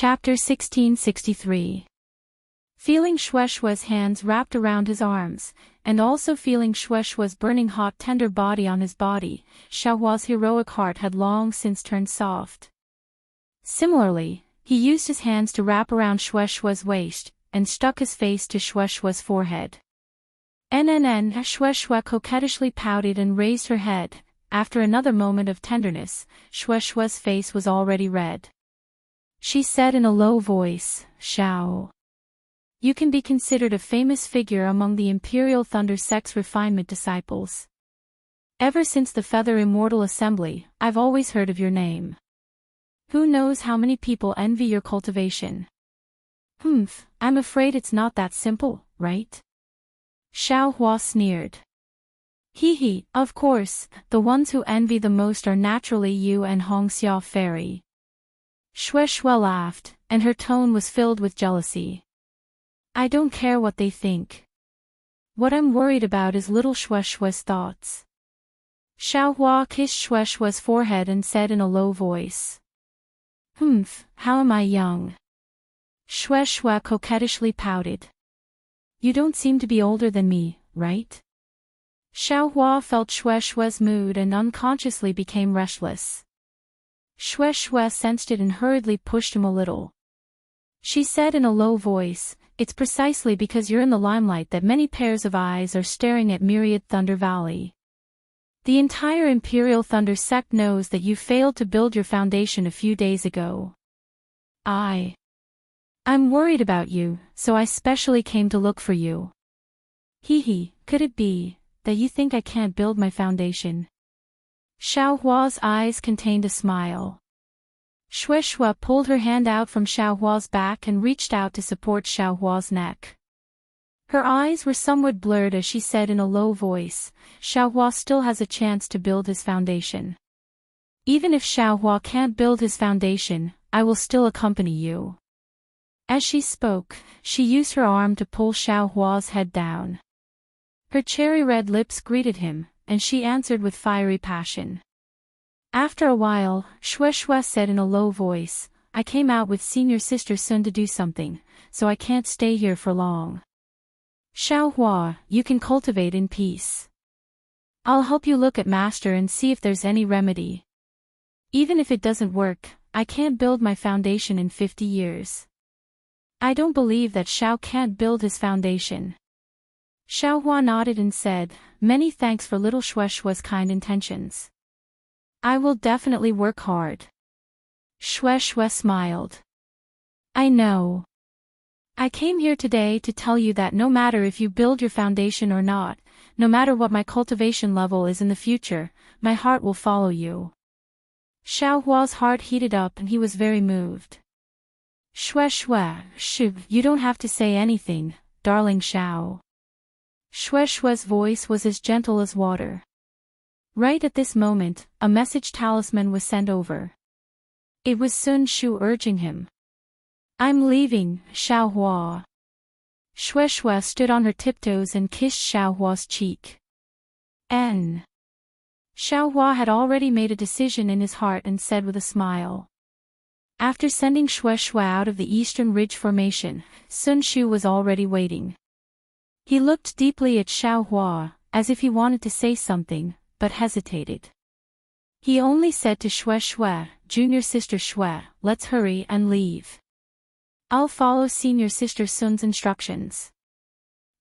Chapter 1663. Feeling Shueishue's hands wrapped around his arms, and also feeling Shueishue's burning hot tender body on his body, Xiaohua's heroic heart had long since turned soft. Similarly, he used his hands to wrap around Shueishue's waist, and stuck his face to Shueishue's forehead. Shueishue coquettishly pouted and raised her head. After another moment of tenderness, Shueishue's face was already red. She said in a low voice, "Xiao. You can be considered a famous figure among the Imperial Thunder Sect's refinement disciples. Ever since the Feather Immortal Assembly, I've always heard of your name. Who knows how many people envy your cultivation." I'm afraid it's not that simple, right? Xiaohua sneered. Hee, of course, the ones who envy the most are naturally you and Hongxia Fairy. Shueishue laughed, and her tone was filled with jealousy. I don't care what they think. What I'm worried about is little Shueishue's thoughts. Xiaohua kissed Shueishue's forehead and said in a low voice. How am I young? Shueishue coquettishly pouted. You don't seem to be older than me, right? Xiaohua felt Shueishue's mood and unconsciously became restless. Shueishue sensed it and hurriedly pushed him a little. She said in a low voice, It's precisely because you're in the limelight that many pairs of eyes are staring at Myriad Thunder Valley. The entire Imperial Thunder Sect knows that you failed to build your foundation a few days ago. I'm worried about you, so I specially came to look for you. Could it be that you think I can't build my foundation? Xiaohua's eyes contained a smile. Shueishue pulled her hand out from Xiaohua's back and reached out to support Xiaohua's neck. Her eyes were somewhat blurred as she said in a low voice, Xiaohua still has a chance to build his foundation. Even if Xiaohua can't build his foundation, I will still accompany you. As she spoke, she used her arm to pull Xiaohua's head down. Her cherry-red lips greeted him, and she answered with fiery passion. After a while, Shueishue said in a low voice, I came out with senior sister Sun to do something, so I can't stay here for long. Xiaohua, you can cultivate in peace. I'll help you look at master and see if there's any remedy. Even if it doesn't work, I can't build my foundation in 50 years. I don't believe that Xiao can't build his foundation. Xiaohua nodded and said, Many thanks for little Shueishue's kind intentions. I will definitely work hard. Shueishue smiled. I know. I came here today to tell you that no matter if you build your foundation or not, no matter what my cultivation level is in the future, my heart will follow you. Xiaohua's heart heated up and he was very moved. Shueishue, you don't have to say anything, darling Xiao. Shueishue's voice was as gentle as water. Right at this moment, a message talisman was sent over. It was Sun Shu urging him. I'm leaving, Xiaohua. Shueishue stood on her tiptoes and kissed Xiaohua's cheek. Xiaohua had already made a decision in his heart and said with a smile. After sending Shueishue out of the Eastern Ridge Formation, Sun Shu was already waiting. He looked deeply at Xiaohua, as if he wanted to say something, but hesitated. He only said to Shueishue, Junior Sister Shui, let's hurry and leave. I'll follow Senior Sister Sun's instructions.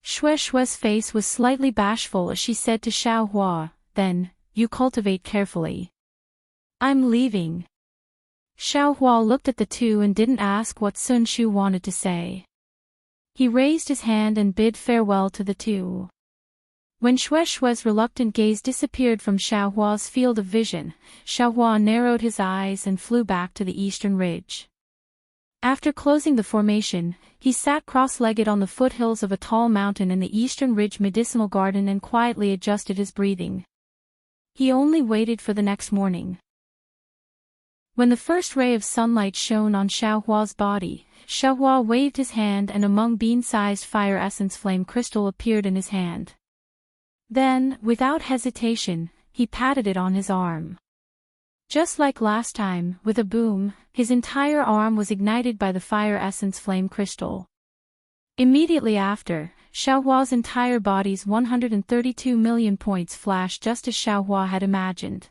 Shueishue's face was slightly bashful as she said to Xiaohua, Then, you cultivate carefully. I'm leaving. Xiaohua looked at the two and didn't ask what Sun Shu wanted to say. He raised his hand and bid farewell to the two. When Shueishue's reluctant gaze disappeared from Xiaohua's field of vision, Xiaohua narrowed his eyes and flew back to the eastern ridge. After closing the formation, he sat cross-legged on the foothills of a tall mountain in the eastern ridge medicinal garden and quietly adjusted his breathing. He only waited for the next morning. When the first ray of sunlight shone on Xiaohua's body, Xiaohua waved his hand and a mung bean-sized fire essence flame crystal appeared in his hand. Then, without hesitation, he patted it on his arm. Just like last time, with a boom, his entire arm was ignited by the fire essence flame crystal. Immediately after, Xiaohua's entire body's 132 million points flashed just as Xiaohua had imagined.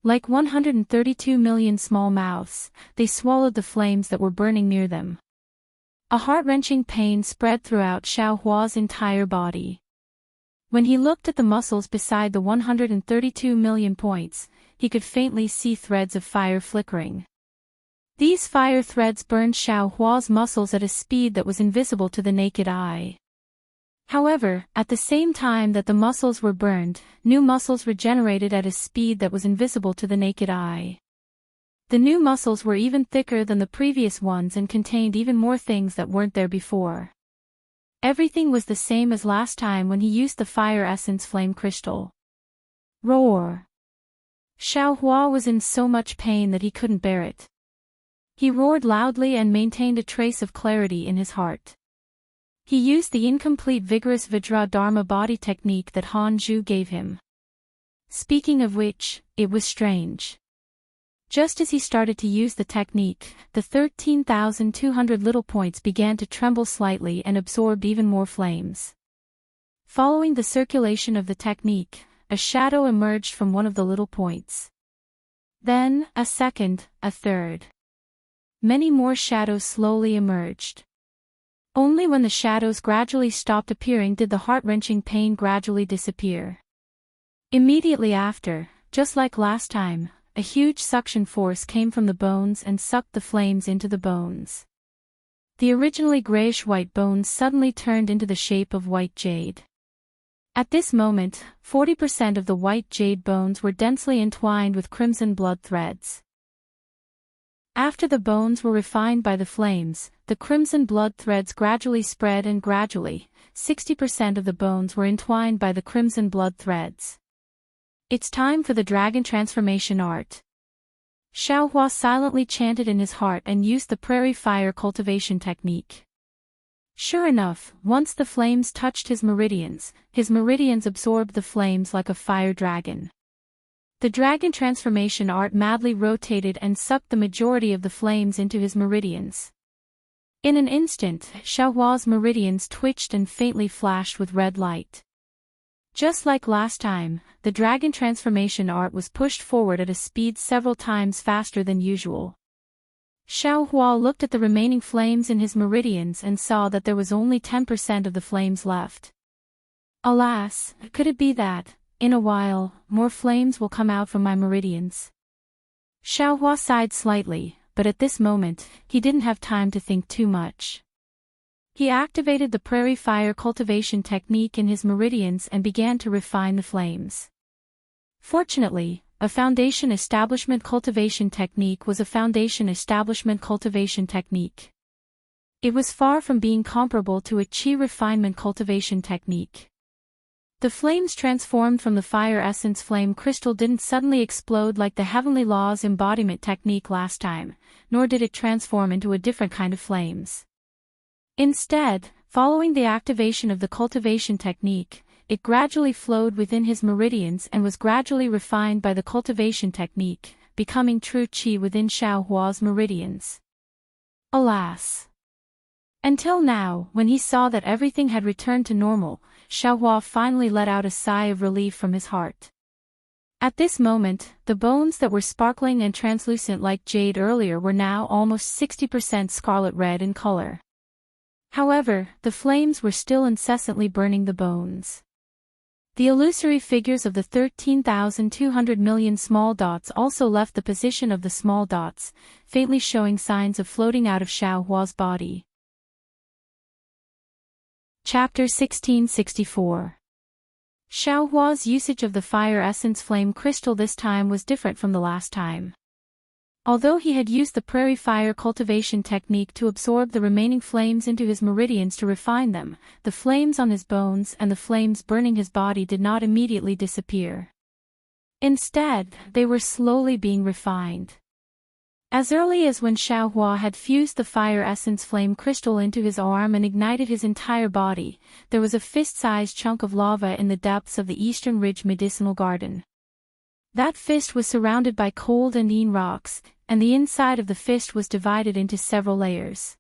Like 132 million small mouths, they swallowed the flames that were burning near them. A heart-wrenching pain spread throughout Xiaohua's entire body. When he looked at the muscles beside the 132 million points, he could faintly see threads of fire flickering. These fire threads burned Xiaohua's muscles at a speed that was invisible to the naked eye. However, at the same time that the muscles were burned, new muscles regenerated at a speed that was invisible to the naked eye. The new muscles were even thicker than the previous ones and contained even more things that weren't there before. Everything was the same as last time when he used the fire essence flame crystal. Roar! Xiaohua was in so much pain that he couldn't bear it. He roared loudly and maintained a trace of clarity in his heart. He used the incomplete vigorous Vajra Dharma body technique that Han Zhu gave him. Speaking of which, it was strange. Just as he started to use the technique, the 13,200 little points began to tremble slightly and absorbed even more flames. Following the circulation of the technique, a shadow emerged from one of the little points. Then, a second, a third. Many more shadows slowly emerged. Only when the shadows gradually stopped appearing did the heart-wrenching pain gradually disappear. Immediately after, just like last time, a huge suction force came from the bones and sucked the flames into the bones. The originally grayish-white bones suddenly turned into the shape of white jade. At this moment, 40% of the white jade bones were densely entwined with crimson blood threads. After the bones were refined by the flames, the crimson blood threads gradually spread and gradually, 60% of the bones were entwined by the crimson blood threads. It's time for the dragon transformation art. Xiaohua silently chanted in his heart and used the prairie fire cultivation technique. Sure enough, once the flames touched his meridians absorbed the flames like a fire dragon. The dragon transformation art madly rotated and sucked the majority of the flames into his meridians. In an instant, Xiaohua's meridians twitched and faintly flashed with red light. Just like last time, the dragon transformation art was pushed forward at a speed several times faster than usual. Xiaohua looked at the remaining flames in his meridians and saw that there was only 10% of the flames left. Alas, could it be that, in a while, more flames will come out from my meridians? Xiaohua sighed slightly, but at this moment, he didn't have time to think too much. He activated the prairie fire cultivation technique in his meridians and began to refine the flames. Fortunately, a foundation establishment cultivation technique was a foundation establishment cultivation technique. It was far from being comparable to a chi refinement cultivation technique. The flames transformed from the fire essence flame crystal didn't suddenly explode like the heavenly laws embodiment technique last time, nor did it transform into a different kind of flames. Instead, following the activation of the cultivation technique, it gradually flowed within his meridians and was gradually refined by the cultivation technique, becoming true chi within Xiaohua's meridians. Alas! Until now, when he saw that everything had returned to normal, Xiaohua finally let out a sigh of relief from his heart. At this moment, the bones that were sparkling and translucent like jade earlier were now almost 60% scarlet red in color. However, the flames were still incessantly burning the bones. The illusory figures of the 13,200 million small dots also left the position of the small dots, faintly showing signs of floating out of Xiaohua's body. Chapter 1664. Xiaohua's usage of the fire essence flame crystal this time was different from the last time. Although he had used the prairie fire cultivation technique to absorb the remaining flames into his meridians to refine them, the flames on his bones and the flames burning his body did not immediately disappear. Instead, they were slowly being refined. As early as when Xiaohua had fused the fire essence flame crystal into his arm and ignited his entire body, there was a fist-sized chunk of lava in the depths of the Eastern Ridge Medicinal Garden. That fist was surrounded by cold andine rocks, and the inside of the fist was divided into several layers.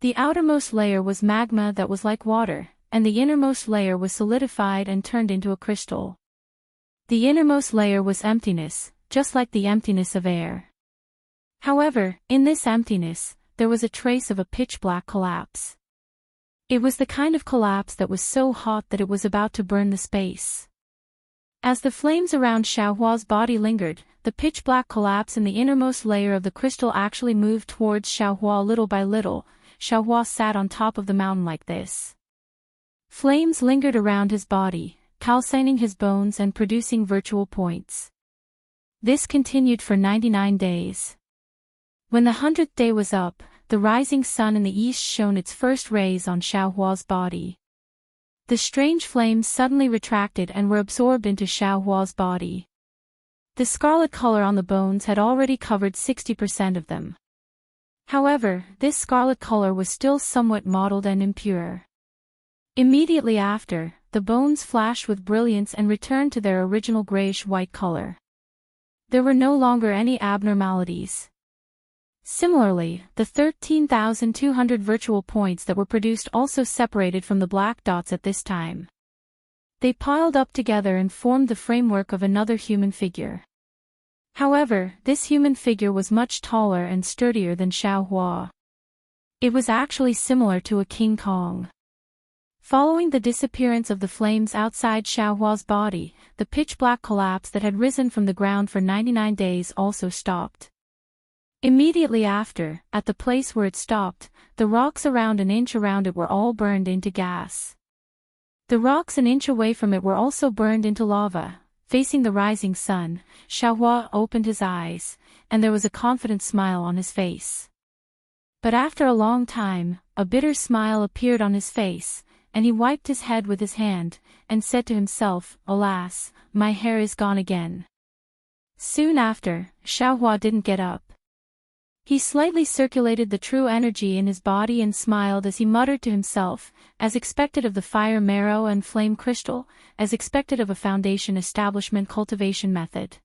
The outermost layer was magma that was like water, and the innermost layer was solidified and turned into a crystal. The innermost layer was emptiness, just like the emptiness of air. However, in this emptiness, there was a trace of a pitch-black collapse. It was the kind of collapse that was so hot that it was about to burn the space. As the flames around Xiaohua's body lingered, the pitch-black collapse in the innermost layer of the crystal actually moved towards Xiaohua little by little. Xiaohua sat on top of the mountain like this. Flames lingered around his body, calcining his bones and producing virtual points. This continued for 99 days. When the 100th day was up, the rising sun in the east shone its first rays on Xiaohua's body. The strange flames suddenly retracted and were absorbed into Xiaohua's body. The scarlet color on the bones had already covered 60% of them. However, this scarlet color was still somewhat mottled and impure. Immediately after, the bones flashed with brilliance and returned to their original grayish-white color. There were no longer any abnormalities. Similarly, the 13,200 virtual points that were produced also separated from the black dots at this time. They piled up together and formed the framework of another human figure. However, this human figure was much taller and sturdier than Xiaohua. It was actually similar to a King Kong. Following the disappearance of the flames outside Xiaohua's body, the pitch-black collapse that had risen from the ground for 99 days also stopped. Immediately after, at the place where it stopped, the rocks around an inch around it were all burned into gas. The rocks an inch away from it were also burned into lava. Facing the rising sun, Xiaohua opened his eyes, and there was a confident smile on his face. But after a long time, a bitter smile appeared on his face, and he wiped his head with his hand, and said to himself, "Alas, my hair is gone again." Soon after, Xiaohua didn't get up. He slightly circulated the true energy in his body and smiled as he muttered to himself, as expected of the fire marrow and flame crystal, as expected of a foundation establishment cultivation method.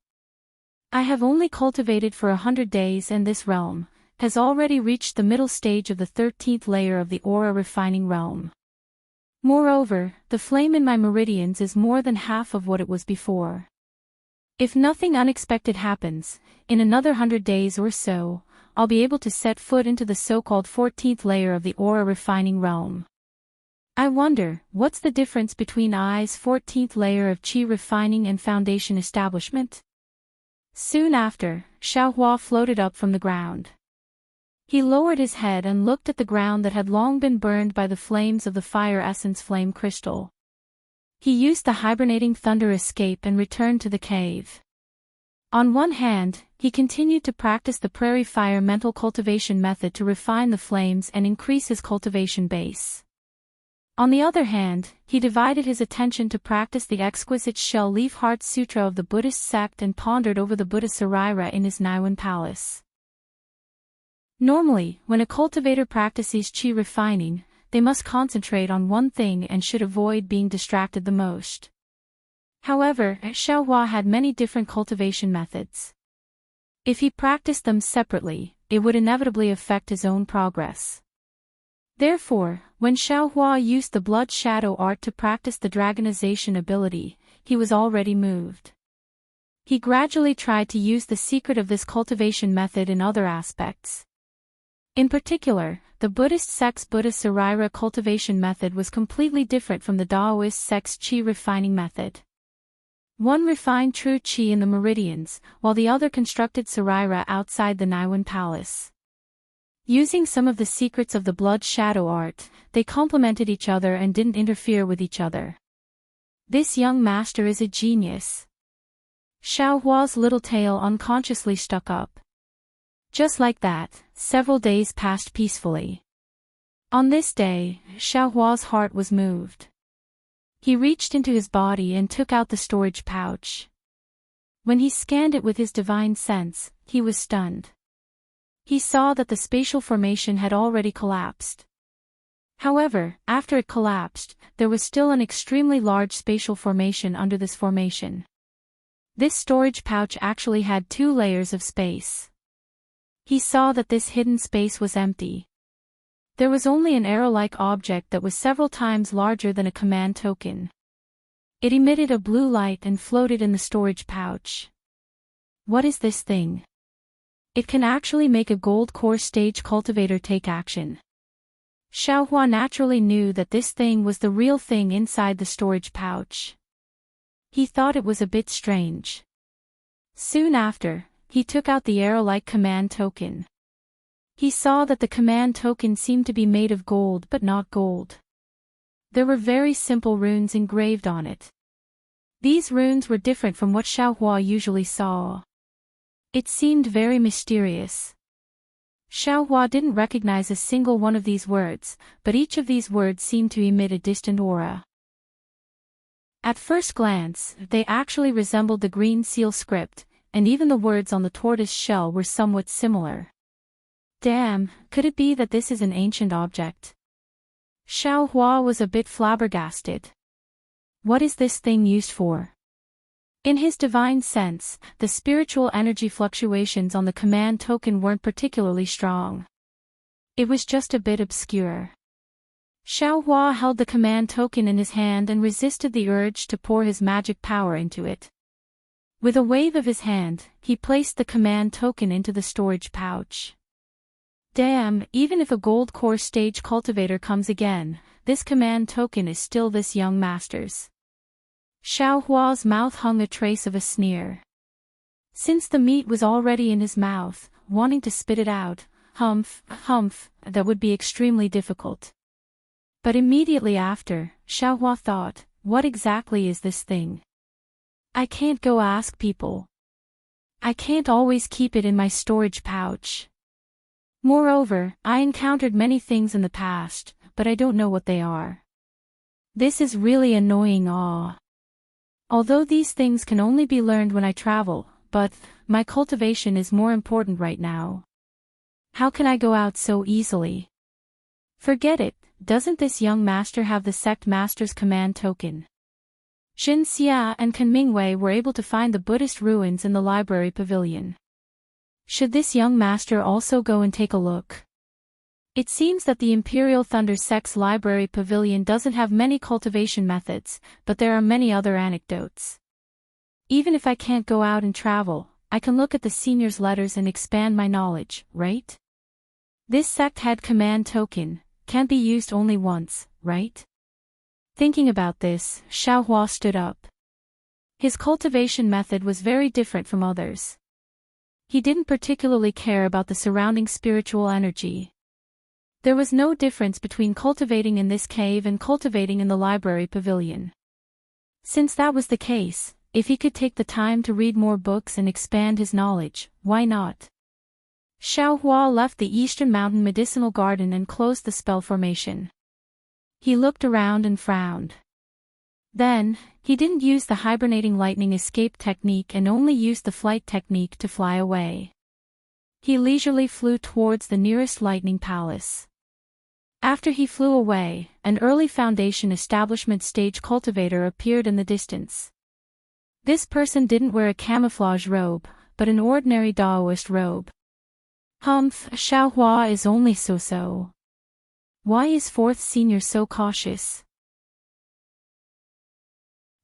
I have only cultivated for 100 days and this realm has already reached the middle stage of the 13th layer of the aura refining realm. Moreover, the flame in my meridians is more than half of what it was before. If nothing unexpected happens, in another 100 days or so, I'll be able to set foot into the so-called 14th layer of the aura refining realm. I wonder, what's the difference between I's 14th layer of qi refining and foundation establishment? Soon after, Xiaohua floated up from the ground. He lowered his head and looked at the ground that had long been burned by the flames of the fire essence flame crystal. He used the hibernating thunder escape and returned to the cave. On one hand, he continued to practice the prairie fire mental cultivation method to refine the flames and increase his cultivation base. On the other hand, he divided his attention to practice the exquisite shell-leaf heart sutra of the Buddhist sect and pondered over the Buddha Sarira in his Naiwan palace. Normally, when a cultivator practices qi refining, they must concentrate on one thing and should avoid being distracted the most. However, Xiaohua had many different cultivation methods. If he practiced them separately, it would inevitably affect his own progress. Therefore, when Xiaohua used the blood shadow art to practice the dragonization ability, he was already moved. He gradually tried to use the secret of this cultivation method in other aspects. In particular, the Buddhist sect's Buddha Sarira cultivation method was completely different from the Taoist sect's qi refining method. One refined true qi in the meridians, while the other constructed Sarira outside the Naiwan palace. Using some of the secrets of the blood shadow art, they complemented each other and didn't interfere with each other. This young master is a genius. Xiaohua's little tail unconsciously stuck up. Just like that, several days passed peacefully. On this day, Xiaohua's heart was moved. He reached into his body and took out the storage pouch. When he scanned it with his divine sense, he was stunned. He saw that the spatial formation had already collapsed. However, after it collapsed, there was still an extremely large spatial formation under this formation. This storage pouch actually had 2 layers of space. He saw that this hidden space was empty. There was only an arrow-like object that was several times larger than a command token. It emitted a blue light and floated in the storage pouch. What is this thing? It can actually make a gold core stage cultivator take action. Xiaohua naturally knew that this thing was the real thing inside the storage pouch. He thought it was a bit strange. Soon after, he took out the arrow-like command token. He saw that the command token seemed to be made of gold but not gold. There were very simple runes engraved on it. These runes were different from what Xiaohua usually saw. It seemed very mysterious. Xiaohua didn't recognize a single one of these words, but each of these words seemed to emit a distant aura. At first glance, they actually resembled the green seal script, and even the words on the tortoise shell were somewhat similar. Damn, could it be that this is an ancient object? Xiaohua was a bit flabbergasted. What is this thing used for? In his divine sense, the spiritual energy fluctuations on the command token weren't particularly strong. It was just a bit obscure. Xiaohua held the command token in his hand and resisted the urge to pour his magic power into it. With a wave of his hand, he placed the command token into the storage pouch. Damn, even if a gold core stage cultivator comes again, this command token is still this young master's. Xiaohua's mouth hung a trace of a sneer. Since the meat was already in his mouth, wanting to spit it out, humph, that would be extremely difficult. But immediately after, Xiaohua thought, what exactly is this thing? I can't go ask people. I can't always keep it in my storage pouch. Moreover, I encountered many things in the past, but I don't know what they are. This is really annoying. Although these things can only be learned when I travel, but my cultivation is more important right now. How can I go out so easily? Forget it, doesn't this young master have the sect master's command token? Xin Xia and Kan Mingwei were able to find the Buddhist ruins in the library pavilion. Should this young master also go and take a look? It seems that the Imperial Thunder Sect's library pavilion doesn't have many cultivation methods, but there are many other anecdotes. Even if I can't go out and travel, I can look at the senior's letters and expand my knowledge, right? This sect had command token, can't be used only once, right? Thinking about this, Xiaohua stood up. His cultivation method was very different from others. He didn't particularly care about the surrounding spiritual energy. There was no difference between cultivating in this cave and cultivating in the library pavilion. Since that was the case, if he could take the time to read more books and expand his knowledge, why not? Xiaohua left the Eastern Mountain Medicinal Garden and closed the spell formation. He looked around and frowned. Then, he didn't use the hibernating lightning escape technique and only used the flight technique to fly away. He leisurely flew towards the nearest lightning palace. After he flew away, an early Foundation establishment stage cultivator appeared in the distance. This person didn't wear a camouflage robe, but an ordinary Daoist robe. Humph, Xiaohua is only so-so. Why is 4th senior so cautious?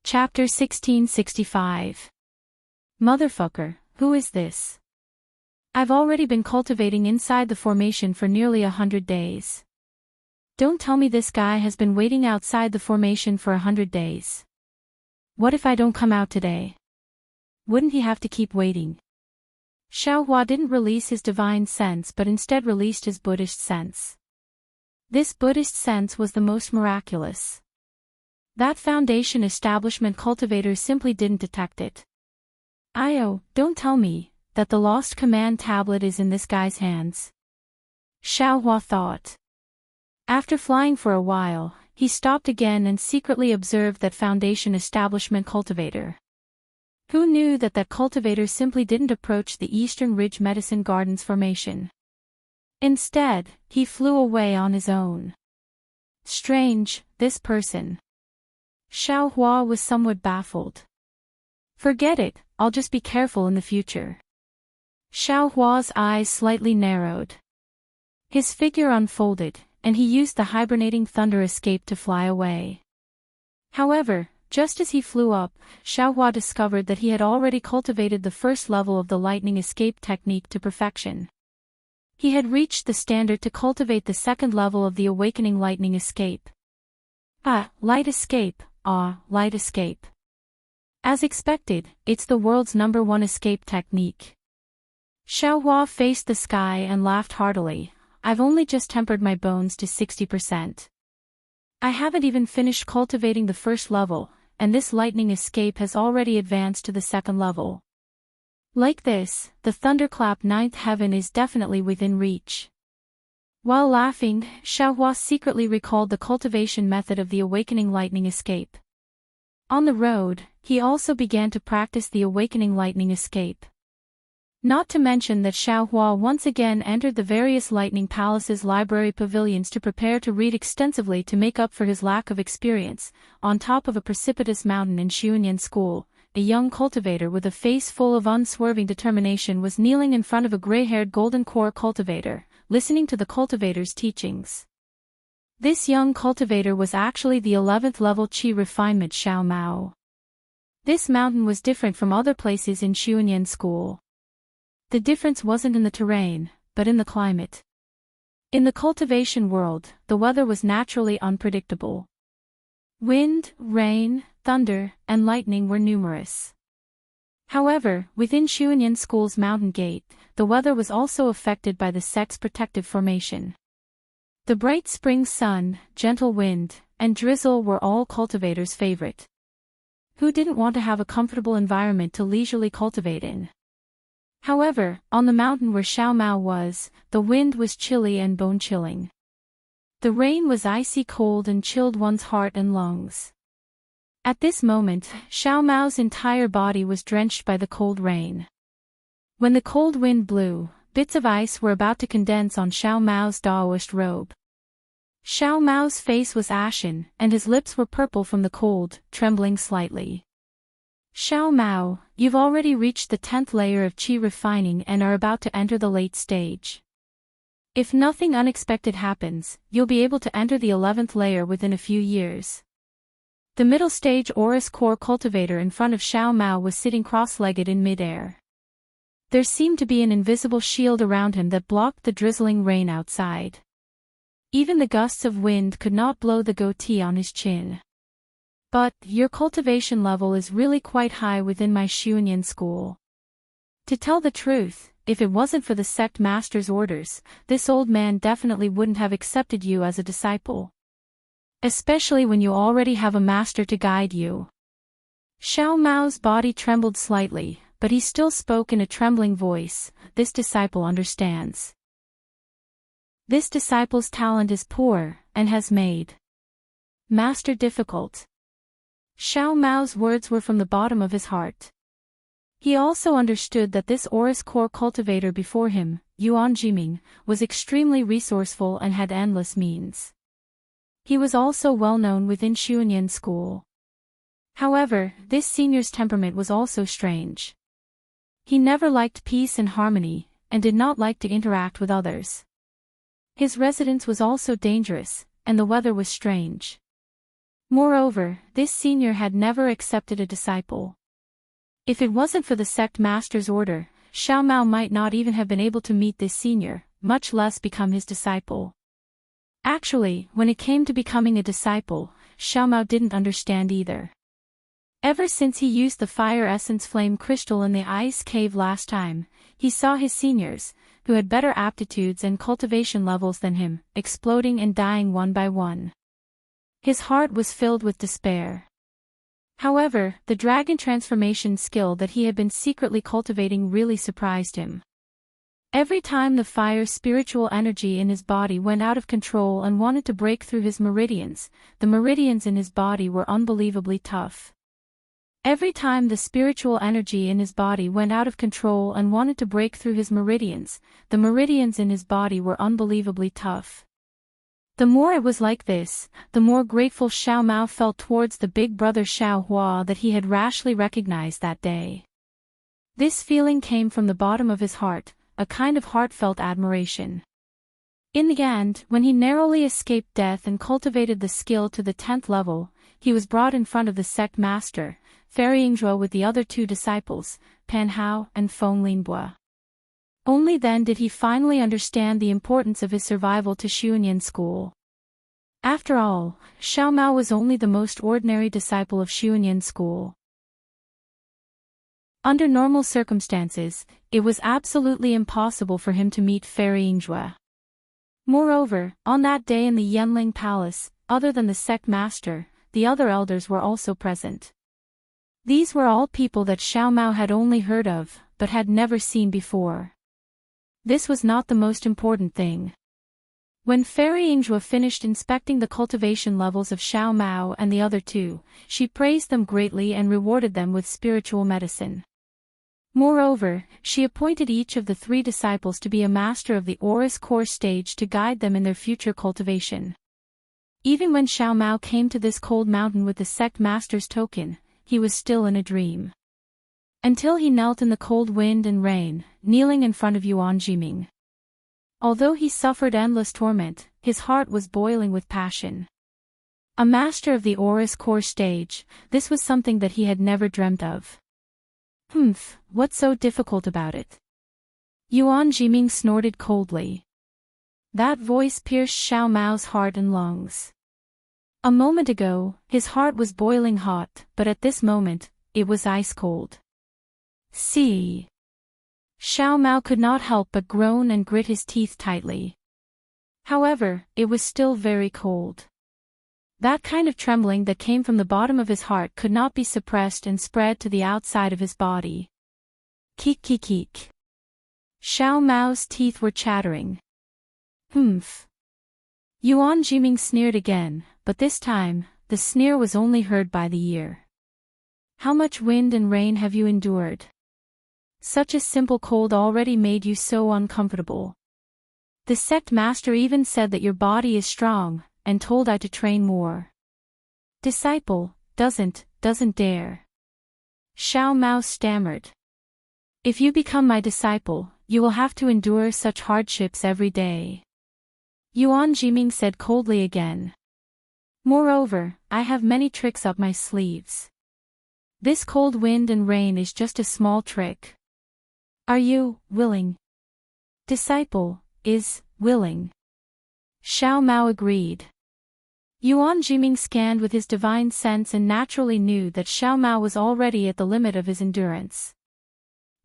Chapter 1665. Motherfucker, who is this? I've already been cultivating inside the formation for nearly 100 days. Don't tell me this guy has been waiting outside the formation for 100 days. What if I don't come out today? Wouldn't he have to keep waiting? Xiaohua didn't release his divine sense but instead released his Buddhist sense. This Buddhist sense was the most miraculous. That Foundation establishment cultivator simply didn't detect it. Don't tell me that the lost command tablet is in this guy's hands. Xiaohua thought. After flying for a while, he stopped again and secretly observed that Foundation establishment cultivator. Who knew that cultivator simply didn't approach the Eastern Ridge Medicine Gardens formation? Instead, he flew away on his own. Strange, this person. Xiaohua was somewhat baffled. Forget it, I'll just be careful in the future. Xiao Hua's eyes slightly narrowed. His figure unfolded, and he used the hibernating thunder escape to fly away. However, just as he flew up, Xiao Hua discovered that he had already cultivated the first level of the lightning escape technique to perfection. He had reached the standard to cultivate the second level of the awakening lightning escape. Light escape, light escape. As expected, it's the world's #1 escape technique. Xiao Hua faced the sky and laughed heartily. I've only just tempered my bones to 60%. I haven't even finished cultivating the first level, and this lightning escape has already advanced to the second level. Like this, the thunderclap 9th heaven is definitely within reach. While laughing, Xiao Hua secretly recalled the cultivation method of the awakening lightning escape. On the road, he also began to practice the awakening lightning escape. Not to mention that Xiao Hua once again entered the various Lightning Palace's library pavilions to prepare to read extensively to make up for his lack of experience. On top of a precipitous mountain in Xiunyan School, a young cultivator with a face full of unswerving determination was kneeling in front of a gray-haired golden core cultivator, listening to the cultivator's teachings. This young cultivator was actually the 11th level Qi refinement Xiao Mao. This mountain was different from other places in Xiunyan School. The difference wasn't in the terrain, but in the climate. In the cultivation world, the weather was naturally unpredictable. Wind, rain, thunder, and lightning were numerous. However, within Xiunyan School's mountain gate, the weather was also affected by the sect's protective formation. The bright spring sun, gentle wind, and drizzle were all cultivators' favorite. Who didn't want to have a comfortable environment to leisurely cultivate in? However, on the mountain where Xiao Mao was, the wind was chilly and bone-chilling. The rain was icy cold and chilled one's heart and lungs. At this moment, Xiao Mao's entire body was drenched by the cold rain. When the cold wind blew, bits of ice were about to condense on Xiao Mao's Daoist robe. Xiao Mao's face was ashen, and his lips were purple from the cold, trembling slightly. Xiao Mao, you've already reached the 10th layer of Qi refining and are about to enter the late stage. If nothing unexpected happens, you'll be able to enter the 11th layer within a few years. The middle stage Aurous Core cultivator in front of Xiao Mao was sitting cross-legged in mid-air. There seemed to be an invisible shield around him that blocked the drizzling rain outside. Even the gusts of wind could not blow the goatee on his chin. But, your cultivation level is really quite high within my Xiunyan School. To tell the truth, if it wasn't for the sect master's orders, this old man definitely wouldn't have accepted you as a disciple. Especially when you already have a master to guide you. Xiao Mao's body trembled slightly, but he still spoke in a trembling voice. This disciple understands. This disciple's talent is poor, and has made master difficult. Xiao Mao's words were from the bottom of his heart. He also understood that this Aurous Core cultivator before him, Yuan Jiming, was extremely resourceful and had endless means. He was also well known within Xiunyan School. However, this senior's temperament was also strange. He never liked peace and harmony, and did not like to interact with others. His residence was also dangerous, and the weather was strange. Moreover, this senior had never accepted a disciple. If it wasn't for the sect master's order, Xiao Mao might not even have been able to meet this senior, much less become his disciple. Actually, when it came to becoming a disciple, Xiao Mao didn't understand either. Ever since he used the fire essence flame crystal in the ice cave last time, he saw his seniors, who had better aptitudes and cultivation levels than him, exploding and dying one by one. His heart was filled with despair. However, the dragon transformation skill that he had been secretly cultivating really surprised him. Every time the fire spiritual energy in his body went out of control and wanted to break through his meridians, the meridians in his body were unbelievably tough. Every time the spiritual energy in his body went out of control and wanted to break through his meridians, the meridians in his body were unbelievably tough. The more it was like this, the more grateful Xiao Mao felt towards the big brother Xiao Hua that he had rashly recognized that day. This feeling came from the bottom of his heart, a kind of heartfelt admiration. In the end, when he narrowly escaped death and cultivated the skill to the 10th level, he was brought in front of the sect master, Fairy Ingzhua, with the other 2 disciples, Pan Hao and Feng Linbua. Only then did he finally understand the importance of his survival to Xuanyan school. After all, Xiao Mao was only the most ordinary disciple of Xuanyan school. Under normal circumstances, it was absolutely impossible for him to meet Fairy Ingzhua. Moreover, on that day in the Yanling Palace, other than the sect master, the other elders were also present. These were all people that Xiao Mao had only heard of, but had never seen before. This was not the most important thing. When Fairy Ingzhua finished inspecting the cultivation levels of Xiao Mao and the other 2, she praised them greatly and rewarded them with spiritual medicine. Moreover, she appointed each of the 3 disciples to be a master of the Aurous core stage to guide them in their future cultivation. Even when Xiao Mao came to this cold mountain with the sect master's token, he was still in a dream. Until he knelt in the cold wind and rain, kneeling in front of Yuan Jiming. Although he suffered endless torment, his heart was boiling with passion. A master of the Aurous core stage, this was something that he had never dreamt of. What's so difficult about it? Yuan Jiming snorted coldly. That voice pierced Xiao Mao's heart and lungs. A moment ago, his heart was boiling hot, but at this moment, it was ice cold. See. Xiao Mao could not help but groan and grit his teeth tightly. However, it was still very cold. That kind of trembling that came from the bottom of his heart could not be suppressed and spread to the outside of his body. Keek keek keek. Xiao Mao's teeth were chattering. Yuan Jiming sneered again, but this time, the sneer was only heard by the ear. How much wind and rain have you endured? Such a simple cold already made you so uncomfortable. The sect master even said that your body is strong, and told I to train more. Disciple, doesn't dare. Xiao Mao stammered. If you become my disciple, you will have to endure such hardships every day. Yuan Jiming said coldly again. Moreover, I have many tricks up my sleeves. This cold wind and rain is just a small trick. Are you willing? Disciple is willing. Xiao Mao agreed. Yuan Jiming scanned with his divine sense and naturally knew that Xiao Mao was already at the limit of his endurance.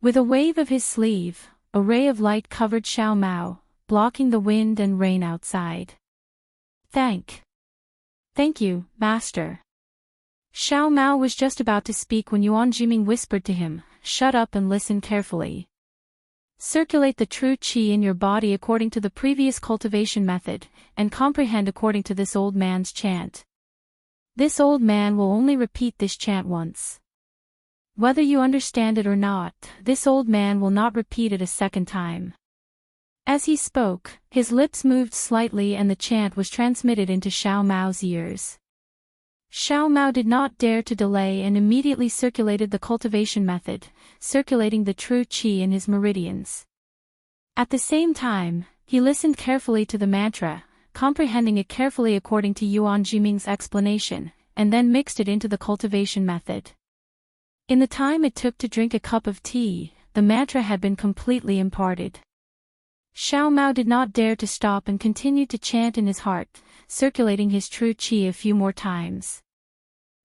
With a wave of his sleeve, a ray of light covered Xiao Mao, blocking the wind and rain outside. Thank you, Master. Xiao Mao was just about to speak when Yuan Jiming whispered to him, shut up and listen carefully. Circulate the true qi in your body according to the previous cultivation method, and comprehend according to this old man's chant. This old man will only repeat this chant once. Whether you understand it or not, this old man will not repeat it a second time. As he spoke, his lips moved slightly and the chant was transmitted into Xiao Mao's ears. Xiao Mao did not dare to delay and immediately circulated the cultivation method, circulating the true qi in his meridians. At the same time, he listened carefully to the mantra, comprehending it carefully according to Yuan Jiming's explanation, and then mixed it into the cultivation method. In the time it took to drink a cup of tea, the mantra had been completely imparted. Xiao Mao did not dare to stop and continued to chant in his heart, circulating his true qi a few more times.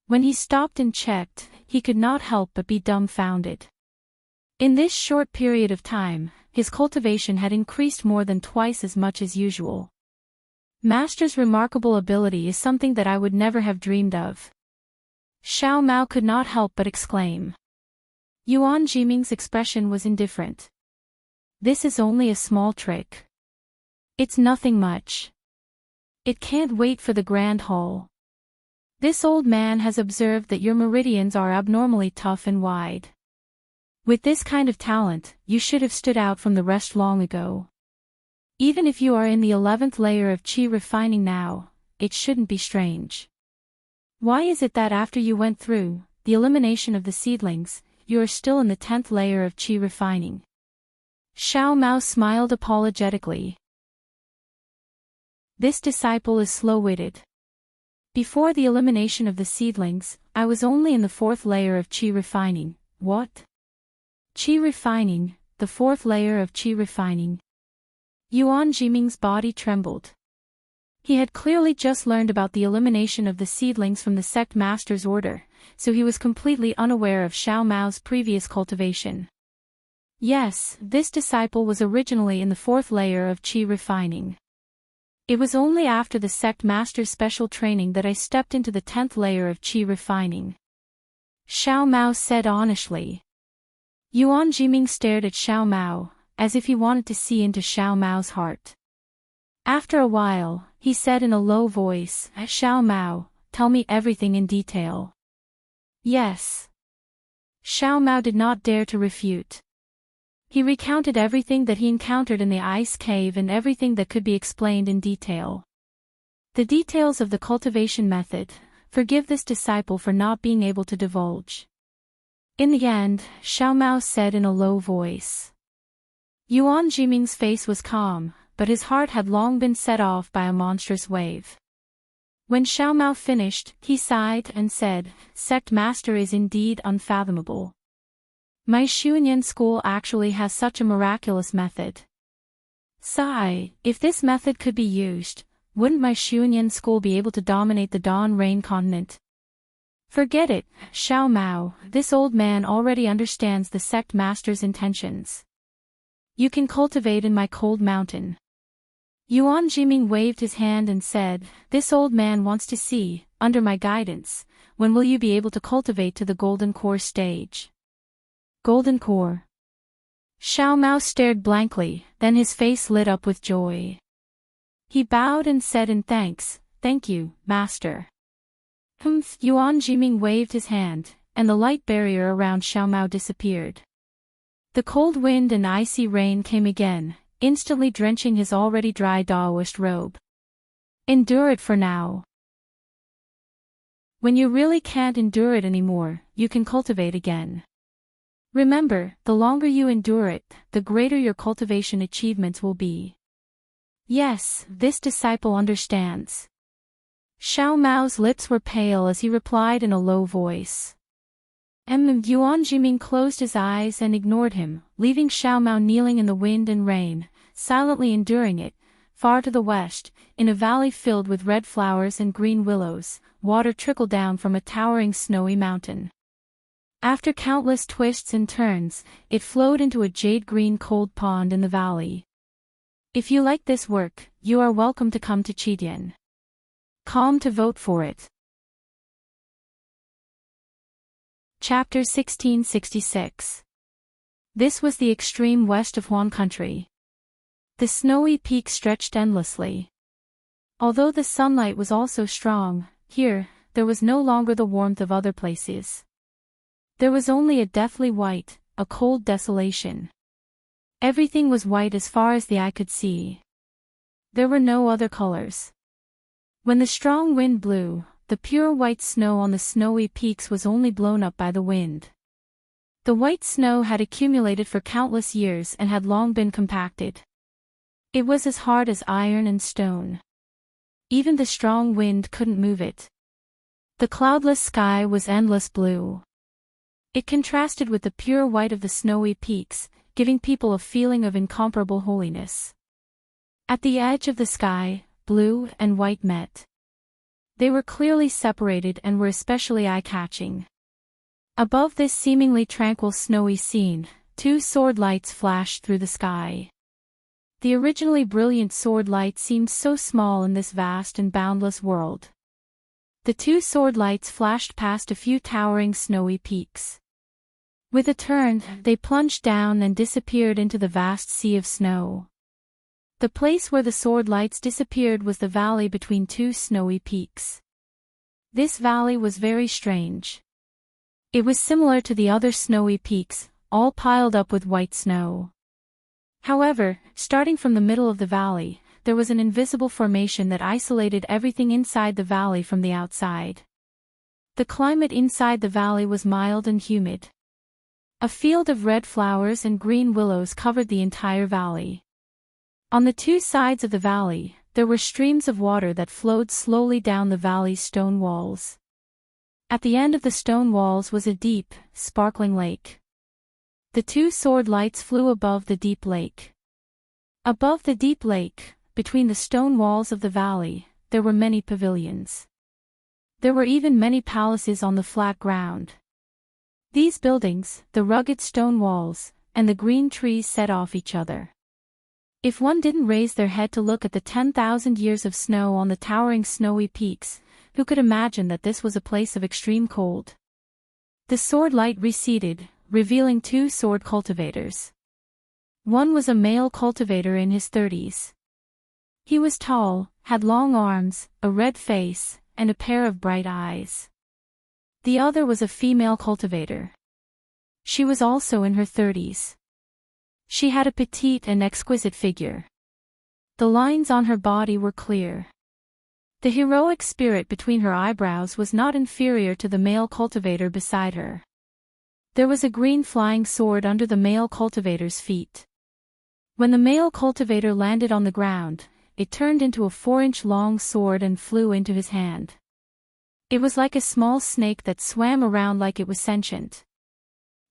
When he stopped and checked, he could not help but be dumbfounded. In this short period of time, his cultivation had increased more than twice as much as usual. Master's remarkable ability is something that I would never have dreamed of. Xiao Mao could not help but exclaim. Yuan Jiming's expression was indifferent. This is only a small trick. It's nothing much. It can't wait for the grand hall. This old man has observed that your meridians are abnormally tough and wide. With this kind of talent, you should have stood out from the rest long ago. Even if you are in the 11th layer of qi refining now, it shouldn't be strange. Why is it that after you went through the elimination of the seedlings, you are still in the 10th layer of qi refining. Xiao Mao smiled apologetically. This disciple is slow-witted. Before the elimination of the seedlings, I was only in the 4th layer of qi refining. What? Qi refining, the 4th layer of qi refining. Yuan Jiming's body trembled. He had clearly just learned about the elimination of the seedlings from the sect master's order, so he was completely unaware of Xiao Mao's previous cultivation. Yes, this disciple was originally in the 4th layer of qi refining. It was only after the sect master's special training that I stepped into the 10th layer of qi refining. Xiao Mao said honestly. Yuan Jiming stared at Xiao Mao, as if he wanted to see into Xiao Mao's heart. After a while, he said in a low voice, Xiao Mao, tell me everything in detail. Yes. Xiao Mao did not dare to refute. He recounted everything that he encountered in the ice cave and everything that could be explained in detail. The details of the cultivation method, forgive this disciple for not being able to divulge. In the end, Xiao Mao said in a low voice. Yuan Jiming's face was calm, but his heart had long been set off by a monstrous wave. When Xiao Mao finished, he sighed and said, Sect Master is indeed unfathomable. My Xuanyan school actually has such a miraculous method. Sigh, if this method could be used, wouldn't my Xuanyan school be able to dominate the Dawn Rain continent? Forget it, Xiao Mao, this old man already understands the sect master's intentions. You can cultivate in my cold mountain. Yuan Jiming waved his hand and said, this old man wants to see, under my guidance, when will you be able to cultivate to the golden core stage? Golden core. Xiao Mao stared blankly, then his face lit up with joy. He bowed and said in thanks, thank you, master. Yuan Jiming waved his hand, and the light barrier around Xiao Mao disappeared. The cold wind and icy rain came again, instantly drenching his already dry Daoist robe. Endure it for now. When you really can't endure it anymore, you can cultivate again. Remember, the longer you endure it, the greater your cultivation achievements will be. Yes, this disciple understands. Xiao Mao's lips were pale as he replied in a low voice. Yuan Jiming closed his eyes and ignored him, leaving Xiao Mao kneeling in the wind and rain, silently enduring it. Far to the west, in a valley filled with red flowers and green willows, water trickled down from a towering snowy mountain. After countless twists and turns, it flowed into a jade-green cold pond in the valley. If you like this work, you are welcome to come to Qidian. Calm to vote for it. Chapter 1666. This was the extreme west of Huan country. The snowy peaks stretched endlessly. Although the sunlight was also strong, here, there was no longer the warmth of other places. There was only a deathly white, a cold desolation. Everything was white as far as the eye could see. There were no other colors. When the strong wind blew, the pure white snow on the snowy peaks was only blown up by the wind. The white snow had accumulated for countless years and had long been compacted. It was as hard as iron and stone. Even the strong wind couldn't move it. The cloudless sky was endless blue. It contrasted with the pure white of the snowy peaks, giving people a feeling of incomparable holiness. At the edge of the sky, blue and white met. They were clearly separated and were especially eye-catching. Above this seemingly tranquil snowy scene, two sword lights flashed through the sky. The originally brilliant sword light seemed so small in this vast and boundless world. The two sword lights flashed past a few towering snowy peaks. With a turn, they plunged down and disappeared into the vast sea of snow. The place where the sword lights disappeared was the valley between two snowy peaks. This valley was very strange. It was similar to the other snowy peaks, all piled up with white snow. However, starting from the middle of the valley, there was an invisible formation that isolated everything inside the valley from the outside. The climate inside the valley was mild and humid. A field of red flowers and green willows covered the entire valley. On the two sides of the valley, there were streams of water that flowed slowly down the valley's stone walls. At the end of the stone walls was a deep, sparkling lake. The two sword lights flew above the deep lake. Above the deep lake, between the stone walls of the valley, there were many pavilions. There were even many palaces on the flat ground. These buildings, the rugged stone walls, and the green trees set off each other. If one didn't raise their head to look at the 10,000 years of snow on the towering snowy peaks, who could imagine that this was a place of extreme cold? The sword light receded, revealing two sword cultivators. One was a male cultivator in his 30s. He was tall, had long arms, a red face, and a pair of bright eyes. The other was a female cultivator. She was also in her 30s. She had a petite and exquisite figure. The lines on her body were clear. The heroic spirit between her eyebrows was not inferior to the male cultivator beside her. There was a green flying sword under the male cultivator's feet. When the male cultivator landed on the ground, it turned into a 4-inch long sword and flew into his hand. It was like a small snake that swam around like it was sentient.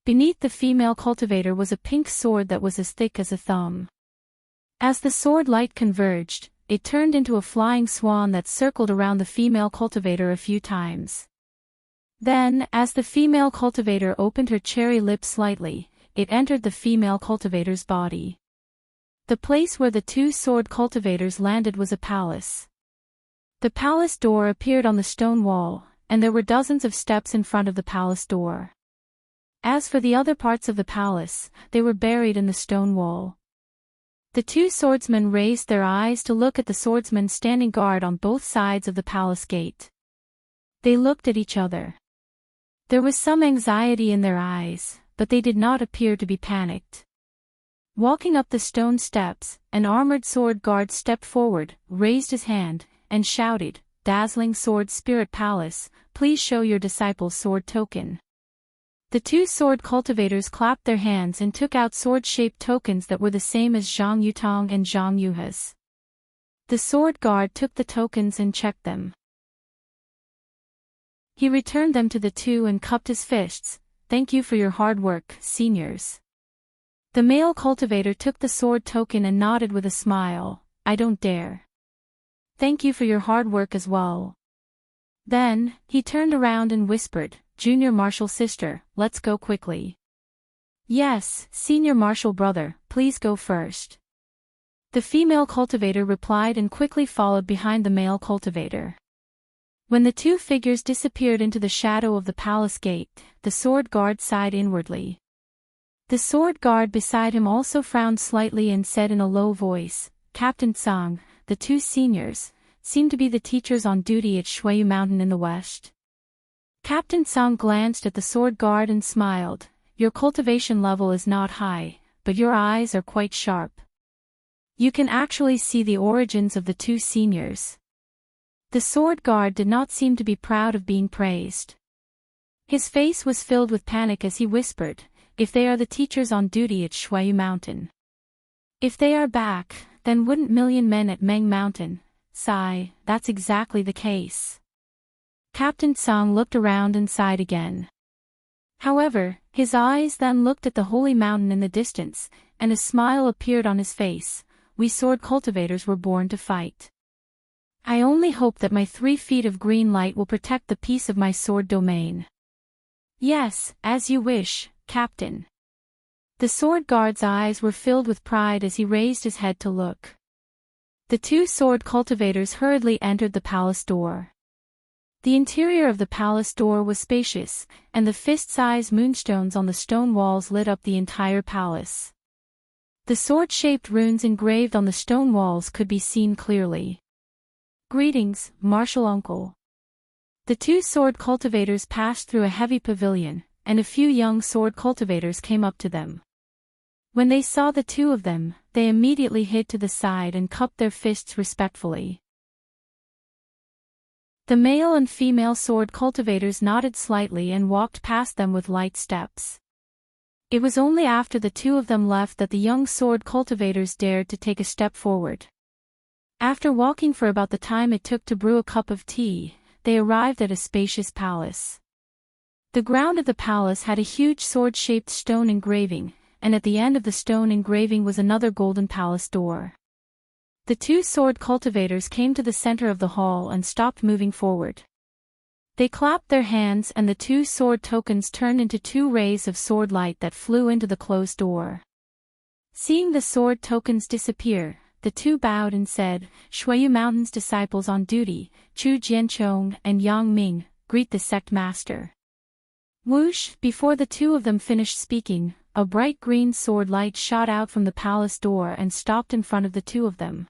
Beneath the female cultivator was a pink sword that was as thick as a thumb. As the sword light converged, it turned into a flying swan that circled around the female cultivator a few times. Then, as the female cultivator opened her cherry lips slightly, it entered the female cultivator's body. The place where the two sword cultivators landed was a palace. The palace door appeared on the stone wall, and there were dozens of steps in front of the palace door. As for the other parts of the palace, they were buried in the stone wall. The two swordsmen raised their eyes to look at the swordsmen standing guard on both sides of the palace gate. They looked at each other. There was some anxiety in their eyes, but they did not appear to be panicked. Walking up the stone steps, an armored sword guard stepped forward, raised his hand, and shouted, "Dazzling Sword Spirit Palace, please show your disciples sword token." The two sword cultivators clapped their hands and took out sword-shaped tokens that were the same as Zhang Yutong and Zhang Yuha's. The sword guard took the tokens and checked them. He returned them to the two and cupped his fists. "Thank you for your hard work, seniors." The male cultivator took the sword token and nodded with a smile. "I don't dare." "Thank you for your hard work as well." Then, he turned around and whispered, "Junior Marshal sister, let's go quickly." "Yes, Senior Marshal brother, please go first." The female cultivator replied and quickly followed behind the male cultivator. When the two figures disappeared into the shadow of the palace gate, the sword guard sighed inwardly. The sword guard beside him also frowned slightly and said in a low voice, "Captain Song, the two seniors, seem to be the teachers on duty at Shuiyu Mountain in the west." Captain Song glanced at the sword guard and smiled. "Your cultivation level is not high, but your eyes are quite sharp. You can actually see the origins of the two seniors." The sword guard did not seem to be proud of being praised. His face was filled with panic as he whispered, "If they are the teachers on duty at Shuiyu Mountain. If they are back, then wouldn't million men at Meng Mountain? Sigh, that's exactly the case." Captain Song looked around and sighed again. However, his eyes then looked at the holy mountain in the distance, and a smile appeared on his face. "We sword cultivators were born to fight. I only hope that my 3 feet of green light will protect the peace of my sword domain." "Yes, as you wish, Captain." The sword guard's eyes were filled with pride as he raised his head to look. The two sword cultivators hurriedly entered the palace door. The interior of the palace door was spacious, and the fist-sized moonstones on the stone walls lit up the entire palace. The sword-shaped runes engraved on the stone walls could be seen clearly. "Greetings, Marshal Uncle." The two sword cultivators passed through a heavy pavilion, and a few young sword cultivators came up to them. When they saw the two of them, they immediately hid to the side and cupped their fists respectfully. The male and female sword cultivators nodded slightly and walked past them with light steps. It was only after the two of them left that the young sword cultivators dared to take a step forward. After walking for about the time it took to brew a cup of tea, they arrived at a spacious palace. The ground of the palace had a huge sword-shaped stone engraving, and at the end of the stone engraving was another golden palace door. The two sword cultivators came to the center of the hall and stopped moving forward. They clapped their hands and the two sword tokens turned into two rays of sword light that flew into the closed door. Seeing the sword tokens disappear, the two bowed and said, "Shuayu Mountain's disciples on duty, Chu Jianchong and Yang Ming, greet the sect master." Whoosh! Before the two of them finished speaking, a bright green sword light shot out from the palace door and stopped in front of the two of them.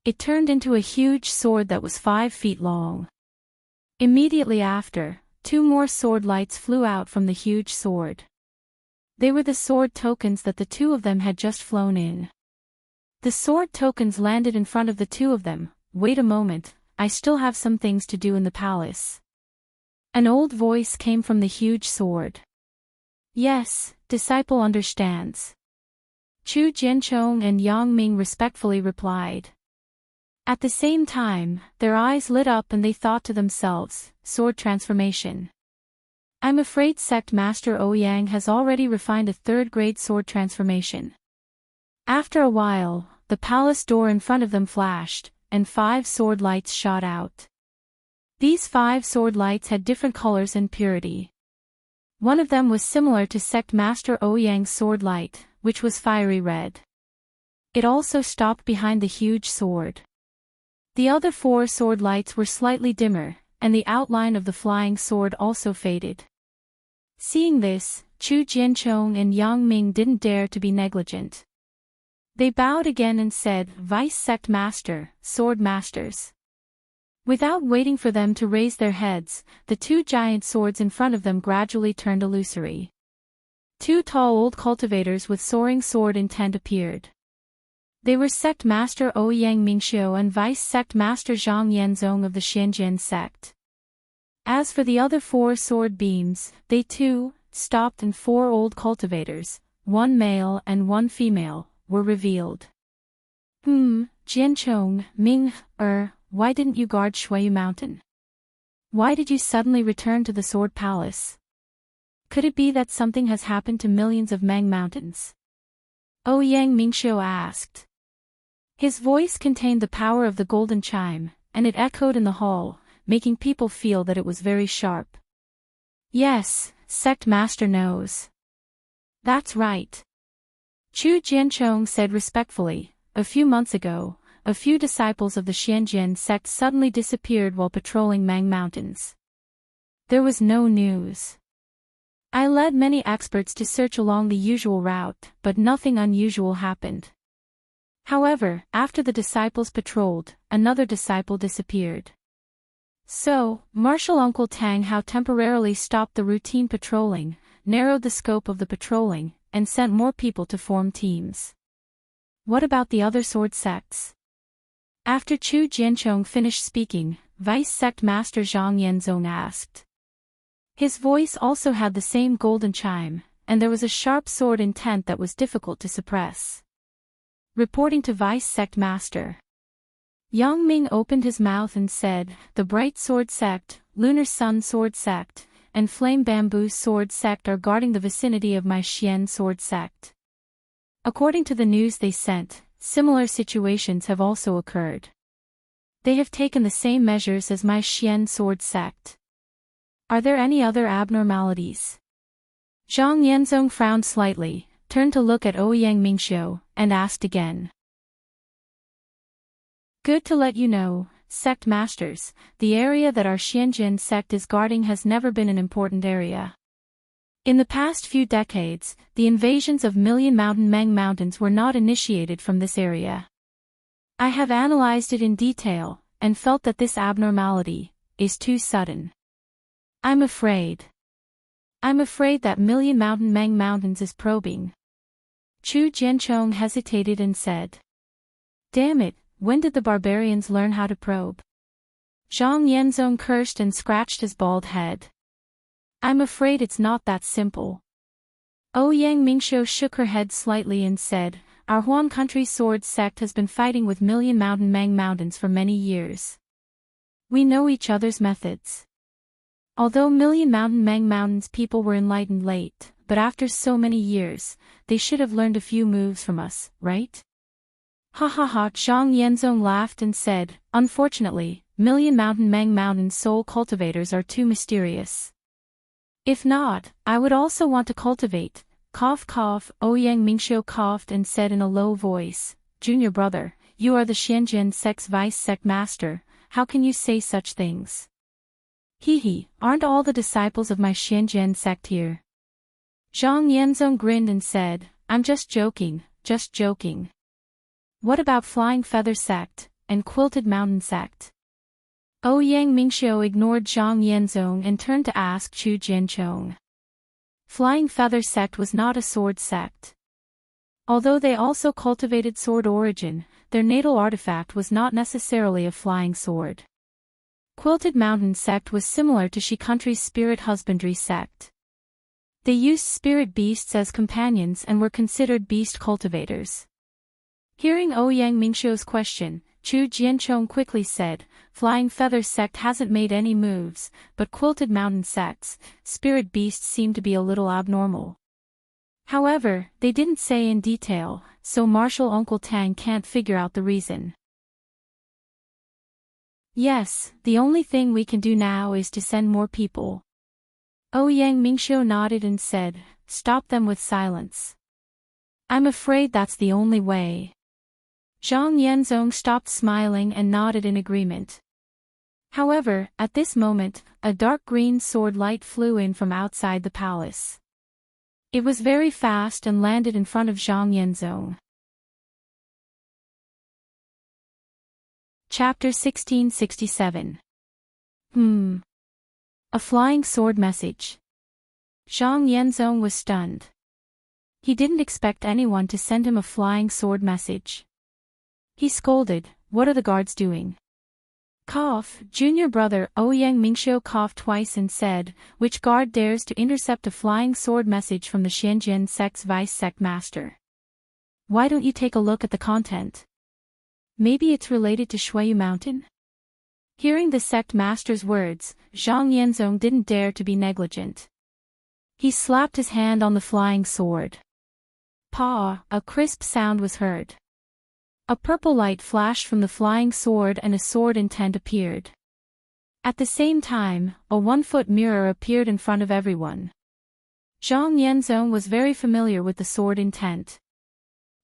It turned into a huge sword that was 5 feet long. Immediately after, 2 more sword lights flew out from the huge sword. They were the sword tokens that the two of them had just flown in. The sword tokens landed in front of the two of them. "Wait a moment, I still have some things to do in the palace." An old voice came from the huge sword. "Yes, disciple understands." Chu Jianchong and Yang Ming respectfully replied. At the same time, their eyes lit up and they thought to themselves, "Sword transformation. I'm afraid Sect Master Ouyang has already refined a 3rd-grade sword transformation." After a while, the palace door in front of them flashed, and 5 sword lights shot out. These 5 sword lights had different colors and purity. One of them was similar to Sect Master Ouyang's sword light, which was fiery red. It also stopped behind the huge sword. The other 4 sword lights were slightly dimmer, and the outline of the flying sword also faded. Seeing this, Chu Jianchong and Yang Ming didn't dare to be negligent. They bowed again and said, "Vice Sect Master, Sword Masters." Without waiting for them to raise their heads, the 2 giant swords in front of them gradually turned illusory. 2 tall old cultivators with soaring sword intent appeared. They were Sect Master Ouyang Mingxiu and Vice Sect Master Zhang Yanzong of the Xianjian sect. As for the other 4 sword beams, they too stopped and 4 old cultivators, 1 male and 1 female, were revealed. Jianchong, Ming, why didn't you guard Shuayu Mountain? Why did you suddenly return to the Sword Palace? Could it be that something has happened to millions of Meng Mountains? Ouyang Mingxiu asked. His voice contained the power of the golden chime, and it echoed in the hall, making people feel that it was very sharp. Yes, Sect Master knows. That's right. Chu Jianchong said respectfully, "A few months ago, a few disciples of the Xianjian sect suddenly disappeared while patrolling Meng Mountains. There was no news. I led many experts to search along the usual route, but nothing unusual happened. However, after the disciples patrolled, another disciple disappeared. So, Marshal Uncle Tang Hao temporarily stopped the routine patrolling, narrowed the scope of the patrolling, and sent more people to form teams." "What about the other sword sects?" After Chu Jianchong finished speaking, Vice Sect Master Zhang Yanzong asked. His voice also had the same golden chime, and there was a sharp sword intent that was difficult to suppress. Reporting to Vice Sect Master, Yang Ming opened his mouth and said, "The Bright Sword Sect, Lunar Sun Sword Sect, and Flame Bamboo Sword Sect are guarding the vicinity of my Xian Sword Sect. According to the news they sent, similar situations have also occurred. They have taken the same measures as my Xian Sword Sect. Are there any other abnormalities?" Zhang Yanzong frowned slightly, turned to look at Ouyang Mingxiu, and asked again. "Good to let you know, Sect Masters, the area that our Xianjian sect is guarding has never been an important area. In the past few decades, the invasions of Million Mountain Meng Mountains were not initiated from this area. I have analyzed it in detail, and felt that this abnormality is too sudden. I'm afraid that Million Mountain Meng Mountains is probing." Chu Jianchong hesitated and said. "Damn it, when did the barbarians learn how to probe?" Zhang Yanzong cursed and scratched his bald head. "I'm afraid it's not that simple." Yang Mingxiu shook her head slightly and said, "Our Huan country sword sect has been fighting with Million Mountain Mang Mountains for many years. We know each other's methods. Although Million Mountain Mang Mountains people were enlightened late, but after so many years, they should have learned a few moves from us, right?" Ha ha ha! Zhang Yanzong laughed and said, "Unfortunately, Million Mountain Mang Mountain soul cultivators are too mysterious. If not, I would also want to cultivate." Cough cough, Yang Mingxiu coughed and said in a low voice, "Junior brother, you are the Xianjian sect's vice sect master, how can you say such things?" Hee, aren't all the disciples of my Xianjian sect here?" Zhang Yanzong grinned and said, "I'm just joking, just joking. What about Flying Feather sect, and Quilted Mountain sect?" Yang Mingxiu ignored Zhang Yanzong and turned to ask Chu Jianchong. Flying Feather sect was not a sword sect. Although they also cultivated sword origin, their natal artifact was not necessarily a flying sword. Quilted Mountain sect was similar to Shi country's spirit husbandry sect. They used spirit beasts as companions and were considered beast cultivators. Hearing Yang Mingxiu's question, Chu Jianchong quickly said, "Flying Feather sect hasn't made any moves, but Quilted Mountain sect's spirit beasts seem to be a little abnormal." However, they didn't say in detail, so Marshal Uncle Tang can't figure out the reason. "Yes, the only thing we can do now is to send more people." Yang Mingxiu nodded and said, "Stop them with silence." "I'm afraid that's the only way." Zhang Yanzong stopped smiling and nodded in agreement. However, at this moment, a dark green sword light flew in from outside the palace. It was very fast and landed in front of Zhang Yanzong. Chapter 1667. A flying sword message. Zhang Yanzong was stunned. He didn't expect anyone to send him a flying sword message. He scolded, "What are the guards doing?" Cough, junior brother Yang Mingxiu coughed twice and said, "Which guard dares to intercept a flying sword message from the Xianjian sect's vice sect master? Why don't you take a look at the content? Maybe it's related to Shuiyu Mountain?" Hearing the sect master's words, Zhang Yanzong didn't dare to be negligent. He slapped his hand on the flying sword. "Paw!" A crisp sound was heard. A purple light flashed from the flying sword and a sword intent appeared. At the same time, a 1-foot mirror appeared in front of everyone. Zhang Yanzong was very familiar with the sword intent.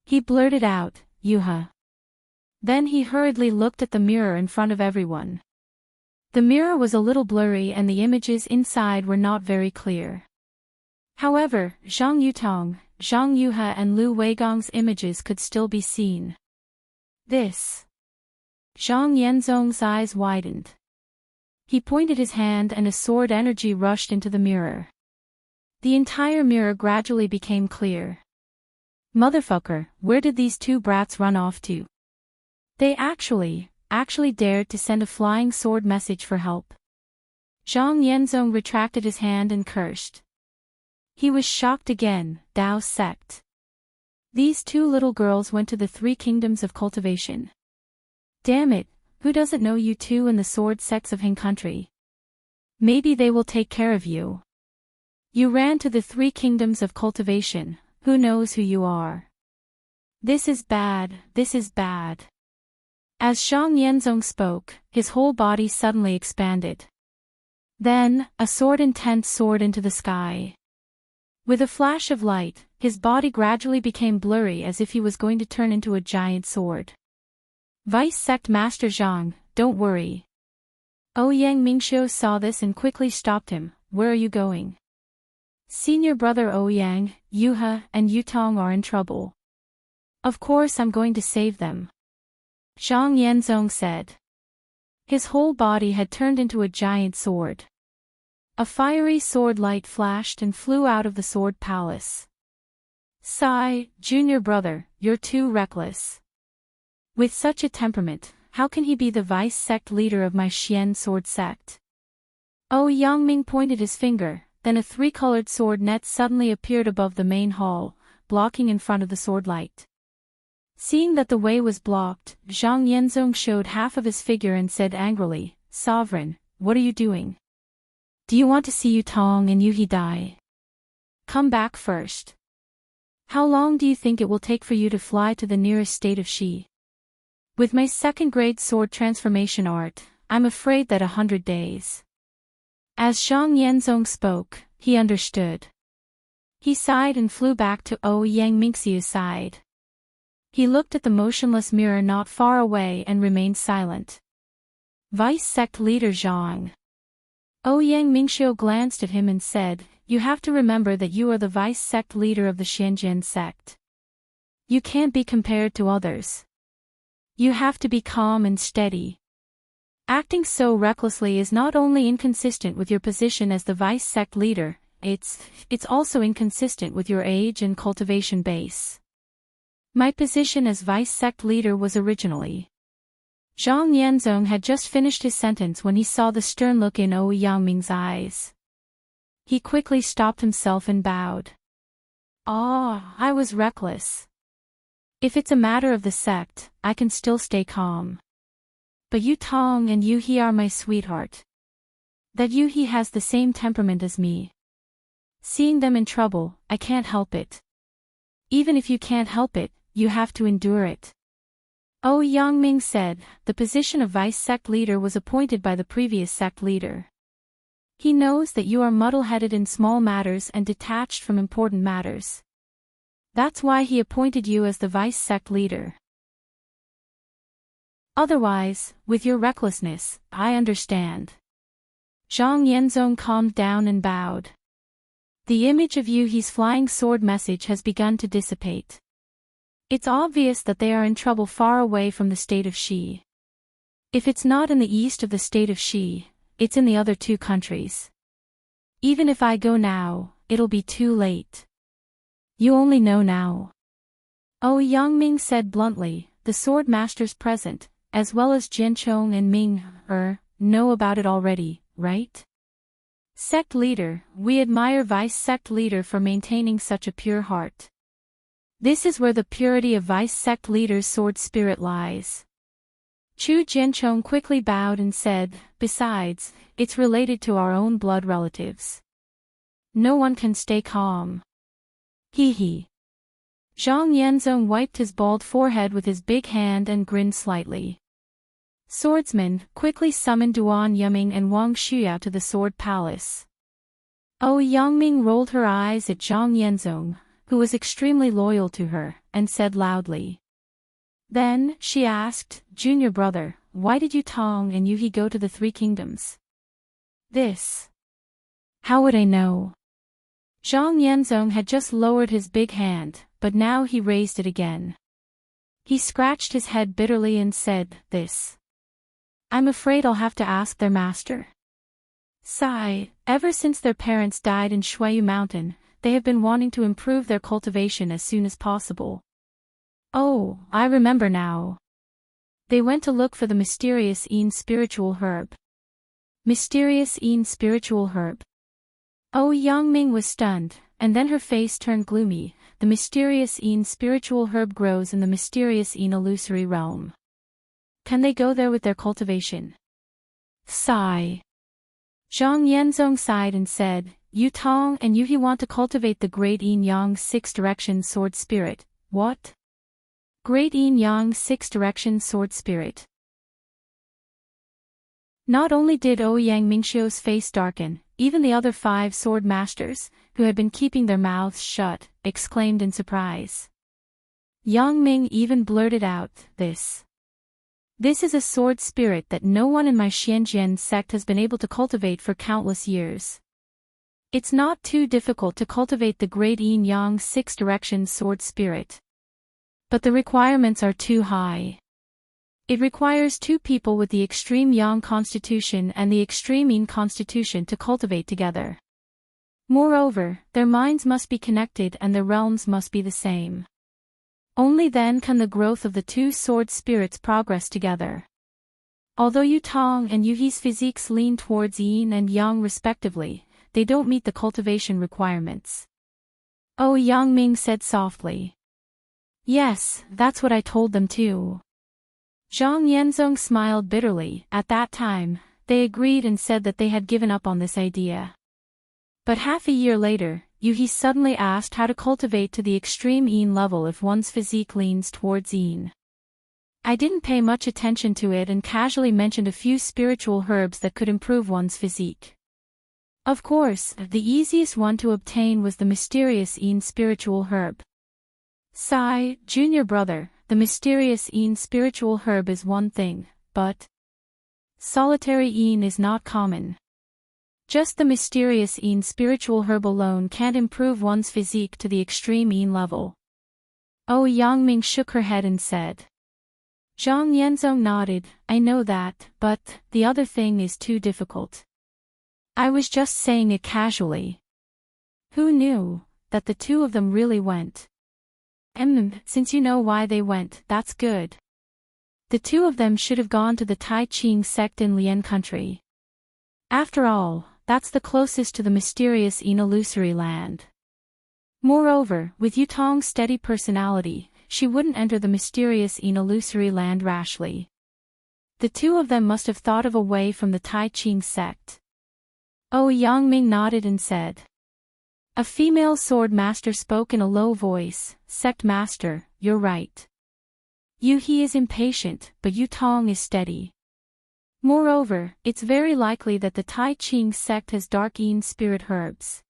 He blurted out, "Yuha." Then he hurriedly looked at the mirror in front of everyone. The mirror was a little blurry and the images inside were not very clear. However, Zhang Yutong, Zhang Yuha and Lu Weigong's images could still be seen. This. Zhang Yanzong's eyes widened. He pointed his hand and a sword energy rushed into the mirror. The entire mirror gradually became clear. Motherfucker, where did these two brats run off to? They actually dared to send a flying sword message for help. Zhang Yanzong retracted his hand and cursed. He was shocked again, Dao sect. These two little girls went to the 3 kingdoms of cultivation. Damn it, who doesn't know you two in the sword sects of Han country? Maybe they will take care of you. You ran to the 3 kingdoms of cultivation, who knows who you are? This is bad, this is bad. As Zhang Yanzong spoke, his whole body suddenly expanded. Then, a sword intent soared into the sky. With a flash of light, his body gradually became blurry as if he was going to turn into a giant sword. Vice Sect Master Zhang, don't worry. Yang Mingxiu saw this and quickly stopped him. Where are you going? Senior brother Yang, Yuha, and Yutong are in trouble. Of course I'm going to save them. Zhang Yanzong said. His whole body had turned into a giant sword. A fiery sword light flashed and flew out of the sword palace. Sigh, junior brother, you're too reckless. With such a temperament, how can he be the vice sect leader of my Xian sword sect? Yangming pointed his finger, then a three-colored sword net suddenly appeared above the main hall, blocking in front of the sword light. Seeing that the way was blocked, Zhang Yanzong showed half of his figure and said angrily, "Sovereign, what are you doing? Do you want to see Yutong and Yuhi die? Come back first. How long do you think it will take for you to fly to the nearest state of Shi? With my second-grade sword transformation art, I'm afraid that 100 days." As Zhang Yanzong spoke, he understood. He sighed and flew back to Yang Mingxiu's side. He looked at the motionless mirror not far away and remained silent. Vice Sect Leader Zhang. Yang Mingxiu glanced at him and said, "You have to remember that you are the Vice Sect Leader of the Xianjian sect. You can't be compared to others. You have to be calm and steady. Acting so recklessly is not only inconsistent with your position as the Vice Sect Leader, it's also inconsistent with your age and cultivation base. My position as Vice Sect Leader was originally..." Zhang Yanzong had just finished his sentence when he saw the stern look in Yangming's eyes. He quickly stopped himself and bowed. I was reckless. If it's a matter of the sect, I can still stay calm. But Yutong and Yuhi are my sweetheart. That Yuhi has the same temperament as me. Seeing them in trouble, I can't help it. Even if you can't help it, you have to endure it. Yangming said, the position of Vice Sect Leader was appointed by the previous sect leader. He knows that you are muddle-headed in small matters and detached from important matters. That's why he appointed you as the Vice Sect Leader. Otherwise, with your recklessness, I understand. Zhang Yanzong calmed down and bowed. The image of Yuhi's flying sword message has begun to dissipate. It's obvious that they are in trouble far away from the state of Shi. If it's not in the east of the state of Shi, it's in the other two countries. Even if I go now, it'll be too late. You only know now. Yangming said bluntly, the sword masters present, as well as Jianchong and Ming, know about it already, right? Sect Leader, we admire Vice Sect Leader for maintaining such a pure heart. This is where the purity of Vice Sect Leader's sword spirit lies. Chu Jianchong quickly bowed and said, besides, it's related to our own blood relatives. No one can stay calm. Hee. Zhang Yanzong wiped his bald forehead with his big hand and grinned slightly. Swordsman, quickly summon Duan Yuming and Wang Shuya to the Sword Palace. Yangming rolled her eyes at Zhang Yanzong, who was extremely loyal to her, and said loudly. Then, she asked, Junior brother, why did Yutong and Yuhi go to the Three Kingdoms? This. How would I know? Zhang Yanzong had just lowered his big hand, but now he raised it again. He scratched his head bitterly and said, this. I'm afraid I'll have to ask their master. Sigh, ever since their parents died in Shuayu Mountain, they have been wanting to improve their cultivation as soon as possible. Oh, I remember now. They went to look for the mysterious spiritual herb. Mysterious spiritual herb. Yangming was stunned, and then her face turned gloomy. The mysterious spiritual herb grows in the mysterious illusory realm. Can they go there with their cultivation? Sigh. Zhang Yanzong sighed and said, Yutong and Yuhi want to cultivate the Great Yin-Yang Six-Direction Sword Spirit. What? Great Yin-Yang Six-Direction Sword Spirit. Not only did Yang Mingxiu's face darken, even the other 5 sword masters, who had been keeping their mouths shut, exclaimed in surprise. Yang Ming even blurted out, This is a sword spirit that no one in my Xianjian sect has been able to cultivate for countless years. It's not too difficult to cultivate the Great Yin-Yang Six-Direction Sword Spirit. But the requirements are too high. It requires 2 people with the extreme Yang constitution and the extreme Yin constitution to cultivate together. Moreover, their minds must be connected and their realms must be the same. Only then can the growth of the 2 sword spirits progress together. Although Yutong and Yuhi's physiques lean towards Yin and Yang respectively, they don't meet the cultivation requirements. Oh, Yang Ming said softly. Yes, that's what I told them too. Zhang Yanzong smiled bitterly. At that time, they agreed and said that they had given up on this idea. But half a year later, Yuhi suddenly asked how to cultivate to the extreme Yin level if one's physique leans towards Yin. I didn't pay much attention to it and casually mentioned a few spiritual herbs that could improve one's physique. Of course, the easiest one to obtain was the mysterious Yin spiritual herb. Sigh, junior brother, the mysterious Yin spiritual herb is one thing, but solitary Yin is not common. Just the mysterious Yin spiritual herb alone can't improve one's physique to the extreme Yin level. Oh, Yang Ming shook her head and said. Zhang Yanzong nodded, I know that, but the other thing is too difficult. I was just saying it casually. Who knew that the two of them really went? Since you know why they went, that's good. The two of them should have gone to the Tai Ching sect in Lian country. After all, that's the closest to the mysterious Yin illusory land. Moreover, with Yutong's steady personality, she wouldn't enter the mysterious Yin illusory land rashly. The two of them must have thought of a way from the Tai Ching sect. Oh, Yang Ming nodded and said. A female sword master spoke in a low voice, Sect master, you're right. Yuhi is impatient, but Yutong is steady. Moreover, it's very likely that the Tai Ching sect has dark Yin spirit herbs.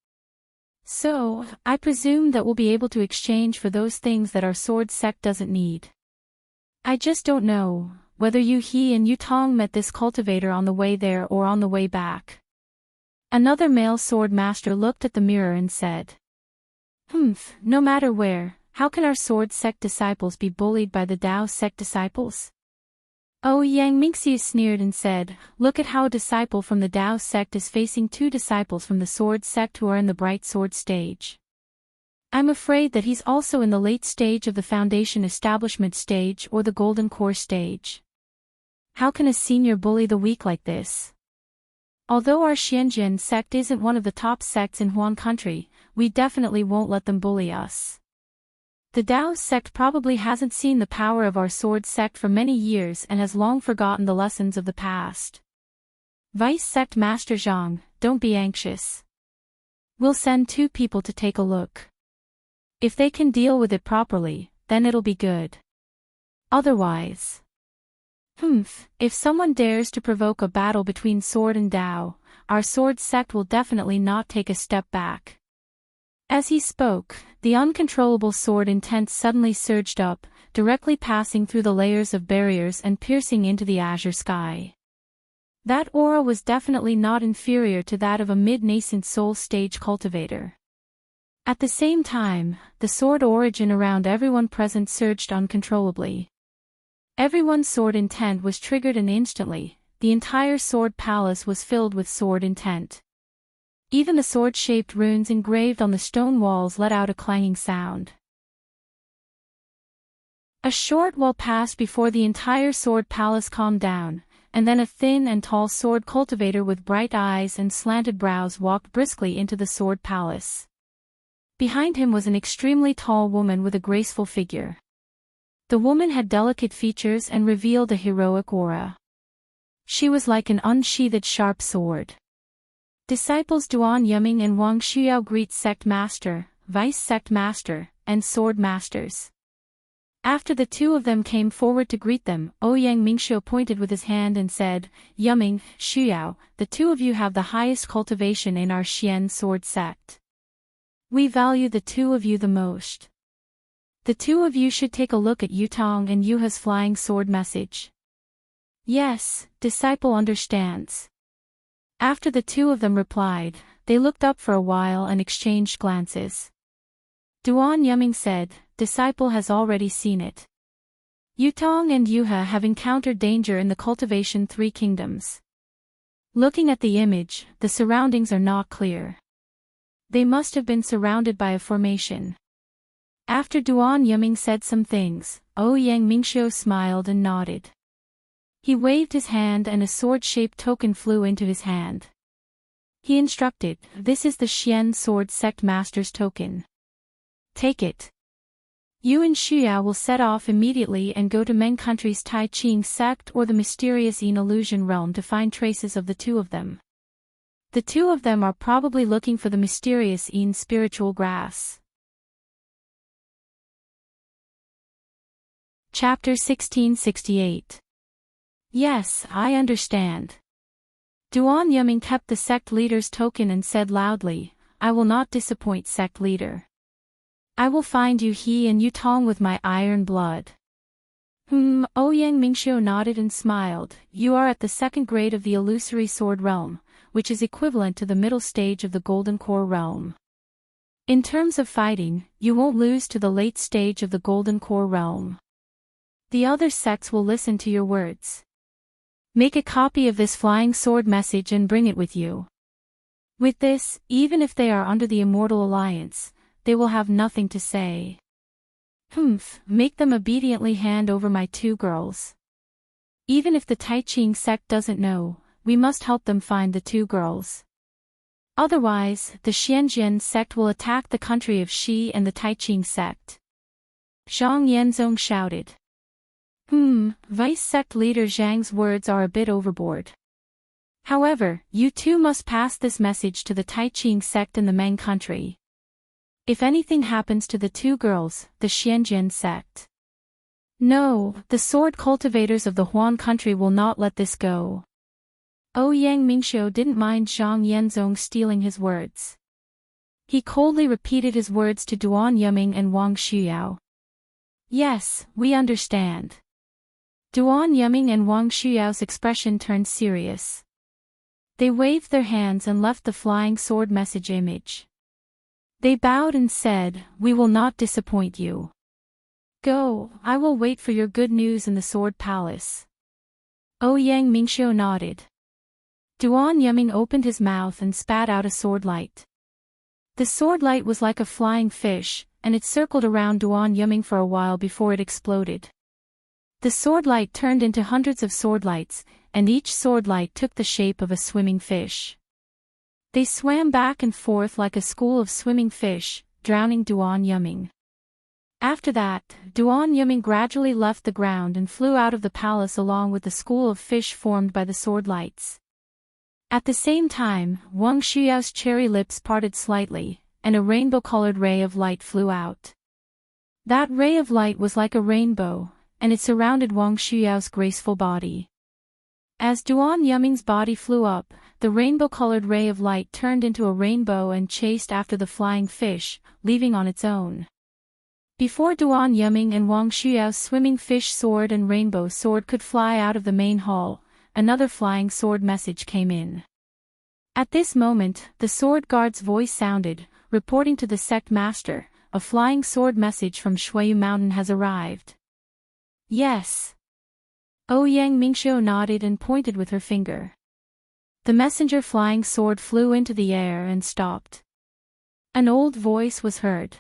So, I presume that we'll be able to exchange for those things that our sword sect doesn't need. I just don't know whether Yuhi and Yutong met this cultivator on the way there or on the way back. Another male sword master looked at the mirror and said. No matter where, how can our sword sect disciples be bullied by the Dao sect disciples? Oh, Yang Mingxi sneered and said, look at how a disciple from the Dao sect is facing two disciples from the sword sect who are in the bright sword stage. I'm afraid that he's also in the late stage of the foundation establishment stage or the golden core stage. How can a senior bully the weak like this? Although our Xianjian sect isn't one of the top sects in Huan country, we definitely won't let them bully us. The Dao sect probably hasn't seen the power of our sword sect for many years and has long forgotten the lessons of the past. Vice Sect Master Zhang, don't be anxious. We'll send 2 people to take a look. If they can deal with it properly, then it'll be good. Otherwise... if someone dares to provoke a battle between sword and Dao, our sword sect will definitely not take a step back. As he spoke, the uncontrollable sword intent suddenly surged up, directly passing through the layers of barriers and piercing into the azure sky. That aura was definitely not inferior to that of a mid-nascent soul stage cultivator. At the same time, the sword origin around everyone present surged uncontrollably. Everyone's sword intent was triggered and instantly, the entire sword palace was filled with sword intent. Even the sword-shaped runes engraved on the stone walls let out a clanging sound. A short while passed before the entire sword palace calmed down, and then a thin and tall sword cultivator with bright eyes and slanted brows walked briskly into the sword palace. Behind him was an extremely tall woman with a graceful figure. The woman had delicate features and revealed a heroic aura. She was like an unsheathed sharp sword. Disciples Duan Yiming and Wang Shuyao greet Sect Master, Vice Sect Master, and Sword Masters. After the two of them came forward to greet them, Ouyang Mingxiu pointed with his hand and said, Yiming, Shuyao, the two of you have the highest cultivation in our Xian sword sect. We value the two of you the most. The two of you should take a look at Yutong and Yuha's flying sword message. Yes, disciple understands. After the two of them replied, they looked up for a while and exchanged glances. Duan Yiming said, disciple has already seen it. Yutong and Yuha have encountered danger in the cultivation 3 kingdoms. Looking at the image, the surroundings are not clear. They must have been surrounded by a formation. After Duan Yiming said some things, Ouyang Mingxiu smiled and nodded. He waved his hand and a sword-shaped token flew into his hand. He instructed, "This is the Xian Sword Sect Master's token. Take it. You and Xuyao will set off immediately and go to Meng Country's Tai Ching sect or the mysterious Yin illusion realm to find traces of the two of them. The two of them are probably looking for the mysterious Yin spiritual grass." Chapter 1668. Yes, I understand. Duan Yiming kept the sect leader's token and said loudly, "I will not disappoint sect leader. I will find you he and Yutong with my iron blood." Ouyang Mingxiu nodded and smiled. "You are at the second grade of the illusory sword realm, which is equivalent to the middle stage of the golden core realm. In terms of fighting, you won't lose to the late stage of the golden core realm. The other sects will listen to your words. Make a copy of this flying sword message and bring it with you. With this, even if they are under the Immortal Alliance, they will have nothing to say. Make them obediently hand over my two girls. Even if the Tai Ching sect doesn't know, we must help them find the two girls. Otherwise, the Xianjian sect will attack the country of Xi and the Tai Ching sect." Zhang Yanzong shouted. Vice sect leader Zhang's words are a bit overboard. However, you two must pass this message to the Tai Ching sect in the Meng country. If anything happens to the two girls, the Xianjian sect. No, the sword cultivators of the Huan country will not let this go. Ouyang Mingxiu didn't mind Zhang Yanzong stealing his words. He coldly repeated his words to Duan Yiming and Wang Xuyao. "Yes, we understand." Duan Yiming and Wang Xuyao's expression turned serious. They waved their hands and left the flying sword message image. They bowed and said, "We will not disappoint you. Go, I will wait for your good news in the Sword Palace." Ouyang Mingxiu nodded. Duan Yiming opened his mouth and spat out a sword light. The sword light was like a flying fish, and it circled around Duan Yiming for a while before it exploded. The sword light turned into hundreds of sword lights, and each sword light took the shape of a swimming fish. They swam back and forth like a school of swimming fish, drowning Duan Yiming. After that, Duan Yiming gradually left the ground and flew out of the palace along with the school of fish formed by the sword lights. At the same time, Wang Xuyao's cherry lips parted slightly, and a rainbow-colored ray of light flew out. That ray of light was like a rainbow, and it surrounded Wang Xuyao's graceful body. As Duan Yiming's body flew up, the rainbow-colored ray of light turned into a rainbow and chased after the flying fish, leaving on its own. Before Duan Yiming and Wang Xuyao's swimming fish sword and rainbow sword could fly out of the main hall, another flying sword message came in. At this moment, the sword guard's voice sounded, reporting to the sect master, "A flying sword message from Shuiyu Mountain has arrived." "Yes." Ouyang Mingxiu nodded and pointed with her finger. The messenger flying sword flew into the air and stopped. An old voice was heard.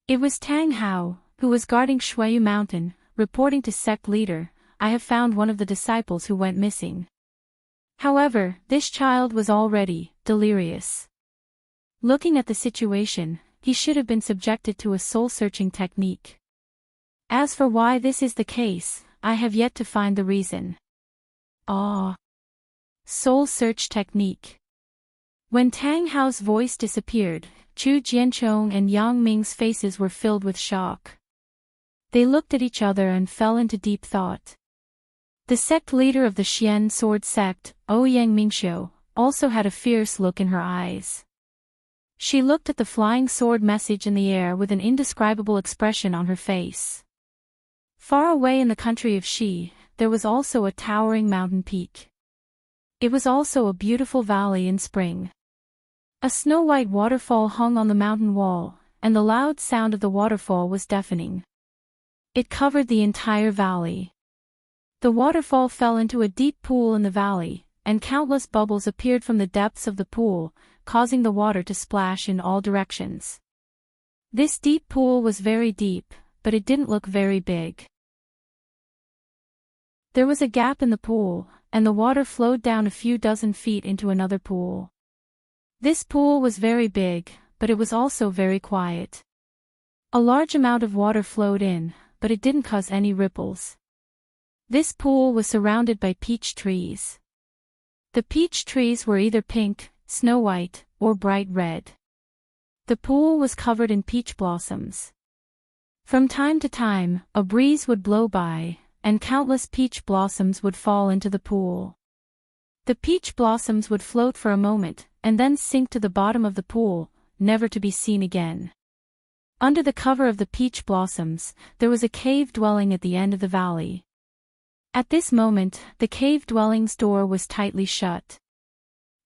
It was Tang Hao, who was guarding Shuiyu Mountain, reporting to sect leader, "I have found one of the disciples who went missing. However, this child was already delirious. Looking at the situation, he should have been subjected to a soul-searching technique. As for why this is the case, I have yet to find the reason." Soul search technique. When Tang Hao's voice disappeared, Chu Jianchong and Yang Ming's faces were filled with shock. They looked at each other and fell into deep thought. The sect leader of the Xian sword sect, Ouyang Mingxiu, also had a fierce look in her eyes. She looked at the flying sword message in the air with an indescribable expression on her face. Far away in the country of Xi, there was also a towering mountain peak. It was also a beautiful valley in spring. A snow-white waterfall hung on the mountain wall, and the loud sound of the waterfall was deafening. It covered the entire valley. The waterfall fell into a deep pool in the valley, and countless bubbles appeared from the depths of the pool, causing the water to splash in all directions. This deep pool was very deep, but it didn't look very big. There was a gap in the pool, and the water flowed down a few dozen feet into another pool. This pool was very big, but it was also very quiet. A large amount of water flowed in, but it didn't cause any ripples. This pool was surrounded by peach trees. The peach trees were either pink, snow white, or bright red. The pool was covered in peach blossoms. From time to time, a breeze would blow by, and countless peach blossoms would fall into the pool. The peach blossoms would float for a moment, and then sink to the bottom of the pool, never to be seen again. Under the cover of the peach blossoms, there was a cave dwelling at the end of the valley. At this moment, the cave dwelling's door was tightly shut.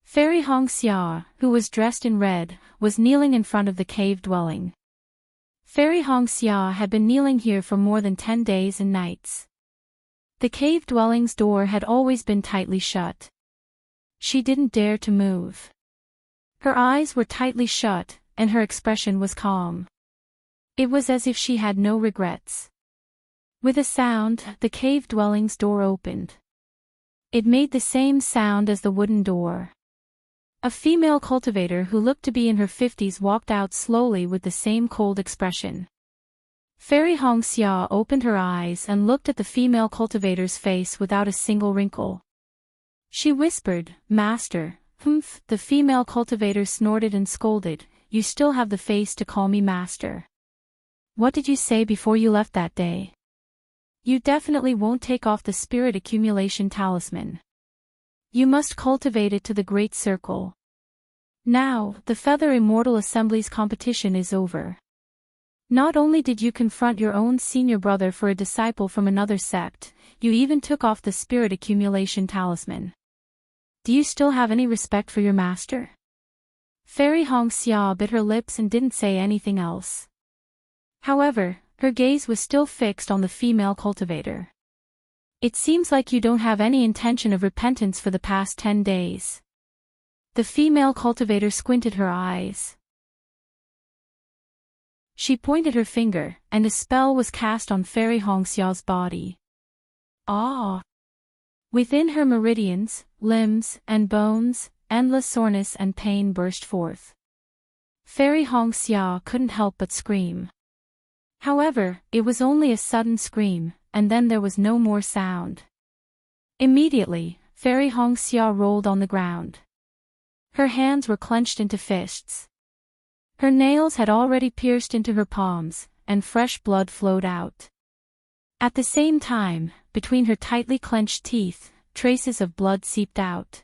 Fairy Hong Xia, who was dressed in red, was kneeling in front of the cave dwelling. Fairy Hong Xia had been kneeling here for more than 10 days and nights. The cave dwelling's door had always been tightly shut. She didn't dare to move. Her eyes were tightly shut, and her expression was calm. It was as if she had no regrets. With a sound, the cave dwelling's door opened. It made the same sound as the wooden door. A female cultivator who looked to be in her 50s walked out slowly with the same cold expression. Fairy Hong Xia opened her eyes and looked at the female cultivator's face without a single wrinkle. She whispered, "Master." "Humph," the female cultivator snorted and scolded, "You still have the face to call me master. What did you say before you left that day? You definitely won't take off the spirit accumulation talisman. You must cultivate it to the Great Circle. Now, the Feather Immortal Assembly's competition is over. Not only did you confront your own senior brother for a disciple from another sect, you even took off the spirit accumulation talisman. Do you still have any respect for your master?" Fairy Hong Xia bit her lips and didn't say anything else. However, her gaze was still fixed on the female cultivator. "It seems like you don't have any intention of repentance for the past 10 days. The female cultivator squinted her eyes. She pointed her finger, and a spell was cast on Fairy Hong Xiao's body. Ah! Within her meridians, limbs, and bones, endless soreness and pain burst forth. Fairy Hong Xia couldn't help but scream. However, it was only a sudden scream, and then there was no more sound. Immediately, Fairy Hong Xia rolled on the ground. Her hands were clenched into fists. Her nails had already pierced into her palms, and fresh blood flowed out. At the same time, between her tightly clenched teeth, traces of blood seeped out.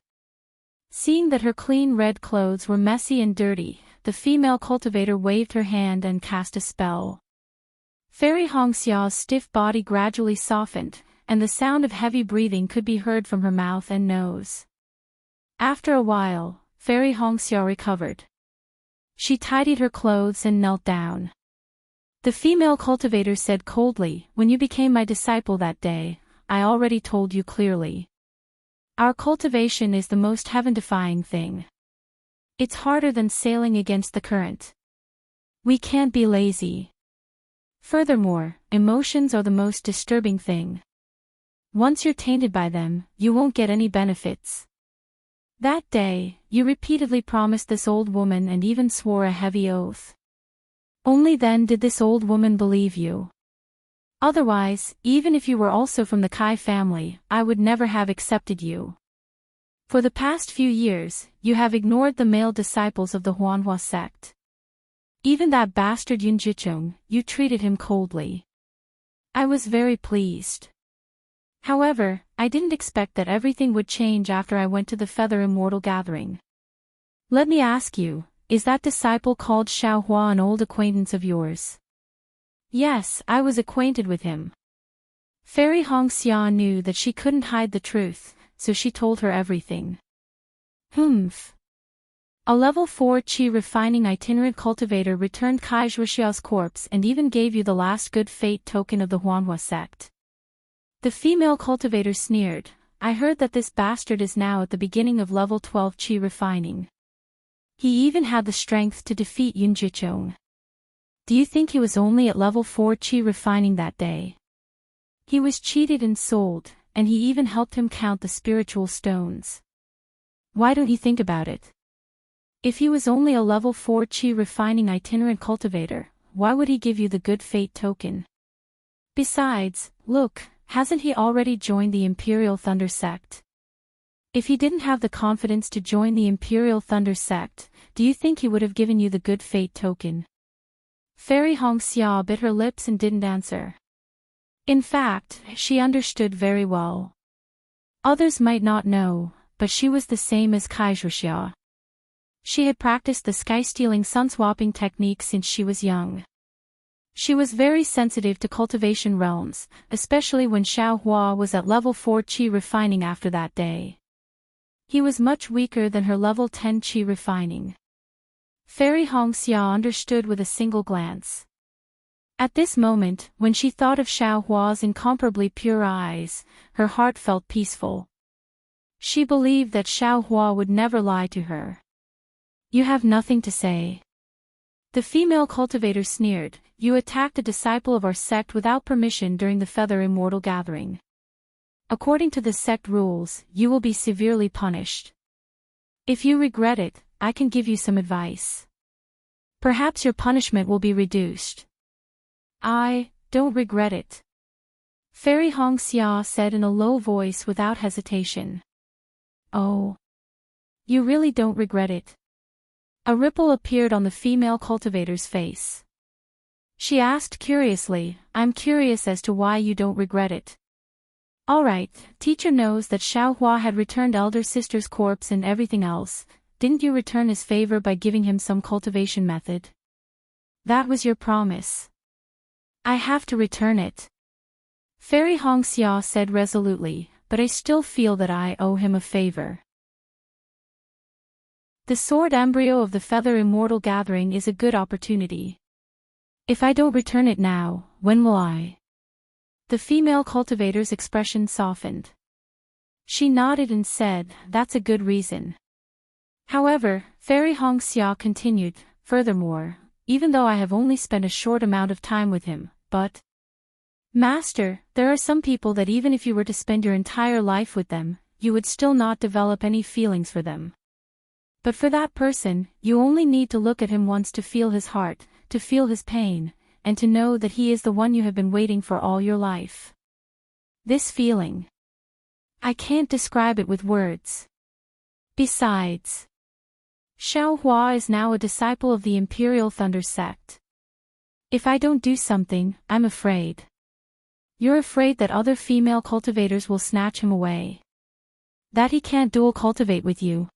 Seeing that her clean red clothes were messy and dirty, the female cultivator waved her hand and cast a spell. Fairy Hong Xiao's stiff body gradually softened, and the sound of heavy breathing could be heard from her mouth and nose. After a while, Fairy Hong Xia recovered. She tidied her clothes and knelt down. The female cultivator said coldly, "When you became my disciple that day, I already told you clearly. Our cultivation is the most heaven-defying thing. It's harder than sailing against the current. We can't be lazy. Furthermore, emotions are the most disturbing thing. Once you're tainted by them, you won't get any benefits. That day, you repeatedly promised this old woman and even swore a heavy oath. Only then did this old woman believe you. Otherwise, even if you were also from the Kai family, I would never have accepted you. For the past few years, you have ignored the male disciples of the Huanhua sect. Even that bastard Yun Jicheng, you treated him coldly. I was very pleased. However, I didn't expect that everything would change after I went to the Feather Immortal Gathering. Let me ask you, is that disciple called Xiaohua an old acquaintance of yours?" "Yes, I was acquainted with him." Fairy Hong Xia knew that she couldn't hide the truth, so she told her everything. "Humph. A level 4 qi refining itinerant cultivator returned Kai Zhuoxiao's corpse and even gave you the last good fate token of the Huanhua sect." The female cultivator sneered, "I heard that this bastard is now at the beginning of level 12 qi refining. He even had the strength to defeat Yun Jicheng. Do you think he was only at level 4 qi refining that day? He was cheated and sold, and he even helped him count the spiritual stones. Why don't you think about it? If he was only a level 4 chi refining itinerant cultivator, why would he give you the good fate token? Besides, look, hasn't he already joined the Imperial Thunder Sect? If he didn't have the confidence to join the Imperial Thunder Sect, do you think he would have given you the good fate token? Fairy Hongxia bit her lips and didn't answer. In fact, she understood very well. Others might not know, but she was the same as Kaizhuxia. She had practiced the sky-stealing sun-swapping technique since she was young. She was very sensitive to cultivation realms, especially when Xiao Hua was at level 4 qi refining after that day. He was much weaker than her level 10 qi refining. Fairy Hongxia understood with a single glance. At this moment, when she thought of Xiao Hua's incomparably pure eyes, her heart felt peaceful. She believed that Xiao Hua would never lie to her. You have nothing to say. The female cultivator sneered. You attacked a disciple of our sect without permission during the Feather Immortal Gathering. According to the sect rules, you will be severely punished. If you regret it, I can give you some advice. Perhaps your punishment will be reduced. I don't regret it. Fairy Hongxia said in a low voice without hesitation. Oh. You really don't regret it? A ripple appeared on the female cultivator's face. She asked curiously, I'm curious as to why you don't regret it. Alright, teacher knows that Xiao Hua had returned elder sister's corpse and everything else. Didn't you return his favor by giving him some cultivation method? That was your promise. I have to return it. Fairy Hongxia said resolutely, but I still feel that I owe him a favor. The sword embryo of the Feather Immortal Gathering is a good opportunity. If I don't return it now, when will I? The female cultivator's expression softened. She nodded and said, that's a good reason. However, Fairy Hongxia continued, furthermore, even though I have only spent a short amount of time with him, but... Master, there are some people that even if you were to spend your entire life with them, you would still not develop any feelings for them. But for that person, you only need to look at him once to feel his heart, to feel his pain, and to know that he is the one you have been waiting for all your life. This feeling. I can't describe it with words. Besides, Xiao Hua is now a disciple of the Imperial Thunder Sect. If I don't do something, I'm afraid. You're afraid that other female cultivators will snatch him away. That he can't dual cultivate with you.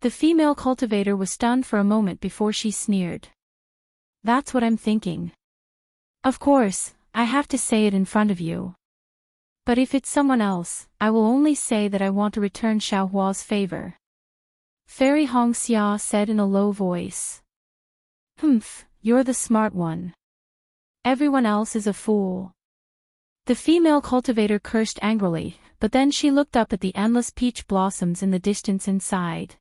The female cultivator was stunned for a moment before she sneered. That's what I'm thinking. Of course, I have to say it in front of you. But if it's someone else, I will only say that I want to return Xiao Hua's favor. Fairy Hongxia said in a low voice. Humph, you're the smart one. Everyone else is a fool. The female cultivator cursed angrily, but then she looked up at the endless peach blossoms in the distance and sighed.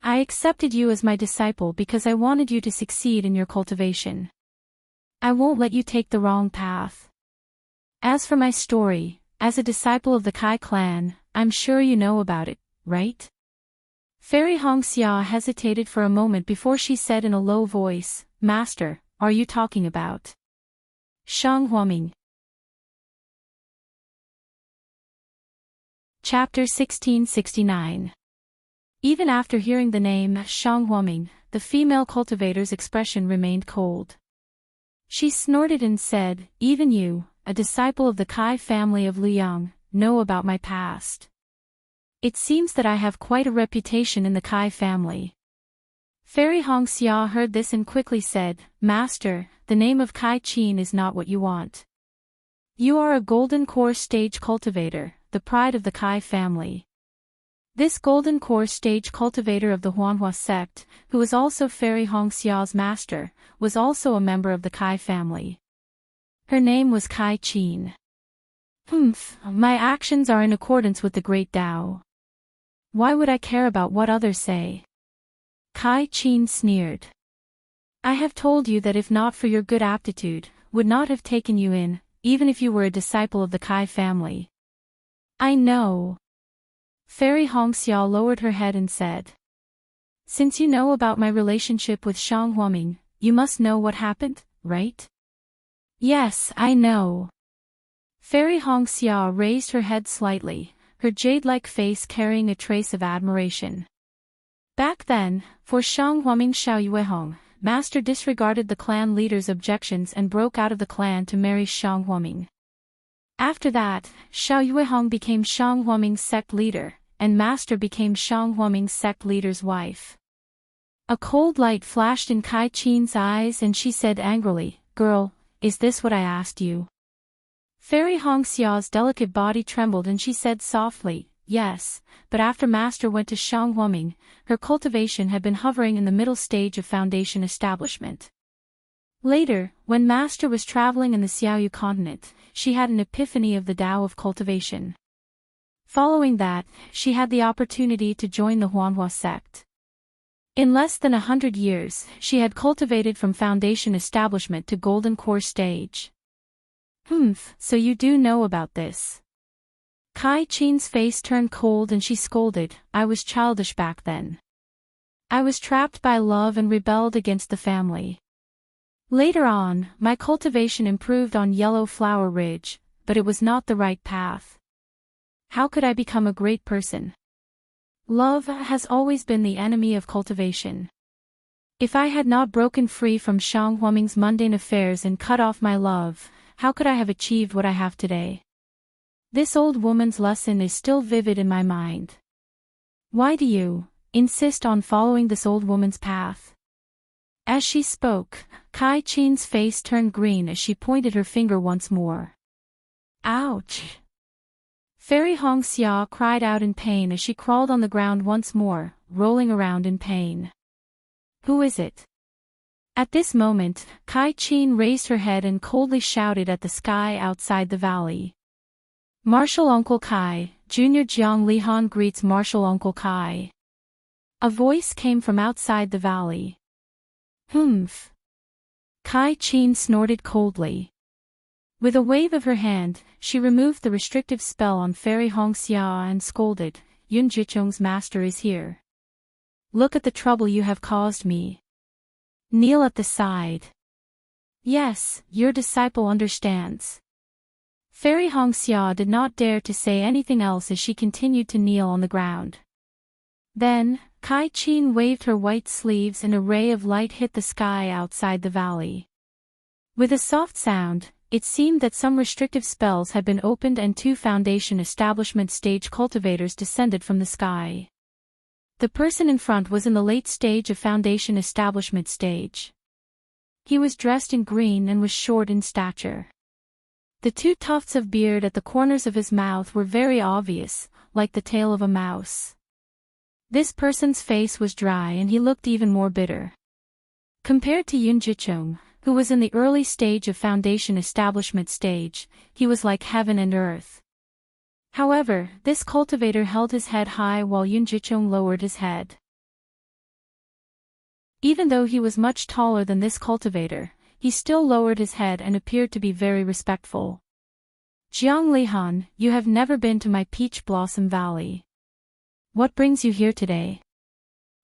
I accepted you as my disciple because I wanted you to succeed in your cultivation. I won't let you take the wrong path. As for my story, as a disciple of the Kai clan, I'm sure you know about it, right? Fairy Hongxia hesitated for a moment before she said in a low voice, Master, are you talking about Shang Huaming? Chapter 1669. Even after hearing the name Shang Huaming, the female cultivator's expression remained cold. She snorted and said, even you, a disciple of the Kai family of Liang, know about my past. It seems that I have quite a reputation in the Kai family. Fairy Hongxia heard this and quickly said, Master, the name of Kai Qin is not what you want. You are a golden core stage cultivator, the pride of the Kai family. This golden core stage cultivator of the Huanhua sect, who was also Fairy Hongxia's master, was also a member of the Kai family. Her name was Kai Qin. Humph, my actions are in accordance with the Great Tao. Why would I care about what others say? Kai Qin sneered. I have told you that if not for your good aptitude, would not have taken you in, even if you were a disciple of the Kai family. I know. Fairy Hongxia lowered her head and said. Since you know about my relationship with Shang Huaming, you must know what happened, right? Yes, I know. Fairy Hongxia raised her head slightly, her jade-like face carrying a trace of admiration. Back then, for Shang Huaming Xiaoyuehong, Master disregarded the clan leader's objections and broke out of the clan to marry Shang Huaming. After that, Xiaoyuehong became Shang Huaming's sect leader, and Master became Shang Huaming's sect leader's wife. A cold light flashed in Kai Qin's eyes and she said angrily, "Girl, is this what I asked you?" Fairy Hongxia's delicate body trembled and she said softly, "Yes, but after Master went to Shang Huaming, her cultivation had been hovering in the middle stage of foundation establishment. Later, when Master was traveling in the Xiaoyu continent, she had an epiphany of the Tao of cultivation. Following that, she had the opportunity to join the Huanhua sect. In less than 100 years, she had cultivated from foundation establishment to golden core stage." So you do know about this." Kai Qin's face turned cold and she scolded, "I was childish back then. I was trapped by love and rebelled against the family. Later on, my cultivation improved on Yellow Flower Ridge, but it was not the right path. How could I become a great person? Love has always been the enemy of cultivation. If I had not broken free from Shang Huaming's mundane affairs and cut off my love, how could I have achieved what I have today? This old woman's lesson is still vivid in my mind. Why do you insist on following this old woman's path?" As she spoke, Kai Qin's face turned green as she pointed her finger once more. "Ouch!" Fairy Hongxia cried out in pain as she crawled on the ground once more, rolling around in pain. "Who is it?" At this moment, Kai Qin raised her head and coldly shouted at the sky outside the valley. "Martial Uncle Kai, Junior Jiang Lihan greets Martial Uncle Kai." A voice came from outside the valley. "Humph." Kai Qin snorted coldly. With a wave of her hand, she removed the restrictive spell on Fairy Hongxia and scolded, "Yun Jichong's master is here. Look at the trouble you have caused me. Kneel at the side." "Yes, your disciple understands." Fairy Hongxia did not dare to say anything else as she continued to kneel on the ground. Then, Kai Qin waved her white sleeves and a ray of light hit the sky outside the valley. With a soft sound, it seemed that some restrictive spells had been opened and 2 foundation establishment stage cultivators descended from the sky. The person in front was in the late stage of foundation establishment stage. He was dressed in green and was short in stature. The 2 tufts of beard at the corners of his mouth were very obvious, like the tail of a mouse. This person's face was dry and he looked even more bitter. Compared to Yun Jichong, who was in the early stage of foundation establishment stage, he was like heaven and earth. However, this cultivator held his head high while Yun Jichong lowered his head. Even though he was much taller than this cultivator, he still lowered his head and appeared to be very respectful. "Jiang Lihan, you have never been to my Peach Blossom Valley. What brings you here today?"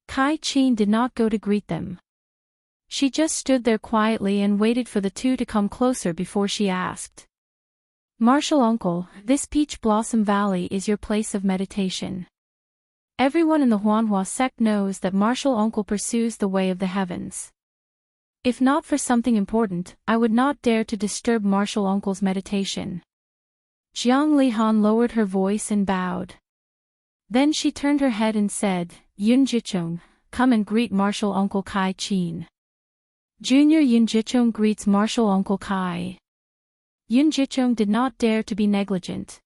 Kai Qin did not go to greet them. She just stood there quietly and waited for the 2 to come closer before she asked. "Martial Uncle, this Peach Blossom Valley is your place of meditation. Everyone in the Huanhua sect knows that Martial Uncle pursues the way of the heavens. If not for something important, I would not dare to disturb Martial Uncle's meditation." Jiang Lihan lowered her voice and bowed. Then she turned her head and said, "Yun Jichong, come and greet Martial Uncle Kai Qin." Junior Yun Jichong greets Martial Uncle Kai. Yun Jichong did not dare to be negligent.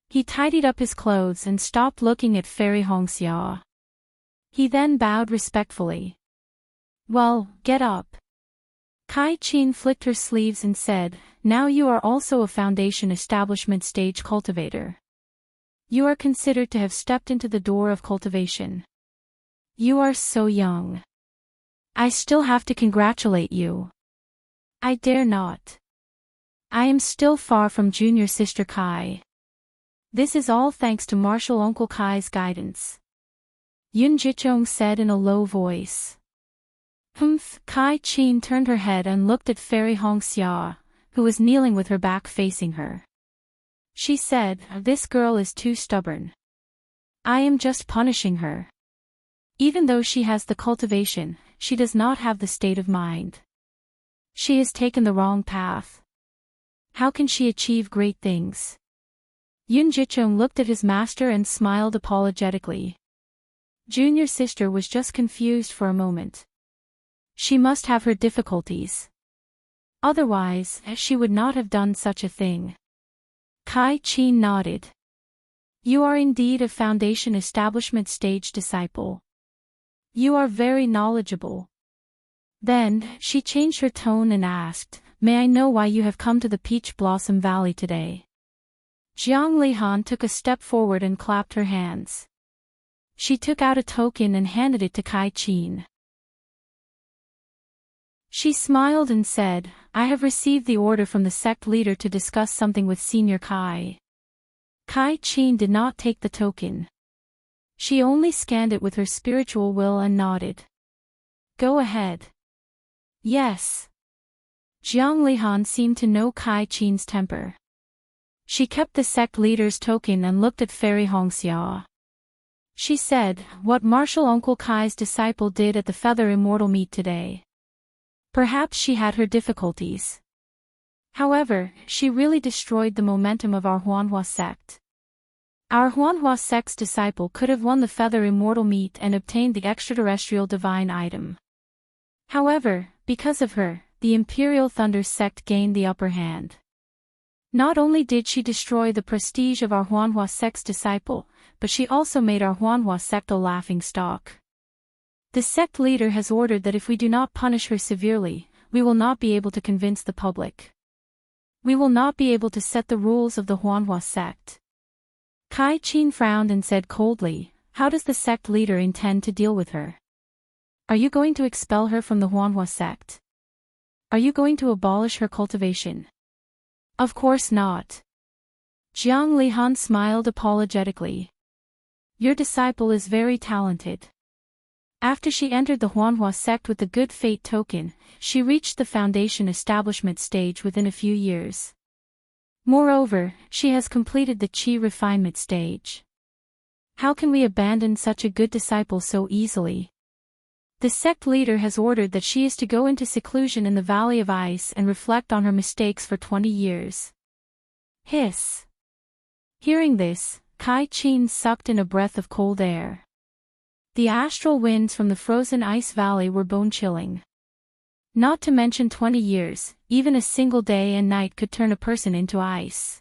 He tidied up his clothes and stopped looking at Fairy Hongxia. He then bowed respectfully. "Well, get up." Kai Qin flicked her sleeves and said, "Now you are also a foundation establishment stage cultivator. You are considered to have stepped into the door of cultivation. You are so young. I still have to congratulate you." "I dare not. I am still far from Junior Sister Kai. This is all thanks to Martial Uncle Kai's guidance." Yun Jichong said in a low voice. Humph. Kai Chin turned her head and looked at Fairy Hongxia, who was kneeling with her back facing her. She said, "This girl is too stubborn. I am just punishing her. Even though she has the cultivation, she does not have the state of mind. She has taken the wrong path. How can she achieve great things?" Yun Jichong looked at his master and smiled apologetically. Junior sister was just confused for a moment. She must have her difficulties. Otherwise, she would not have done such a thing. Kai Chin nodded. "You are indeed a foundation establishment stage disciple. You are very knowledgeable." Then, she changed her tone and asked, "May I know why you have come to the Peach Blossom Valley today?" Jiang Lihan took a step forward and clapped her hands. She took out a token and handed it to Kai Chin. She smiled and said, "I have received the order from the sect leader to discuss something with Senior Kai." Kai Chin did not take the token. She only scanned it with her spiritual will and nodded. "Go ahead." "Yes." Jiang Lihan seemed to know Kai Chin's temper. She kept the sect leader's token and looked at Fairy Hongxia. She said, "What Martial Uncle Kai's disciple did at the Feather Immortal meet today. Perhaps she had her difficulties. However, she really destroyed the momentum of our Huanhua sect. Our Huanhua sect's disciple could have won the Feather Immortal meet and obtained the extraterrestrial divine item. However, because of her, the Imperial Thunder sect gained the upper hand. Not only did she destroy the prestige of our Huanhua sect's disciple, but she also made our Huanhua sect a laughingstock. The sect leader has ordered that if we do not punish her severely, we will not be able to convince the public. We will not be able to set the rules of the Huanhua sect." Kai Chin frowned and said coldly, "How does the sect leader intend to deal with her? Are you going to expel her from the Huanhua sect? Are you going to abolish her cultivation?" "Of course not." Jiang Lihan smiled apologetically. "Your disciple is very talented." After she entered the Huanhua sect with the Good Fate token, she reached the foundation establishment stage within a few years. Moreover, she has completed the Qi refinement stage. How can we abandon such a good disciple so easily? The sect leader has ordered that she is to go into seclusion in the Valley of Ice and reflect on her mistakes for 20 years. Hiss. Hearing this, Kai Chin sucked in a breath of cold air. The astral winds from the frozen ice valley were bone-chilling. Not to mention 20 years, even a single day and night could turn a person into ice.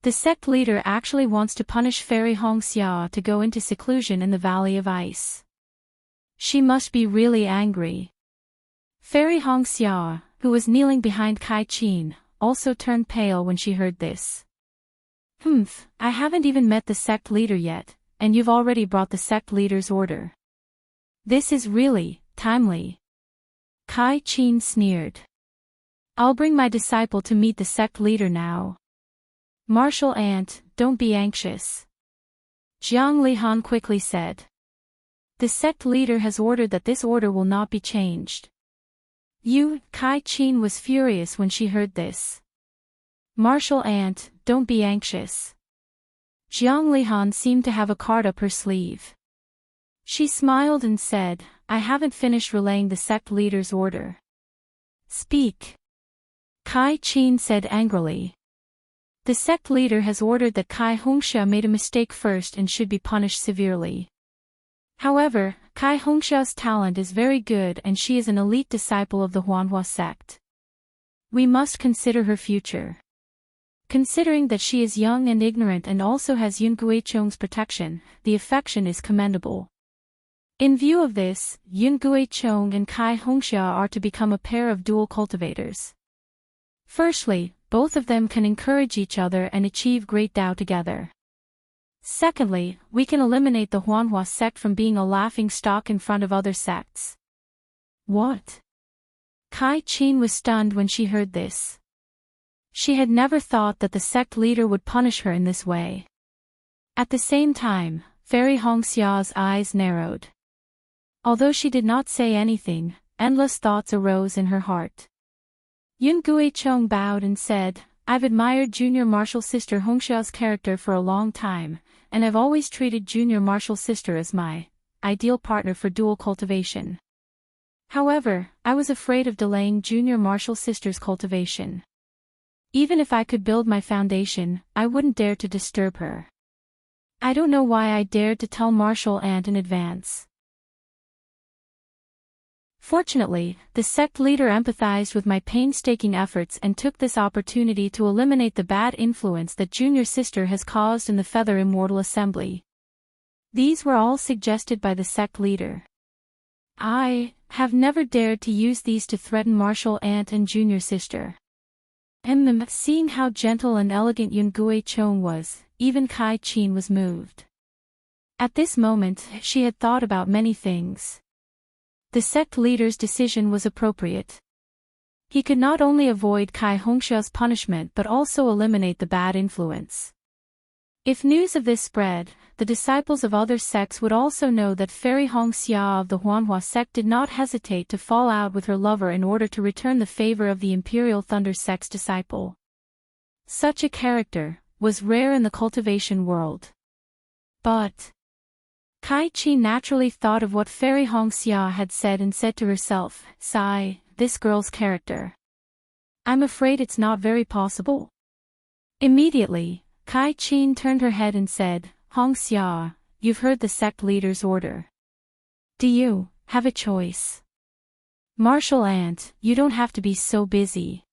The sect leader actually wants to punish Fairy Hongxia to go into seclusion in the Valley of Ice. She must be really angry. Fairy Hongxia, who was kneeling behind Kai Chin, also turned pale when she heard this. "Humph, I haven't even met the sect leader yet, and you've already brought the sect leader's order. This is really timely." Kai Chin sneered. "I'll bring my disciple to meet the sect leader now." "Martial aunt, don't be anxious," Jiang Lihan quickly said. "The sect leader has ordered that this order will not be changed." Kai Chin was furious when she heard this. "Martial aunt, don't be anxious." Jiang Lihan seemed to have a card up her sleeve. She smiled and said, "I haven't finished relaying the sect leader's order." "Speak." Kai Chin said angrily. "The sect leader has ordered that Kai Hongxia made a mistake first and should be punished severely. However, Kai Hongxia's talent is very good and she is an elite disciple of the Huanhua sect. We must consider her future. Considering that she is young and ignorant and also has Yun Guichong's protection, the affection is commendable. In view of this, Yun Guichong and Kai Hongxia are to become a pair of dual cultivators. Firstly, both of them can encourage each other and achieve great Dao together. Secondly, we can eliminate the Huanhua sect from being a laughing stock in front of other sects." "What?" Kai Chin was stunned when she heard this. She had never thought that the sect leader would punish her in this way. At the same time, Fairy Hongxia's eyes narrowed. Although she did not say anything, endless thoughts arose in her heart. Yun Guicheng bowed and said, I've admired Junior Martial Sister Hongxia's character for a long time, and I've always treated Junior Martial Sister as my ideal partner for dual cultivation. However, I was afraid of delaying Junior Martial Sister's cultivation. Even if I could build my foundation, I wouldn't dare to disturb her. I don't know why I dared to tell Martial Aunt in advance. Fortunately, the sect leader empathized with my painstaking efforts and took this opportunity to eliminate the bad influence that Junior Sister has caused in the Feather Immortal Assembly. These were all suggested by the sect leader. I have never dared to use these to threaten Martial Aunt and Junior Sister. Seeing how gentle and elegant Yun Guicheng was, even Kai Qin was moved. At this moment, she had thought about many things. The sect leader's decision was appropriate. He could not only avoid Kai Hongxia's punishment but also eliminate the bad influence. If news of this spread, the disciples of other sects would also know that Fairy Hongxia of the Huanhua sect did not hesitate to fall out with her lover in order to return the favor of the Imperial Thunder sect's disciple. Such a character was rare in the cultivation world. But Kai Qi naturally thought of what Fairy Hongxia had said and said to herself, sigh, this girl's character. I'm afraid it's not very possible. Immediately, Kai Qin turned her head and said, Hongxia, you've heard the sect leader's order. Do you have a choice? Martial Aunt, you don't have to be so busy.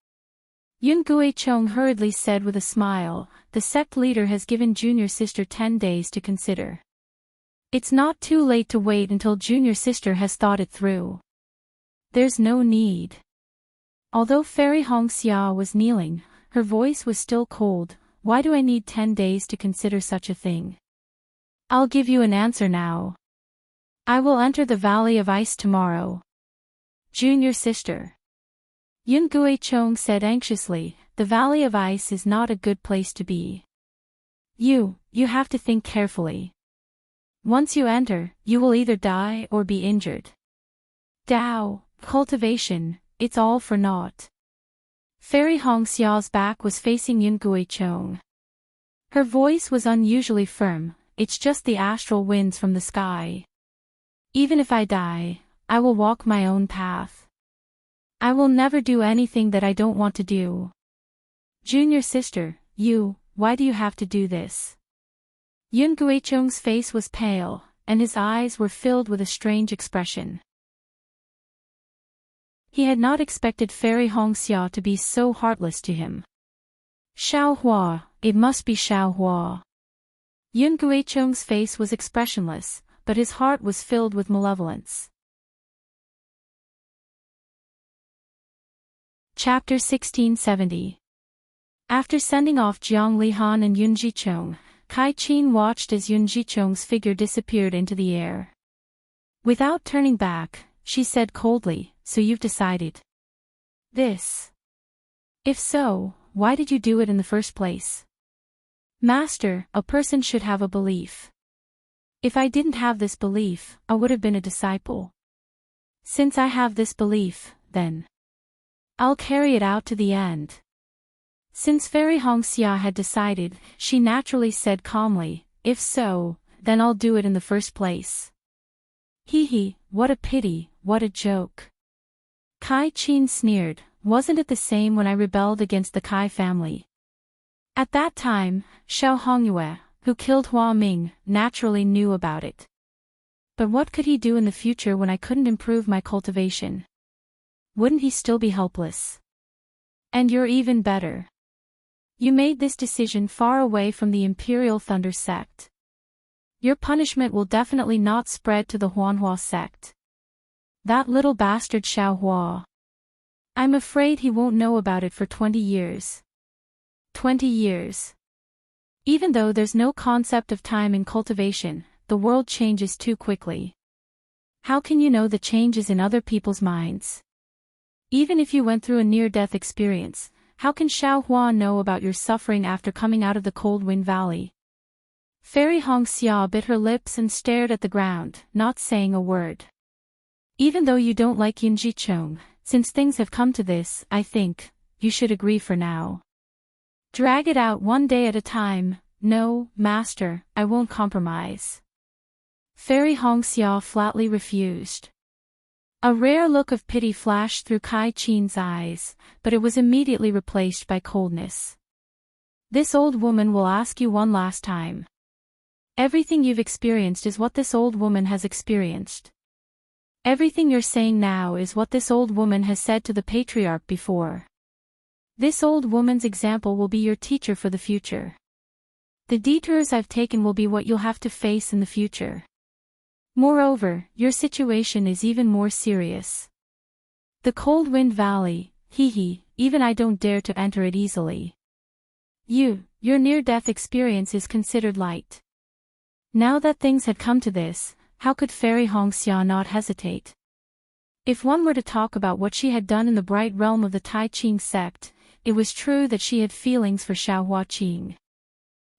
Yun Guicheng hurriedly said with a smile, the sect leader has given Junior Sister 10 days to consider. It's not too late to wait until Junior Sister has thought it through. There's no need. Although Fairy Hongxia was kneeling, her voice was still cold. Why do I need 10 days to consider such a thing? I'll give you an answer now. I will enter the Valley of Ice tomorrow. Junior Sister. Yun Guicheng said anxiously, the Valley of Ice is not a good place to be. You have to think carefully. Once you enter, you will either die or be injured. Dao, cultivation, it's all for naught. Fairy Hongxia's back was facing Yun Guicheng. Her voice was unusually firm, it's just the astral winds from the sky. Even if I die, I will walk my own path. I will never do anything that I don't want to do. Junior Sister, why do you have to do this? Yun Guicheng's face was pale, and his eyes were filled with a strange expression. He had not expected Fairy Hongxia to be so heartless to him. Xiaohua, it must be Xiaohua. Yun Guicheng's face was expressionless, but his heart was filled with malevolence. Chapter 1670. After sending off Jiang Lihan and Yun Jicheng, Kai Qin watched as Yun Jicheng's figure disappeared into the air. Without turning back, she said coldly, so you've decided this? If so, why did you do it in the first place? Master, a person should have a belief. If I didn't have this belief, I would have been a disciple. Since I have this belief, then I'll carry it out to the end. Since Fairy Hongxia had decided, she naturally said calmly, if so, then I'll do it in the first place. What a pity, what a joke. Kai Qin sneered, wasn't it the same when I rebelled against the Kai family? At that time, Xiao Hongyue, who killed Hua Ming, naturally knew about it. But what could he do in the future when I couldn't improve my cultivation? Wouldn't he still be helpless? And you're even better. You made this decision far away from the Imperial Thunder sect. Your punishment will definitely not spread to the Huanhua sect. That little bastard Xiaohua. I'm afraid he won't know about it for 20 years. 20 years. Even though there's no concept of time in cultivation, the world changes too quickly. How can you know the changes in other people's minds? Even if you went through a near-death experience, how can Xiaohua know about your suffering after coming out of the Cold Wind Valley? Fairy Hongxia bit her lips and stared at the ground, not saying a word. Even though you don't like Yunjicheng, since things have come to this, I think, you should agree for now. Drag it out one day at a time. No, master, I won't compromise. Fairy Hongxia flatly refused. A rare look of pity flashed through Kai Qin's eyes, but it was immediately replaced by coldness. This old woman will ask you one last time. Everything you've experienced is what this old woman has experienced. Everything you're saying now is what this old woman has said to the patriarch before. This old woman's example will be your teacher for the future. The detours I've taken will be what you'll have to face in the future. Moreover, your situation is even more serious. The Cold Wind Valley, even I don't dare to enter it easily. Your near-death experience is considered light. Now that things had come to this, how could Fairy Hongxia not hesitate? If one were to talk about what she had done in the bright realm of the Tai Ching sect, it was true that she had feelings for Xiaohua Qing.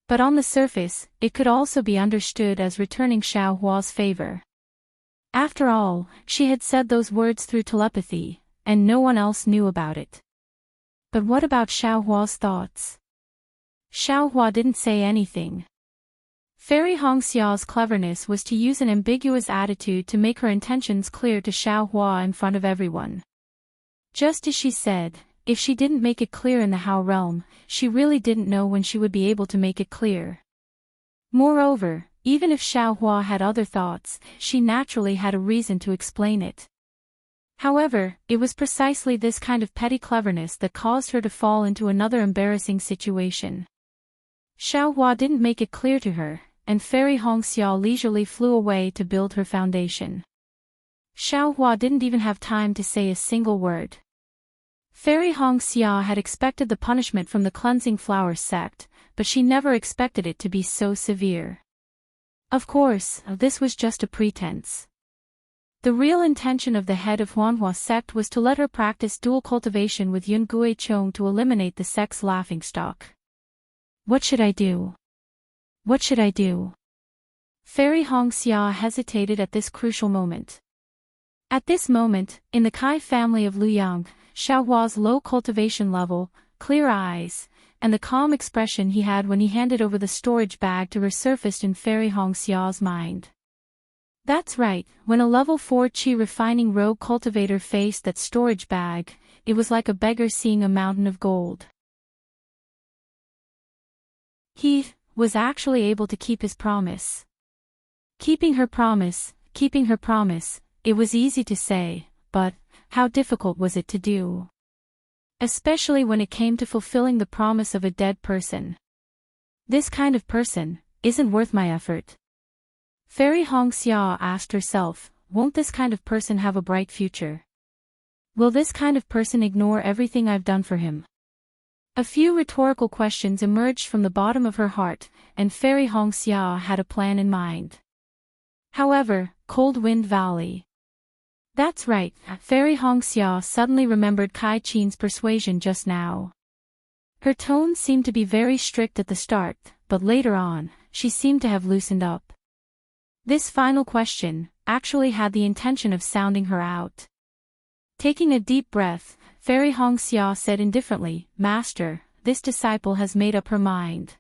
But on the surface, it could also be understood as returning Xiaohua's favor. After all, she had said those words through telepathy, and no one else knew about it. But what about Xiaohua's thoughts? Xiaohua didn't say anything. Fairy Hongxia's cleverness was to use an ambiguous attitude to make her intentions clear to Xiaohua in front of everyone. Just as she said, if she didn't make it clear in the Hao realm, she really didn't know when she would be able to make it clear. Moreover, even if Xiaohua had other thoughts, she naturally had a reason to explain it. However, it was precisely this kind of petty cleverness that caused her to fall into another embarrassing situation. Xiaohua didn't make it clear to her, and Fairy Hongxia leisurely flew away to build her foundation. Xiaohua didn't even have time to say a single word. Fairy Hongxia had expected the punishment from the Cleansing Flower sect, but she never expected it to be so severe. Of course, this was just a pretense. The real intention of the head of Huanhua sect was to let her practice dual cultivation with Yun Guichong to eliminate the sect's laughingstock. What should I do? What should I do? Fairy Hongxia hesitated at this crucial moment. At this moment, in the Kai family of Luyang, Xiaohua's low cultivation level, clear eyes, and the calm expression he had when he handed over the storage bag to her surfaced in Fairy Hongxia's mind. That's right, when a level 4 Qi refining rogue cultivator faced that storage bag, it was like a beggar seeing a mountain of gold. He was actually able to keep his promise. Keeping her promise, it was easy to say, but how difficult was it to do? Especially when it came to fulfilling the promise of a dead person. This kind of person isn't worth my effort. Fairy Hongxia asked herself, won't this kind of person have a bright future? Will this kind of person ignore everything I've done for him? A few rhetorical questions emerged from the bottom of her heart, and Fairy Hongxia had a plan in mind. However, Cold Wind Valley. That's right, Fairy Hongxia suddenly remembered Kai Qin's persuasion just now. Her tone seemed to be very strict at the start, but later on, she seemed to have loosened up. This final question actually had the intention of sounding her out. Taking a deep breath, Fairy Hongxia said indifferently, Master, this disciple has made up her mind.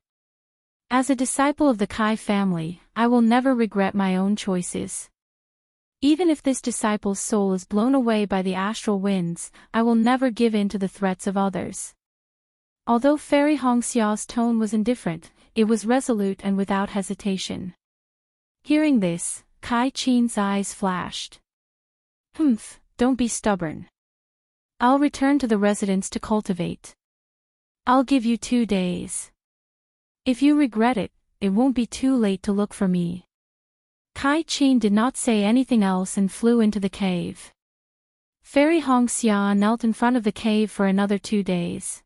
As a disciple of the Kai family, I will never regret my own choices. Even if this disciple's soul is blown away by the astral winds, I will never give in to the threats of others. Although Fairy Hongxia's tone was indifferent, it was resolute and without hesitation. Hearing this, Kai Qin's eyes flashed. Don't be stubborn. I'll return to the residence to cultivate. I'll give you 2 days. If you regret it, it won't be too late to look for me. Kai Qin did not say anything else and flew into the cave. Fairy Hongxia knelt in front of the cave for another 2 days.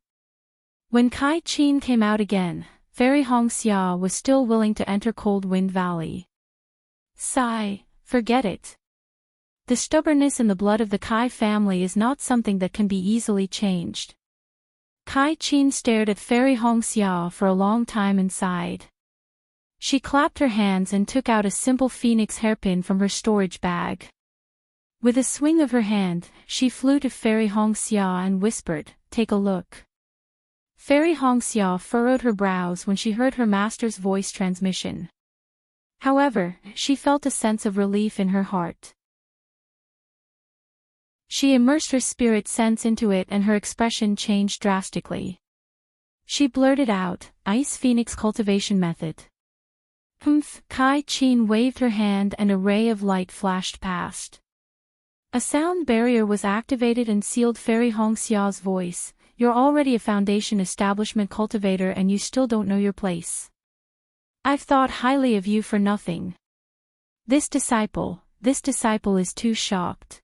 When Kai Qin came out again, Fairy Hongxia was still willing to enter Cold Wind Valley. Sigh, forget it. The stubbornness in the blood of the Kai family is not something that can be easily changed. Kai Qin stared at Fairy Hongxia for a long time and sighed. She clapped her hands and took out a simple phoenix hairpin from her storage bag. With a swing of her hand, she flew to Fairy Hongxia and whispered, "Take a look." Fairy Hongxia furrowed her brows when she heard her master's voice transmission. However, she felt a sense of relief in her heart. She immersed her spirit sense into it and her expression changed drastically. She blurted out, "Ice Phoenix Cultivation Method." Kai Qin waved her hand and a ray of light flashed past. A sound barrier was activated and sealed Fairy Hongxia's voice. "You're already a foundation establishment cultivator and you still don't know your place. I've thought highly of you for nothing. This disciple is too shocked.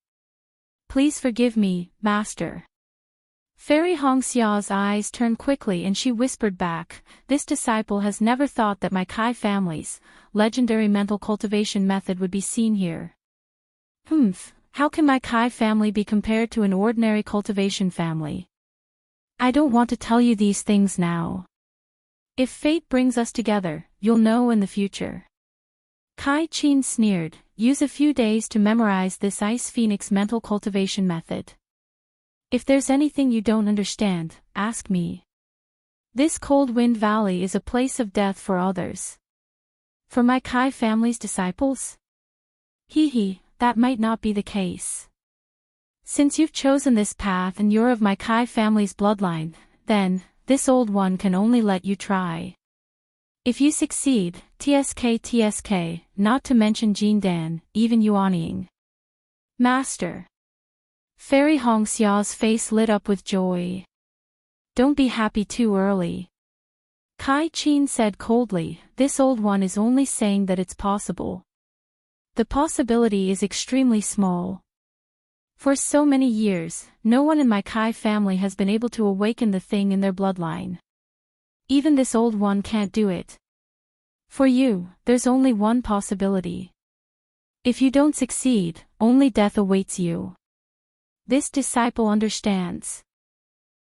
Please forgive me, Master." Fairy Hongxia's eyes turned quickly and she whispered back, "This disciple has never thought that my Kai family's legendary mental cultivation method would be seen here. How can my Kai family be compared to an ordinary cultivation family? I don't want to tell you these things now. If fate brings us together, you'll know in the future." Kai Qin sneered, "Use a few days to memorize this Ice Phoenix mental cultivation method. If there's anything you don't understand, ask me. This Cold Wind Valley is a place of death for others. For my Kai family's disciples? That might not be the case. Since you've chosen this path and you're of my Kai family's bloodline, then, this old one can only let you try. If you succeed, TSK, not to mention Jindan, even Yuanying. Master." Fairy Hongxia's face lit up with joy. "Don't be happy too early." Kai Qin said coldly, "This old one is only saying that it's possible. The possibility is extremely small. For so many years, no one in my Kai family has been able to awaken the thing in their bloodline. Even this old one can't do it. For you, there's only one possibility. If you don't succeed, only death awaits you. This disciple understands."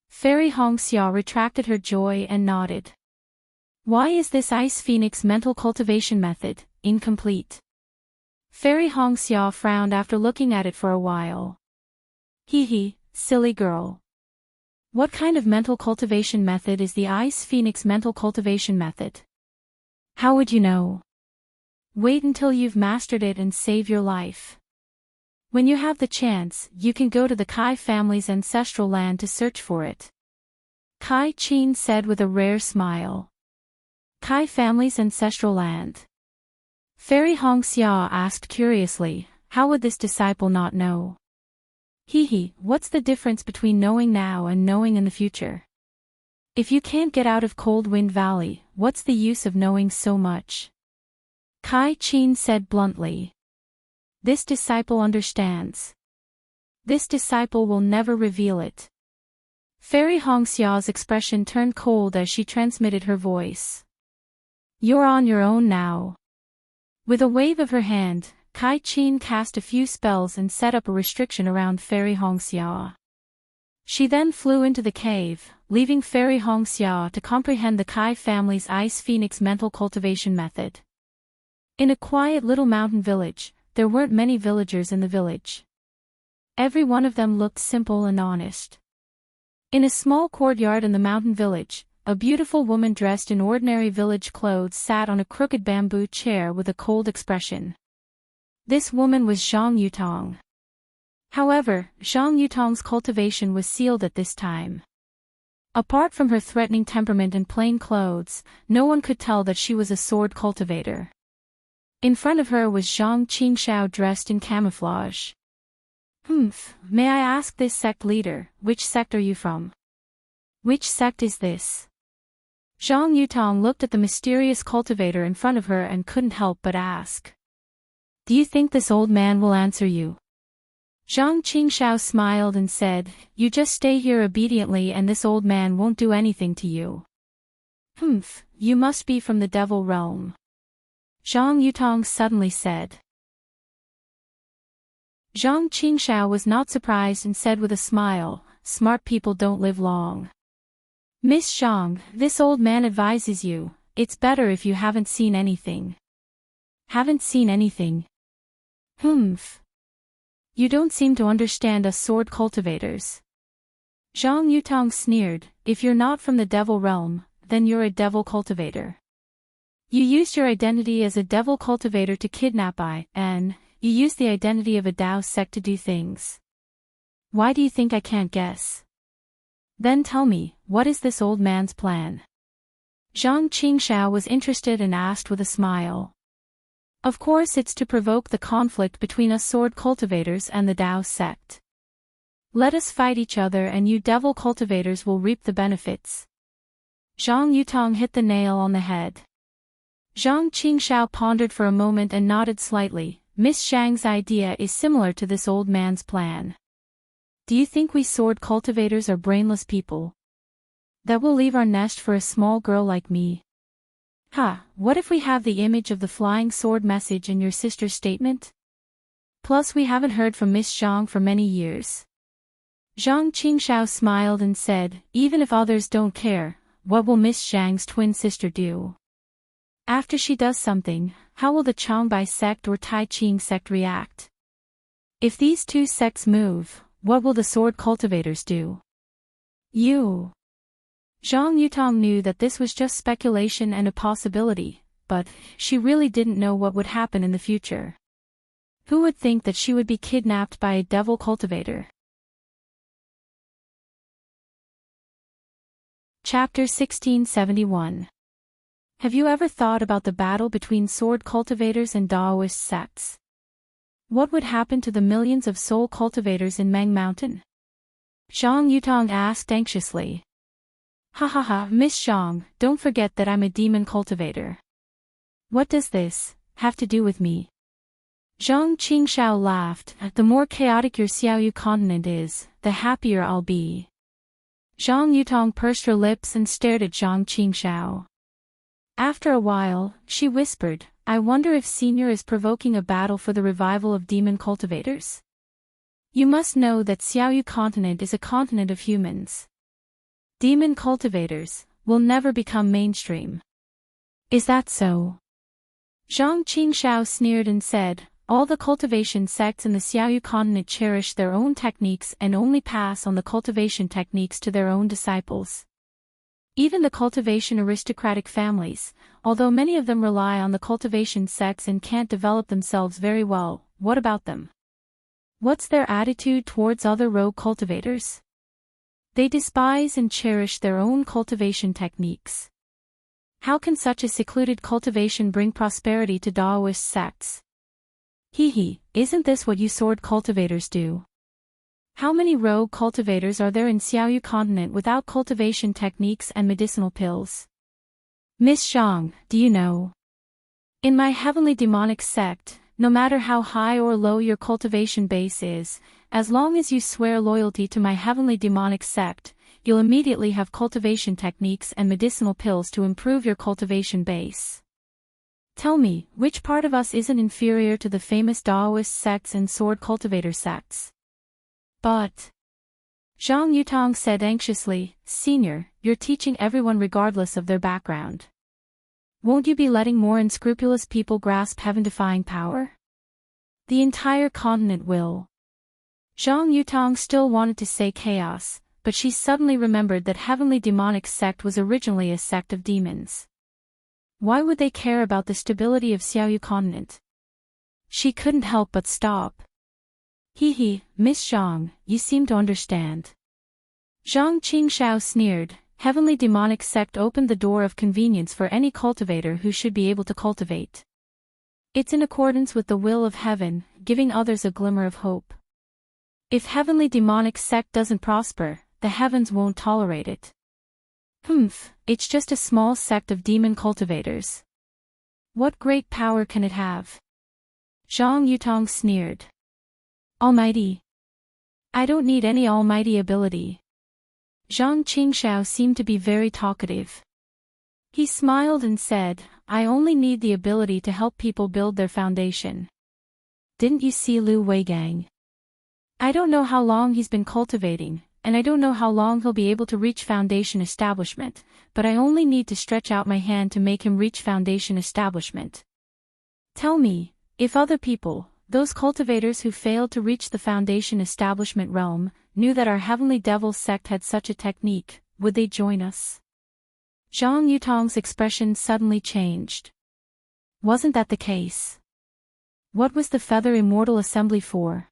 Fairy Hongxia retracted her joy and nodded. "Why is this Ice Phoenix mental cultivation method incomplete?" Fairy Hongxia frowned after looking at it for a while. Silly girl. What kind of mental cultivation method is the Ice Phoenix mental cultivation method? How would you know? Wait until you've mastered it and save your life. When you have the chance, you can go to the Kai family's ancestral land to search for it." Kai Qin said with a rare smile. "Kai family's ancestral land?" Fairy Hongxia asked curiously, "How would this disciple not know?" What's the difference between knowing now and knowing in the future? If you can't get out of Cold Wind Valley, what's the use of knowing so much? Kai Qin said bluntly. This disciple understands. This disciple will never reveal it. Fairy Hongxia's expression turned cold as she transmitted her voice. "You're on your own now." With a wave of her hand, Kai Qin cast a few spells and set up a restriction around Fairy Hongxia. She then flew into the cave, leaving Fairy Hongxia to comprehend the Kai family's Ice Phoenix mental cultivation method. In a quiet little mountain village, there weren't many villagers in the village. Every one of them looked simple and honest. In a small courtyard in the mountain village, a beautiful woman dressed in ordinary village clothes sat on a crooked bamboo chair with a cold expression. This woman was Zhang Yutong. However, Zhang Yutong's cultivation was sealed at this time. Apart from her threatening temperament and plain clothes, no one could tell that she was a sword cultivator. In front of her was Zhang Qingshao dressed in camouflage. May I ask this sect leader, which sect are you from? Which sect is this? Zhang Yutong looked at the mysterious cultivator in front of her and couldn't help but ask. Do you think this old man will answer you? Zhang Qingshao smiled and said, You just stay here obediently and this old man won't do anything to you. You must be from the devil realm. Zhang Yutong suddenly said. Zhang Qingshao was not surprised and said with a smile, Smart people don't live long. Miss Zhang, this old man advises you, it's better if you haven't seen anything. Haven't seen anything? Humph. You don't seem to understand us sword cultivators. Zhang Yutong sneered, if you're not from the devil realm, then you're a devil cultivator. You used your identity as a devil cultivator to kidnap and you used the identity of a Dao sect to do things. Why do you think I can't guess? Then tell me, what is this old man's plan? Zhang Qingshao was interested and asked with a smile. Of course it's to provoke the conflict between us sword cultivators and the Dao sect. Let us fight each other and you devil cultivators will reap the benefits. Zhang Yutong hit the nail on the head. Zhang Qingshao pondered for a moment and nodded slightly. Miss Zhang's idea is similar to this old man's plan. Do you think we sword cultivators are brainless people? That will leave our nest for a small girl like me? What if we have the image of the flying sword message in your sister's statement? Plus we haven't heard from Miss Zhang for many years. Zhang Qingshao smiled and said, even if others don't care, what will Miss Zhang's twin sister do? After she does something, how will the Changbai sect or Tai Ching sect react? If these two sects move, what will the sword cultivators do? Zhang Yutong knew that this was just speculation and a possibility, but she really didn't know what would happen in the future. Who would think that she would be kidnapped by a devil cultivator? Chapter 1671. Have you ever thought about the battle between sword cultivators and Daoist sects? What would happen to the millions of soul cultivators in Meng Mountain? Zhang Yutong asked anxiously. Miss Zhang, don't forget that I'm a demon cultivator. What does this have to do with me? Zhang Qingshao laughed. The more chaotic your Xiaoyu continent is, the happier I'll be. Zhang Yutong pursed her lips and stared at Zhang Qingshao. After a while, she whispered, I wonder if Senior is provoking a battle for the revival of demon cultivators? You must know that Xiaoyu continent is a continent of humans. Demon cultivators will never become mainstream. Is that so? Zhang Qingshao sneered and said, all the cultivation sects in the Xiaoyu continent cherish their own techniques and only pass on the cultivation techniques to their own disciples. Even the cultivation aristocratic families, although many of them rely on the cultivation sects and can't develop themselves very well, what about them? What's their attitude towards other rogue cultivators? They despise and cherish their own cultivation techniques. How can such a secluded cultivation bring prosperity to Daoist sects? Isn't this what you sword cultivators do? How many rogue cultivators are there in Xiaoyu continent without cultivation techniques and medicinal pills? Miss Zhang, do you know? In my heavenly demonic sect, no matter how high or low your cultivation base is, as long as you swear loyalty to my heavenly demonic sect, you'll immediately have cultivation techniques and medicinal pills to improve your cultivation base. Tell me, which part of us isn't inferior to the famous Daoist sects and sword cultivator sects? But Zhang Yutong said anxiously, Senior, you're teaching everyone regardless of their background. Won't you be letting more unscrupulous people grasp heaven-defying power? The entire continent will. Zhang Yutong still wanted to say chaos, but she suddenly remembered that heavenly demonic sect was originally a sect of demons. Why would they care about the stability of Xiaoyu continent? She couldn't help but stop. Miss Zhang, you seem to understand. Zhang Qingshao sneered. Heavenly demonic sect opened the door of convenience for any cultivator who should be able to cultivate. It's in accordance with the will of heaven, giving others a glimmer of hope. If heavenly demonic sect doesn't prosper, the heavens won't tolerate it. It's just a small sect of demon cultivators. What great power can it have? Zhang Yutong sneered. Almighty. I don't need any almighty ability. Zhang Qingshao seemed to be very talkative. He smiled and said, I only need the ability to help people build their foundation. Didn't you see Lu Weigang? I don't know how long he's been cultivating, and I don't know how long he'll be able to reach Foundation Establishment, but I only need to stretch out my hand to make him reach Foundation Establishment. Tell me, if other people, those cultivators who failed to reach the Foundation Establishment realm, knew that our Heavenly Devil sect had such a technique, would they join us? Zhang Yutong's expression suddenly changed. Wasn't that the case? What was the Feather Immortal Assembly for?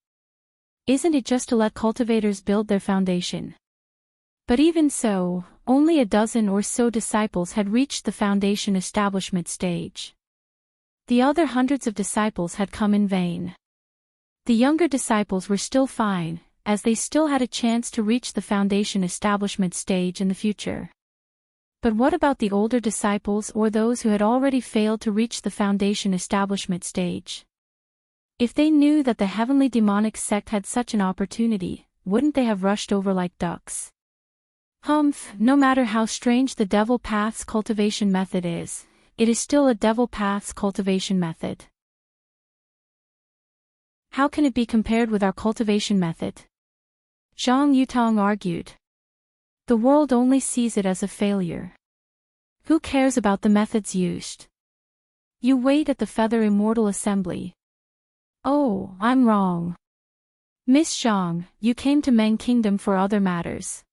Isn't it just to let cultivators build their foundation? But even so, only a dozen or so disciples had reached the Foundation Establishment stage. The other hundreds of disciples had come in vain. The younger disciples were still fine, as they still had a chance to reach the Foundation Establishment stage in the future. But what about the older disciples or those who had already failed to reach the Foundation Establishment stage? If they knew that the Heavenly Demonic Sect had such an opportunity, wouldn't they have rushed over like ducks? Humph, no matter how strange the Devil Path's cultivation method is, it is still a Devil Path's cultivation method. How can it be compared with our cultivation method? Zhang Yutong argued. The world only sees it as a failure. Who cares about the methods used? You wait at the Feather Immortal Assembly. Oh, I'm wrong. Miss Zhang, you came to Meng Kingdom for other matters.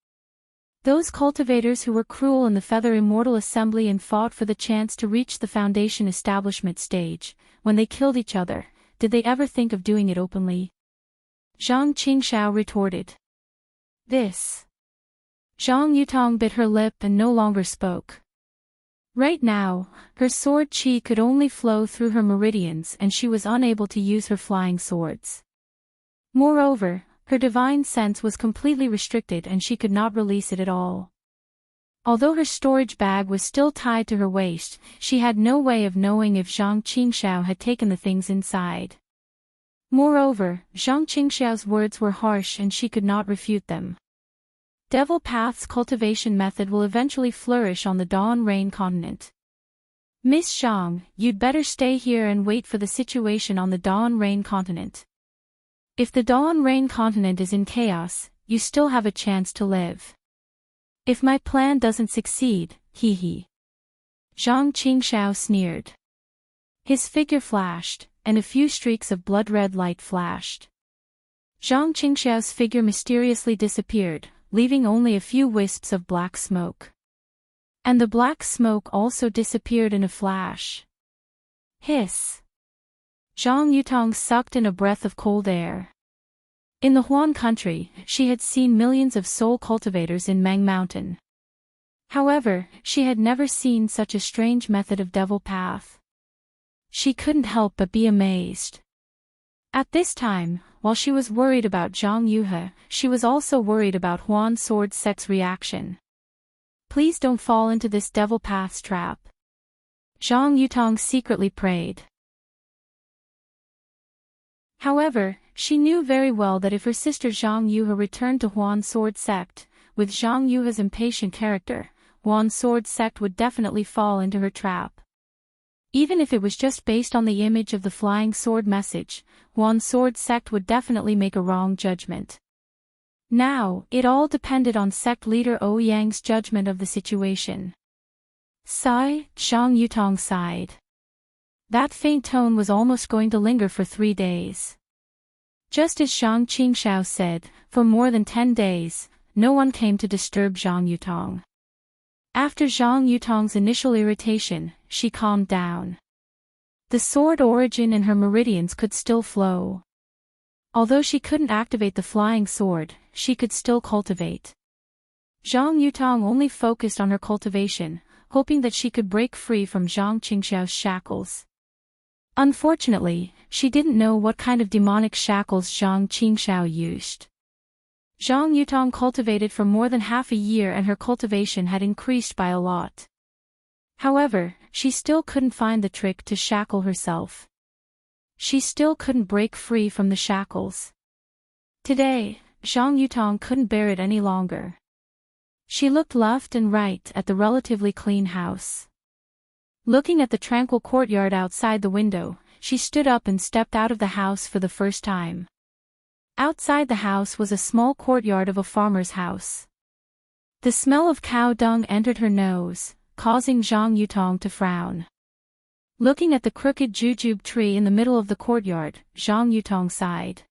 Those cultivators who were cruel in the Feather Immortal Assembly and fought for the chance to reach the Foundation Establishment stage, when they killed each other, did they ever think of doing it openly? Zhang Qingxiao retorted. This. Zhang Yutong bit her lip and no longer spoke. Right now, her sword qi could only flow through her meridians and she was unable to use her flying swords. Moreover, her divine sense was completely restricted and she could not release it at all. Although her storage bag was still tied to her waist, she had no way of knowing if Zhang Qingxiao had taken the things inside. Moreover, Zhang Qingxiao's words were harsh and she could not refute them. Devil Path's cultivation method will eventually flourish on the Dawn Rain continent. Miss Zhang, you'd better stay here and wait for the situation on the Dawn Rain continent. If the Dawn Rain continent is in chaos, you still have a chance to live. If my plan doesn't succeed, hee hee. Zhang Qingxiao sneered. His figure flashed, and a few streaks of blood-red light flashed. Zhang Qingxiao's figure mysteriously disappeared, leaving only a few wisps of black smoke. And the black smoke also disappeared in a flash. Hiss. Zhang Yutong sucked in a breath of cold air. In the Huan country, she had seen millions of soul cultivators in Meng Mountain. However, she had never seen such a strange method of Devil Path. She couldn't help but be amazed. At this time, while she was worried about Zhang Yuhe, she was also worried about Huan Sword Sect's reaction. Please don't fall into this Devil Path's trap. Zhang Yutong secretly prayed. However, she knew very well that if her sister Zhang Yuhe returned to Huan Sword Sect, with Zhang Yuhe's impatient character, Huan Sword Sect would definitely fall into her trap. Even if it was just based on the image of the flying sword message, Huan Sword Sect would definitely make a wrong judgment. Now, it all depended on sect leader Ouyang's judgment of the situation. Sigh, Zhang Yutong sighed. That faint tone was almost going to linger for 3 days. Just as Zhang Qingxiao said, for more than 10 days, no one came to disturb Zhang Yutong. After Zhang Yutong's initial irritation, she calmed down. The sword origin and her meridians could still flow. Although she couldn't activate the flying sword, she could still cultivate. Zhang Yutong only focused on her cultivation, hoping that she could break free from Zhang Qingxiao's shackles. Unfortunately, she didn't know what kind of demonic shackles Zhang Qingxiao used. Zhang Yutong cultivated for more than half a year and her cultivation had increased by a lot. However, she still couldn't find the trick to shackle herself. She still couldn't break free from the shackles. Today, Zhang Yutong couldn't bear it any longer. She looked left and right at the relatively clean house. Looking at the tranquil courtyard outside the window, she stood up and stepped out of the house for the first time. Outside the house was a small courtyard of a farmer's house. The smell of cow dung entered her nose, causing Zhang Yutong to frown. Looking at the crooked jujube tree in the middle of the courtyard, Zhang Yutong sighed.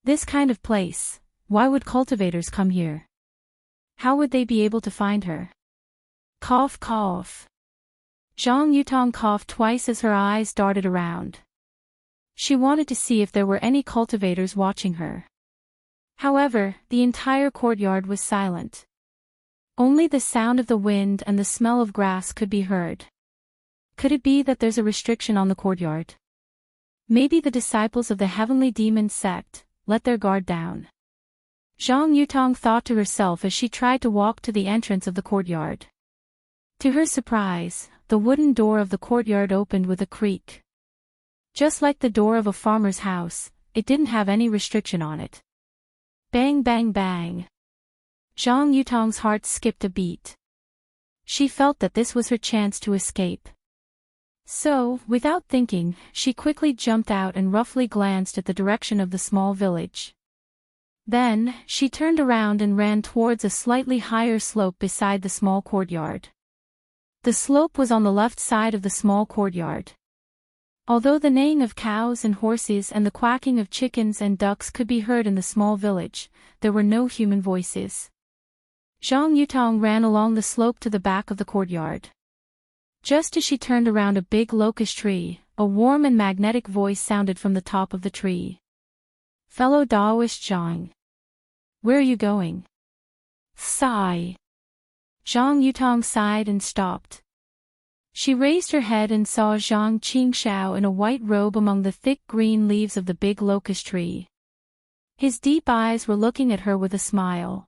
This kind of place, why would cultivators come here? How would they be able to find her? Cough cough. Zhang Yutong coughed twice as her eyes darted around. She wanted to see if there were any cultivators watching her. However, the entire courtyard was silent. Only the sound of the wind and the smell of grass could be heard. Could it be that there's a restriction on the courtyard? Maybe the disciples of the heavenly demon sect let their guard down. Zhang Yutong thought to herself as she tried to walk to the entrance of the courtyard. To her surprise, the wooden door of the courtyard opened with a creak. Just like the door of a farmer's house, it didn't have any restriction on it. Bang bang bang. Zhang Yutong's heart skipped a beat. She felt that this was her chance to escape. So, without thinking, she quickly jumped out and roughly glanced at the direction of the small village. Then, she turned around and ran towards a slightly higher slope beside the small courtyard. The slope was on the left side of the small courtyard. Although the neighing of cows and horses and the quacking of chickens and ducks could be heard in the small village, there were no human voices. Zhang Yutong ran along the slope to the back of the courtyard. Just as she turned around a big locust tree, a warm and magnetic voice sounded from the top of the tree. Fellow Daoist Zhang. Where are you going? Sigh. Zhang Yutong sighed and stopped. She raised her head and saw Zhang Qingxiao in a white robe among the thick green leaves of the big locust tree. His deep eyes were looking at her with a smile.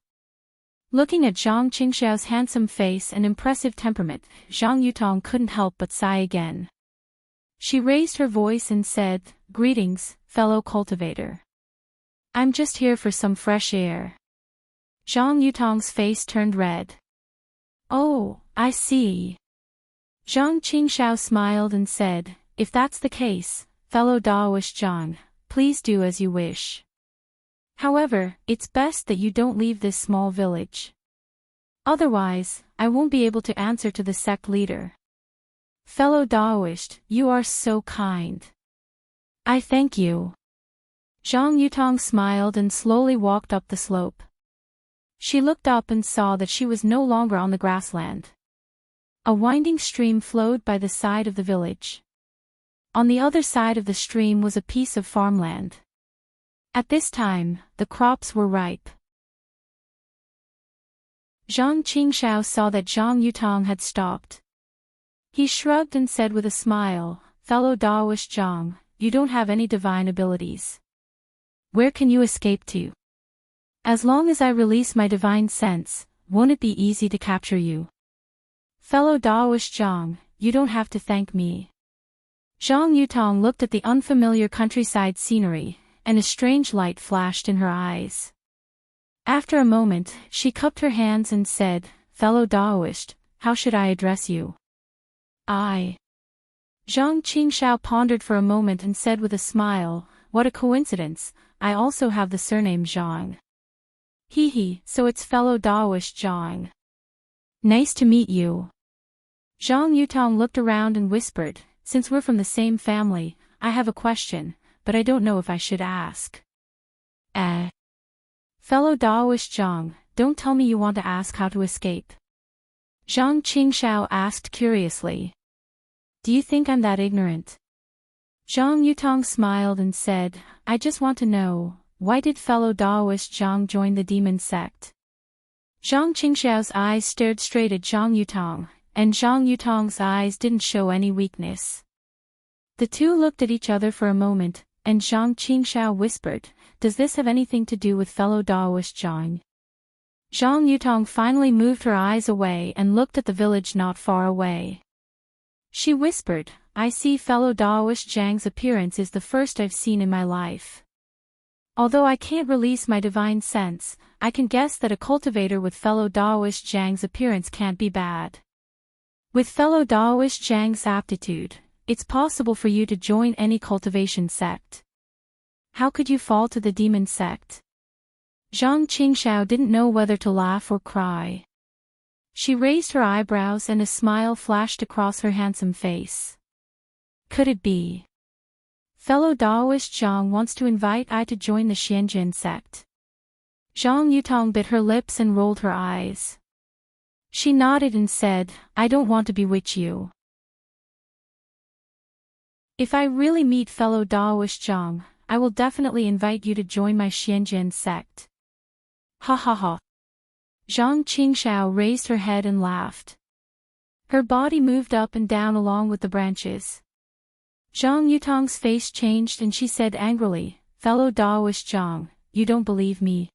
Looking at Zhang Qingxiao's handsome face and impressive temperament, Zhang Yutong couldn't help but sigh again. She raised her voice and said, "Greetings, fellow cultivator. I'm just here for some fresh air." Zhang Yutong's face turned red. "Oh, I see." Zhang Qingxiao smiled and said, "If that's the case, fellow Daoist Zhang, please do as you wish. However, it's best that you don't leave this small village. Otherwise, I won't be able to answer to the sect leader." "Fellow Daoist, you are so kind. I thank you." Zhang Yutong smiled and slowly walked up the slope. She looked up and saw that she was no longer on the grassland. A winding stream flowed by the side of the village. On the other side of the stream was a piece of farmland. At this time, the crops were ripe. Zhang Qingxiao saw that Zhang Yutong had stopped. He shrugged and said with a smile, "Fellow Daoist Zhang, you don't have any divine abilities. Where can you escape to? As long as I release my divine sense, won't it be easy to capture you? Fellow Daoist Zhang, you don't have to thank me." Zhang Yutong looked at the unfamiliar countryside scenery, and a strange light flashed in her eyes. After a moment, she cupped her hands and said, "Fellow Daoist, how should I address you?" "I." Zhang Qingxiao pondered for a moment and said with a smile, "What a coincidence, I also have the surname Zhang." "Hee, so it's fellow Daoist Zhang. Nice to meet you." Zhang Yutong looked around and whispered, "Since we're from the same family, I have a question, but I don't know if I should ask." Fellow Daoist Zhang, don't tell me you want to ask how to escape." Zhang Qingxiao asked curiously. "Do you think I'm that ignorant?" Zhang Yutong smiled and said, "I just want to know, why did fellow Daoist Zhang join the demon sect?" Zhang Qingxiao's eyes stared straight at Zhang Yutong, and Zhang Yutong's eyes didn't show any weakness. The two looked at each other for a moment, and Zhang Qingxiao whispered, "Does this have anything to do with fellow Daoist Zhang?" Zhang Yutong finally moved her eyes away and looked at the village not far away. She whispered, "I see fellow Daoist Zhang's appearance is the first I've seen in my life. Although I can't release my divine sense, I can guess that a cultivator with fellow Daoist Zhang's appearance can't be bad. With fellow Daoist Zhang's aptitude, it's possible for you to join any cultivation sect." How could you fall to the demon sect? Zhang Qingxiao didn't know whether to laugh or cry. She raised her eyebrows and a smile flashed across her handsome face. Could it be? Fellow Daoist Zhang wants to invite I to join the Xianjin sect. Zhang Yutong bit her lips and rolled her eyes. She nodded and said, I don't want to bewitch you. If I really meet fellow Daoist Zhang, I will definitely invite you to join my Xianjin sect. Ha ha ha. Zhang Qingxiao raised her head and laughed. Her body moved up and down along with the branches. Zhang Yutong's face changed and she said angrily, Fellow Daoist Zhang, you don't believe me.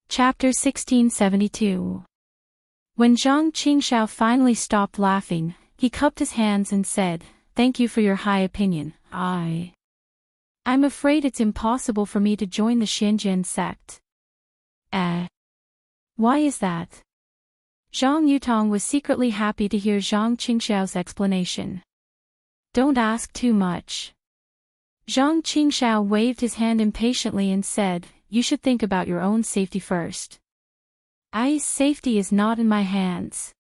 Chapter 1672. When Zhang Qingxiao finally stopped laughing, he cupped his hands and said, Thank you for your high opinion. I'm afraid it's impossible for me to join the Xianjin sect. Why is that? Zhang Yutong was secretly happy to hear Zhang Qingxiao's explanation. Don't ask too much. Zhang Qingxiao waved his hand impatiently and said, You should think about your own safety first. Safety is not in my hands.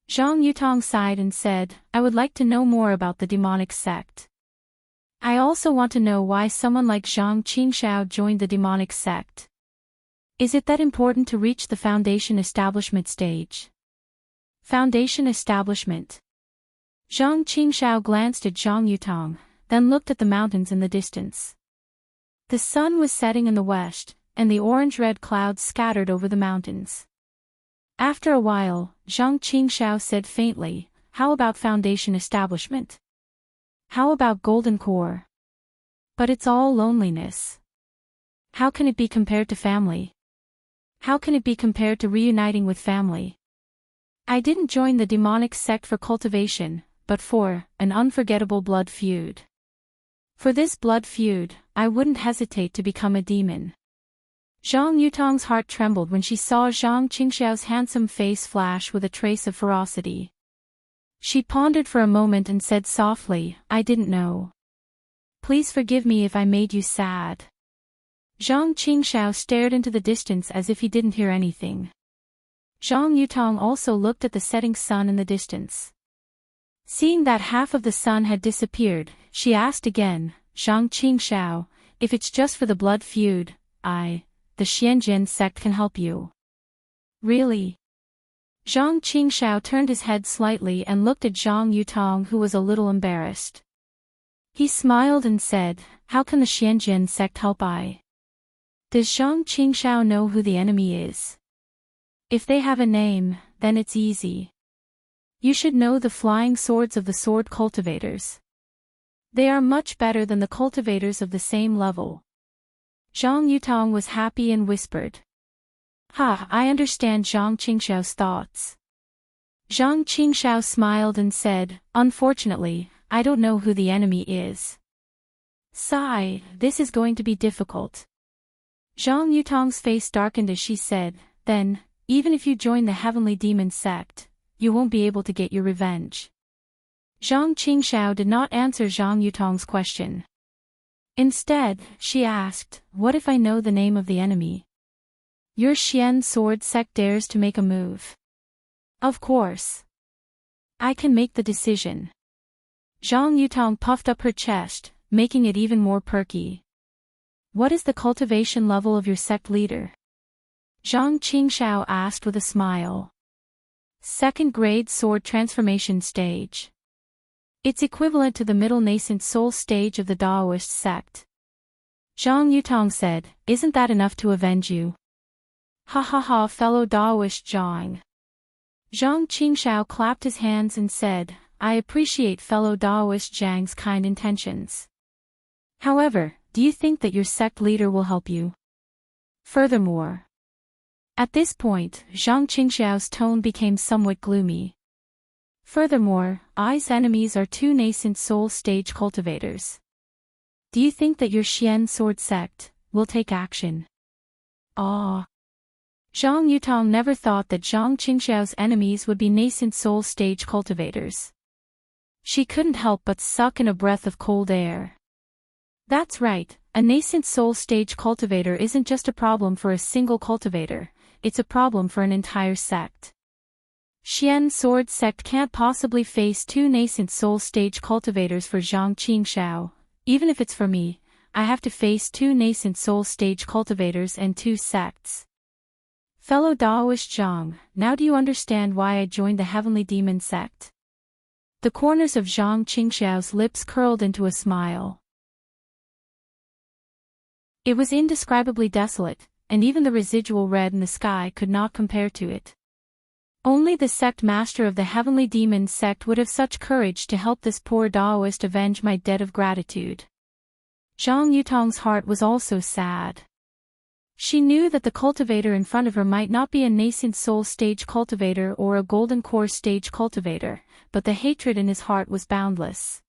Zhang Yutong sighed and said, I would like to know more about the demonic sect. I also want to know why someone like Zhang Qingxiao joined the demonic sect. Is it that important to reach the foundation establishment stage? Foundation establishment. Zhang Qingxiao glanced at Zhang Yutong, then looked at the mountains in the distance. The sun was setting in the west, and the orange-red clouds scattered over the mountains. After a while, Zhang Qingxiao said faintly, How about foundation establishment? How about golden core? But it's all loneliness. How can it be compared to family? How can it be compared to reuniting with family? I didn't join the demonic sect for cultivation, but for an unforgettable blood feud. For this blood feud, I wouldn't hesitate to become a demon. Zhang Yutong's heart trembled when she saw Zhang Qingxiao's handsome face flash with a trace of ferocity. She pondered for a moment and said softly, I didn't know. Please forgive me if I made you sad. Zhang Qingxiao stared into the distance as if he didn't hear anything. Zhang Yutong also looked at the setting sun in the distance. Seeing that half of the sun had disappeared, she asked again, Zhang Qingxiao, if it's just for the blood feud, the Xianjin sect can help you. Really? Zhang Qingxiao turned his head slightly and looked at Zhang Yutong, who was a little embarrassed. He smiled and said, How can the Xianjin sect help? Does Zhang Qingxiao know who the enemy is? If they have a name, then it's easy. You should know the flying swords of the sword cultivators. They are much better than the cultivators of the same level. Zhang Yutong was happy and whispered. I understand Zhang Qingxiao's thoughts. Zhang Qingxiao smiled and said, Unfortunately, I don't know who the enemy is. Sigh, this is going to be difficult. Zhang Yutong's face darkened as she said, Then, even if you join the heavenly demon sect, you won't be able to get your revenge. Zhang Qingxiao did not answer Zhang Yutong's question. Instead, she asked, What if I know the name of the enemy? Your Xian sword sect dares to make a move. Of course. I can make the decision. Zhang Yutong puffed up her chest, making it even more perky. What is the cultivation level of your sect leader? Zhang Qingxiao asked with a smile. Second grade sword transformation stage. It's equivalent to the middle nascent soul stage of the Daoist sect. Zhang Yutong said, Isn't that enough to avenge you? Ha ha ha, fellow Daoist Zhang. Zhang Qingxiao clapped his hands and said, I appreciate fellow Daoist Zhang's kind intentions. However, do you think that your sect leader will help you? Furthermore. At this point, Zhang Qingxiao's tone became somewhat gloomy. Furthermore, I's enemies are two nascent soul stage cultivators. Do you think that your Xian sword sect will take action? Zhang Yutong never thought that Zhang Qingxiao's enemies would be nascent soul stage cultivators. She couldn't help but suck in a breath of cold air. That's right, a nascent soul stage cultivator isn't just a problem for a single cultivator, it's a problem for an entire sect. Xian Sword sect can't possibly face 2 nascent soul stage cultivators for Zhang Qingshao. Even if it's for me, I have to face 2 nascent soul stage cultivators and 2 sects. Fellow Daoist Zhang, now do you understand why I joined the Heavenly Demon sect? The corners of Zhang Qingxiao's lips curled into a smile. It was indescribably desolate, and even the residual red in the sky could not compare to it. Only the sect master of the Heavenly Demon sect would have such courage to help this poor Daoist avenge my debt of gratitude. Zhang Yutong's heart was also sad. She knew that the cultivator in front of her might not be a nascent soul stage cultivator or a golden core stage cultivator, but the hatred in his heart was boundless.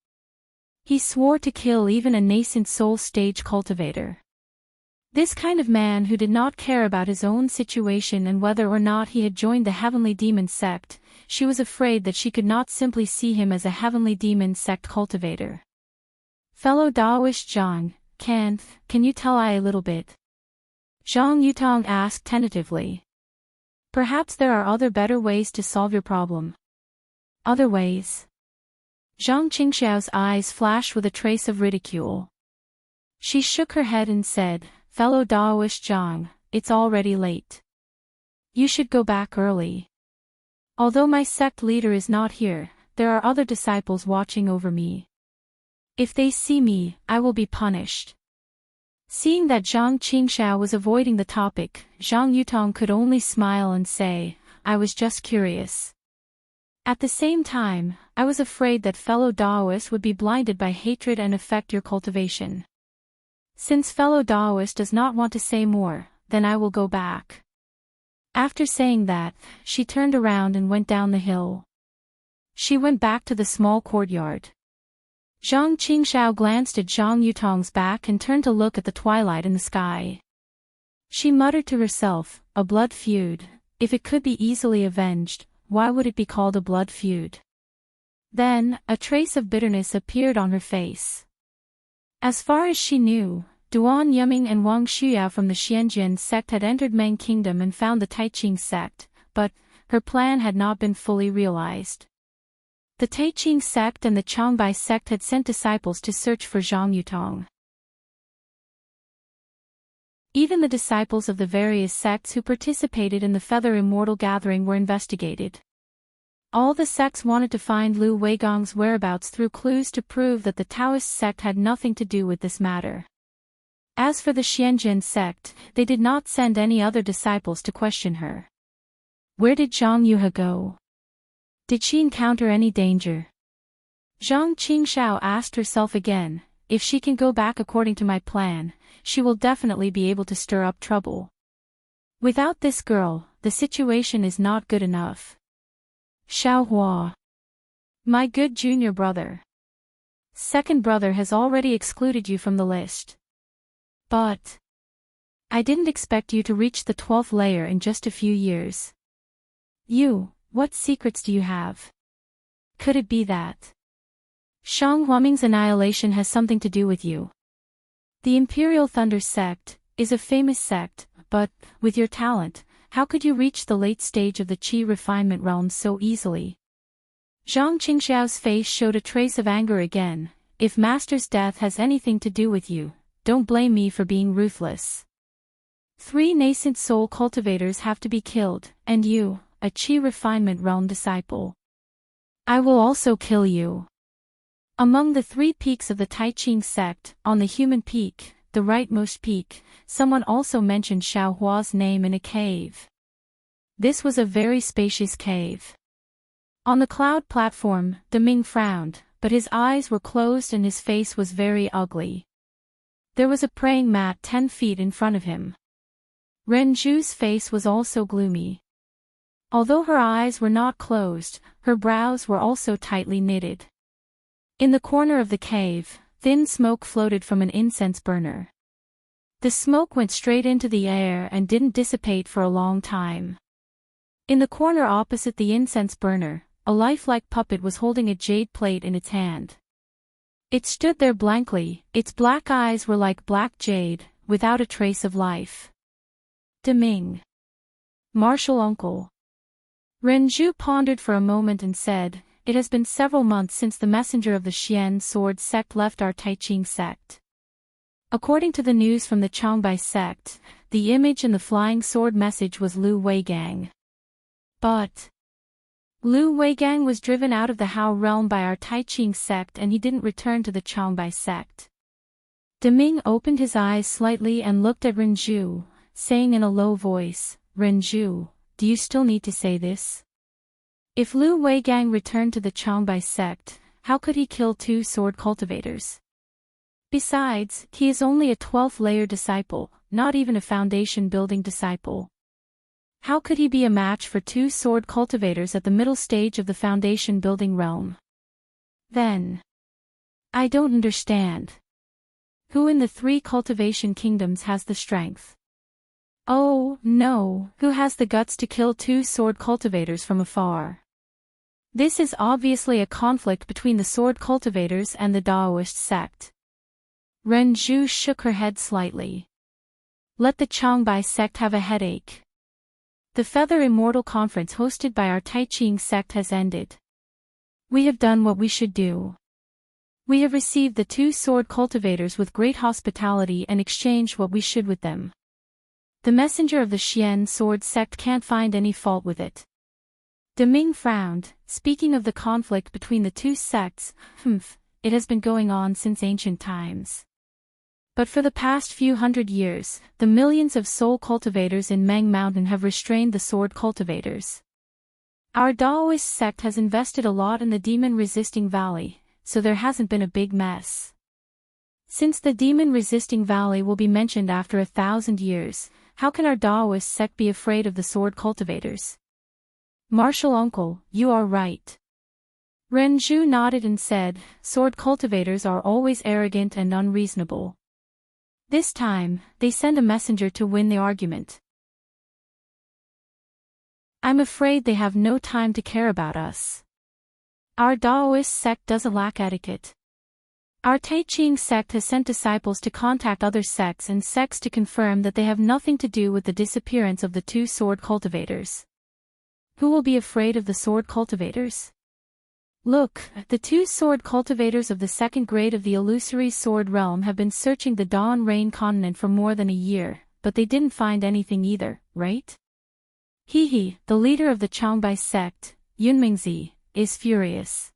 He swore to kill even a nascent soul stage cultivator. This kind of man who did not care about his own situation and whether or not he had joined the Heavenly Demon sect, she was afraid that she could not simply see him as a Heavenly Demon sect cultivator. Fellow Daoist Zhang, can you tell I a little bit? Zhang Yutong asked tentatively. Perhaps there are other better ways to solve your problem. Other ways? Zhang Qingxiao's eyes flashed with a trace of ridicule. She shook her head and said, Fellow Daoist Zhang, it's already late. You should go back early. Although my sect leader is not here, there are other disciples watching over me. If they see me, I will be punished. Seeing that Zhang Qingxiao was avoiding the topic, Zhang Yutong could only smile and say, I was just curious. At the same time, I was afraid that fellow Daoists would be blinded by hatred and affect your cultivation. Since fellow Daoist does not want to say more, then I will go back. After saying that, she turned around and went down the hill. She went back to the small courtyard. Zhang Qingxiao glanced at Zhang Yutong's back and turned to look at the twilight in the sky. She muttered to herself, a blood feud, if it could be easily avenged, why would it be called a blood feud? Then, a trace of bitterness appeared on her face. As far as she knew, Duan Yuming and Wang Shuyao from the Xianjian sect had entered Meng Kingdom and found the Taiqing sect, but her plan had not been fully realized. The Taiqing sect and the Changbai sect had sent disciples to search for Zhang Yutong. Even the disciples of the various sects who participated in the Feather Immortal Gathering were investigated. All the sects wanted to find Lu Weigong's whereabouts through clues to prove that the Taoist sect had nothing to do with this matter. As for the Xianjian sect, they did not send any other disciples to question her. Where did Zhang Yuhe go? Did she encounter any danger? Zhang Qingxiao asked herself again, if she can go back according to my plan, she will definitely be able to stir up trouble. Without this girl, the situation is not good enough. Xiaohua. My good junior brother. Second brother has already excluded you from the list. But I didn't expect you to reach the 12th layer in just a few years. What secrets do you have? Could it be that Shang Huaming's annihilation has something to do with you? The Imperial Thunder sect is a famous sect, but, with your talent, how could you reach the late stage of the Qi refinement realm so easily? Zhang Qingxiao's face showed a trace of anger again. If Master's death has anything to do with you, don't blame me for being ruthless. 3 nascent soul cultivators have to be killed, and you, a Qi refinement realm disciple. I will also kill you. Among the 3 peaks of the Taiqing sect, on the human peak, the rightmost peak, someone also mentioned Xiaohua's name in a cave. This was a very spacious cave. On the cloud platform, Deming frowned, but his eyes were closed and his face was very ugly. There was a praying mat 10 feet in front of him. Renju's face was also gloomy. Although her eyes were not closed, her brows were also tightly knitted. In the corner of the cave, thin smoke floated from an incense burner. The smoke went straight into the air and didn't dissipate for a long time. In the corner opposite the incense burner, a lifelike puppet was holding a jade plate in its hand. It stood there blankly, its black eyes were like black jade, without a trace of life. Deming. Martial uncle. Renju pondered for a moment and said, "It has been several months since the messenger of the Xian sword sect left our Taiqing sect. According to the news from the Changbai sect, the image in the flying sword message was Lu Weigang. But Lu Weigang was driven out of the Hao realm by our Taiqing sect and he didn't return to the Changbai sect." Deming opened his eyes slightly and looked at Renju, saying in a low voice, "Renju, do you still need to say this? If Lu Weigang returned to the Changbai sect, how could he kill 2 sword cultivators? Besides, he is only a 12th layer disciple, not even a foundation building disciple. How could he be a match for 2 sword cultivators at the middle stage of the foundation building realm? Then, I don't understand. Who in the 3 cultivation kingdoms has the strength? Oh, no, who has the guts to kill 2 sword cultivators from afar? This is obviously a conflict between the sword cultivators and the Daoist sect." Renju shook her head slightly. "Let the Changbai sect have a headache. The Feather Immortal Conference hosted by our Taiqing sect has ended. We have done what we should do. We have received the 2 sword cultivators with great hospitality and exchanged what we should with them. The messenger of the Xian sword sect can't find any fault with it." Deming frowned, speaking of the conflict between the 2 sects, it has been going on since ancient times. But for the past few hundred years, the millions of soul cultivators in Meng Mountain have restrained the sword cultivators. Our Daoist sect has invested a lot in the demon-resisting valley, so there hasn't been a big mess. Since the demon-resisting valley will be mentioned after 1,000 years, how can our Daoist sect be afraid of the sword cultivators? Martial uncle, you are right. Renju nodded and said, "Sword cultivators are always arrogant and unreasonable. This time, they send a messenger to win the argument. I'm afraid they have no time to care about us. Our Daoist sect doesn't lack etiquette. Our Taiqing sect has sent disciples to contact other sects and sects to confirm that they have nothing to do with the disappearance of the 2 sword cultivators. Who will be afraid of the sword cultivators? Look, the 2 sword cultivators of the 2nd grade of the illusory sword realm have been searching the Dawn Rain continent for more than a year, but they didn't find anything either, right? The leader of the Changbai sect, Yunmingzi, is furious.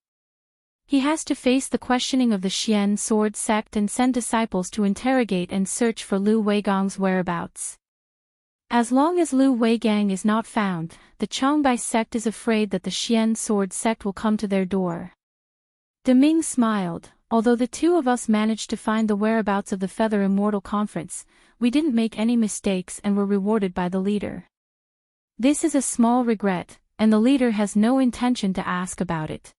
He has to face the questioning of the Xian sword sect and send disciples to interrogate and search for Lu Weigang's whereabouts. As long as Lu Weigang is not found, the Changbai sect is afraid that the Xian sword sect will come to their door." Deming smiled, "Although the 2 of us managed to find the whereabouts of the Feather Immortal Conference, we didn't make any mistakes and were rewarded by the leader. This is a small regret, and the leader has no intention to ask about it."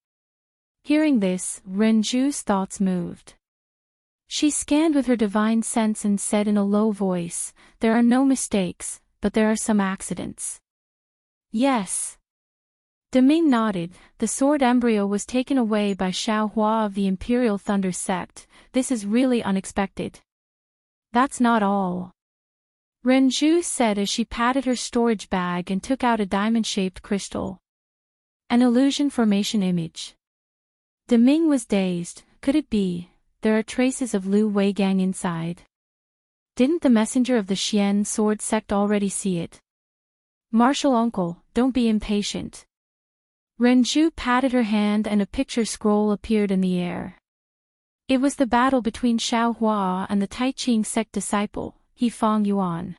Hearing this, Renju's thoughts moved. She scanned with her divine sense and said in a low voice, "There are no mistakes, but there are some accidents." "Yes." Deming nodded. "The sword embryo was taken away by Xiao Hua of the Imperial Thunder sect. This is really unexpected." "That's not all," Renju said as she patted her storage bag and took out a diamond-shaped crystal. "An illusion formation image." Deming was dazed. Could it be? There are traces of Lu Weigang inside. Didn't the messenger of the Xian sword sect already see it? "Martial uncle, don't be impatient." Renju patted her hand and a picture scroll appeared in the air. It was the battle between Xiao Hua and the Taiqing sect disciple, He Fang Yuan.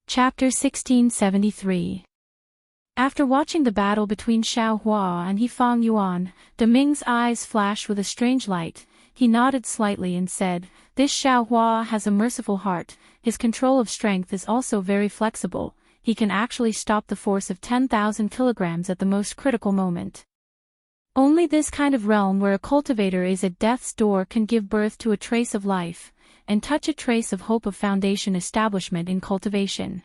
Chapter 1673. After watching the battle between Xiao Hua and He Fang Yuan, Deming's eyes flashed with a strange light. He nodded slightly and said, "This Xiao Hua has a merciful heart, his control of strength is also very flexible, he can actually stop the force of 10,000 kilograms at the most critical moment. Only this kind of realm where a cultivator is at death's door can give birth to a trace of life, and touch a trace of hope of foundation establishment in cultivation.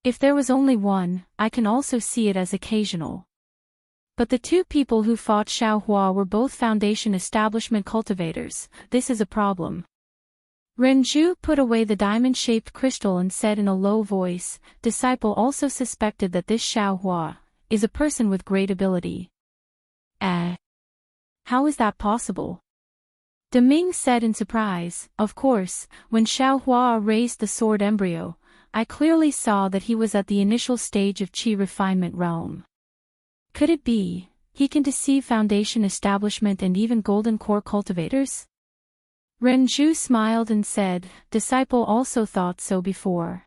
If there was only one, I can also see it as occasional. But the two people who fought Xiaohua were both Foundation establishment cultivators. This is a problem. Renju put away the diamond-shaped crystal and said in a low voice, disciple also suspected that this Xiaohua is a person with great ability. How is that possible? Deming said in surprise. Of course, when Xiaohua raised the sword embryo, I clearly saw that he was at the initial stage of qi refinement realm. Could it be he can deceive Foundation establishment and even golden core cultivators? Renju smiled and said, disciple also thought so before.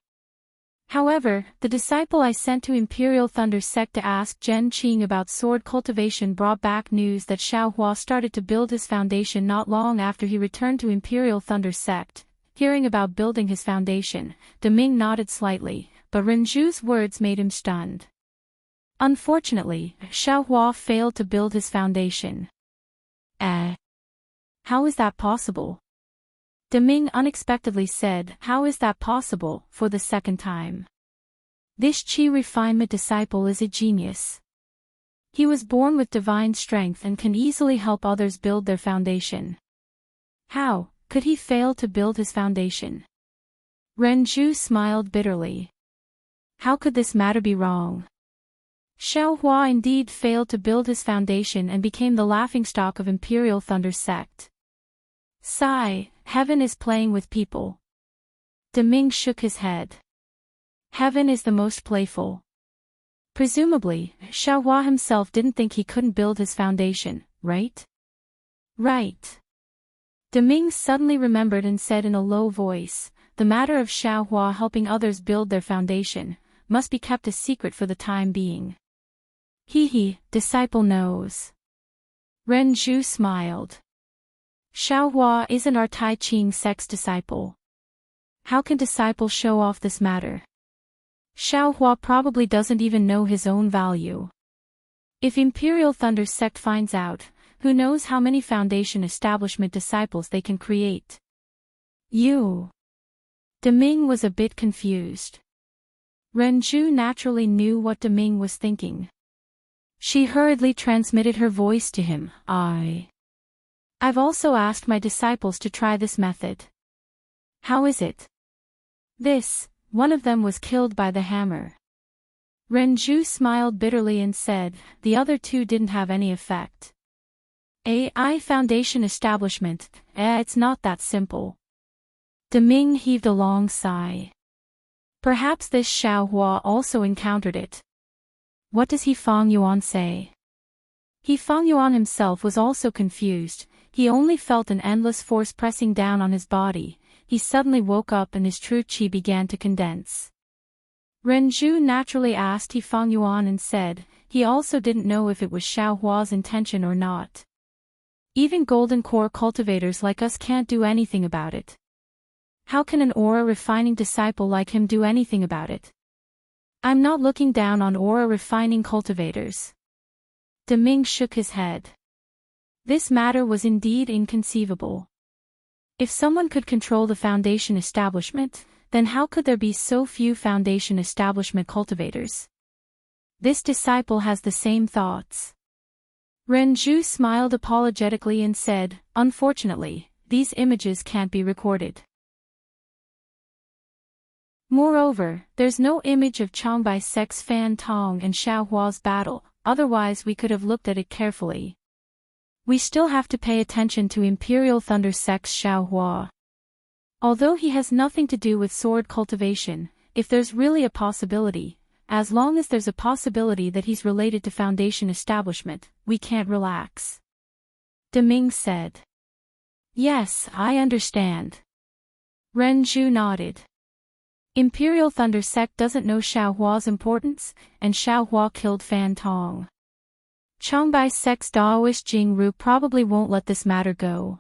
However, the disciple I sent to Imperial Thunder Sect to ask Zhen Qing about sword cultivation brought back news that Xiaohua started to build his foundation not long after he returned to Imperial Thunder Sect. Hearing about building his foundation, Deming nodded slightly, but Renju's words made him stunned. Unfortunately, Xiaohua failed to build his foundation. How is that possible? Deming unexpectedly said, how is that possible, for the second time? This qi refinement disciple is a genius. He was born with divine strength and can easily help others build their foundation. How could he fail to build his foundation? Renju smiled bitterly. How could this matter be wrong? Xiaohua indeed failed to build his foundation and became the laughingstock of Imperial Thunder Sect. Sigh, heaven is playing with people. Deming shook his head. Heaven is the most playful. Presumably, Xiaohua himself didn't think he couldn't build his foundation, right? Right. Deming suddenly remembered and said in a low voice, the matter of Xiaohua helping others build their foundation must be kept a secret for the time being. Disciple knows. Renju smiled. Xiaohua isn't our Tai Ching sect's disciple. How can disciple show off this matter? Xiaohua probably doesn't even know his own value. If Imperial Thunder Sect finds out, who knows how many Foundation establishment disciples they can create. Deming was a bit confused. Renju naturally knew what Deming was thinking. She hurriedly transmitted her voice to him. I've also asked my disciples to try this method. How is it? One of them was killed by the hammer. Renju smiled bitterly and said, the other two didn't have any effect. AI Foundation establishment, it's not that simple. Deming heaved a long sigh. Perhaps this Xiaohua also encountered it. What does He Fang Yuan say? He Fang Yuan himself was also confused. He only felt an endless force pressing down on his body. He suddenly woke up and his true qi began to condense. Renju naturally asked He Fang Yuan and said, he also didn't know if it was Xiaohua's intention or not. Even golden core cultivators like us can't do anything about it. How can an aura refining disciple like him do anything about it? I'm not looking down on aura refining cultivators. Deming shook his head. This matter was indeed inconceivable. If someone could control the Foundation establishment, then how could there be so few Foundation establishment cultivators? This disciple has the same thoughts. Renju smiled apologetically and said, unfortunately, these images can't be recorded. Moreover, there's no image of Changbai Sect's Fan Tong and Xiaohua's battle, otherwise we could have looked at it carefully. We still have to pay attention to Imperial Thunder Sect's Xiaohua. Although he has nothing to do with sword cultivation, if there's really a possibility, as long as there's a possibility that he's related to Foundation establishment, we can't relax. Deming said. Yes, I understand. Renju nodded. Imperial Thunder Sect doesn't know Xiaohua's importance, and Xiaohua killed Fan Tong. Changbai Sect's Daoist Jingru probably won't let this matter go.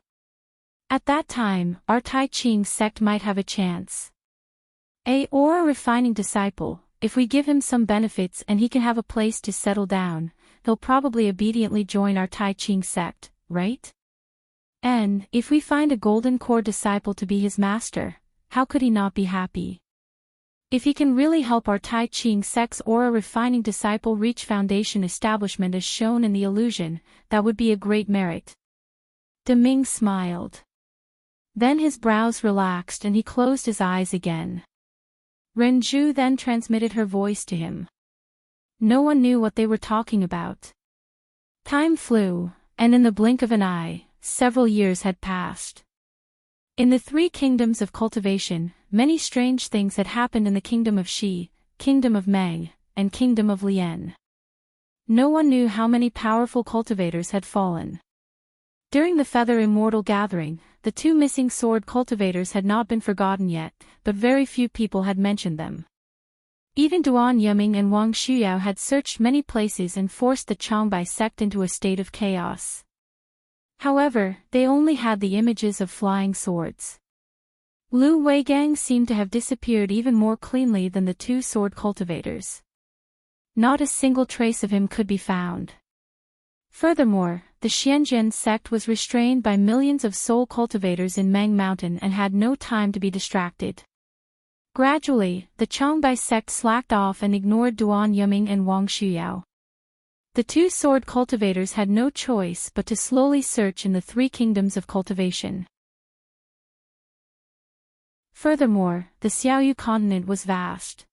At that time, our Tai Ching sect might have a chance. A aura refining disciple, if we give him some benefits and he can have a place to settle down, he'll probably obediently join our Tai Ching sect, right? And if we find a golden core disciple to be his master, how could he not be happy? If he can really help our Tai Ching sect's aura refining disciple reach foundation establishment as shown in the illusion, that would be a great merit. Deming smiled. Then his brows relaxed and he closed his eyes again. Renju then transmitted her voice to him. No one knew what they were talking about. Time flew, and in the blink of an eye, several years had passed. In the three kingdoms of cultivation, many strange things had happened in the kingdom of Shi, kingdom of Meng, and kingdom of Lian. No one knew how many powerful cultivators had fallen. During the Feather Immortal Gathering, the two missing sword cultivators had not been forgotten yet, but very few people had mentioned them. Even Duan Yiming and Wang Shuyao had searched many places and forced the Changbai sect into a state of chaos. However, they only had the images of flying swords. Lu Weigang seemed to have disappeared even more cleanly than the two sword cultivators. Not a single trace of him could be found. Furthermore, the Xianjian sect was restrained by millions of soul cultivators in Meng Mountain and had no time to be distracted. Gradually, the Changbai sect slacked off and ignored Duan Yiming and Wang Shuyao. The two sword cultivators had no choice but to slowly search in the three kingdoms of cultivation. Furthermore, the Xiaoyu continent was vast.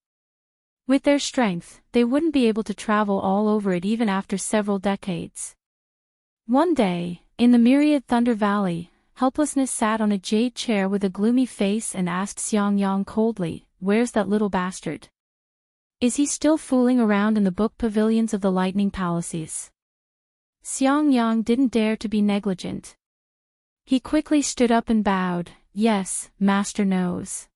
With their strength, they wouldn't be able to travel all over it even after several decades. One day, in the myriad Thunder Valley, Helplessness sat on a jade chair with a gloomy face and asked Xiangyang coldly, "Where's that little bastard? Is he still fooling around in the book pavilions of the lightning palaces?" Xiangyang didn't dare to be negligent. He quickly stood up and bowed, "Yes, Master knows.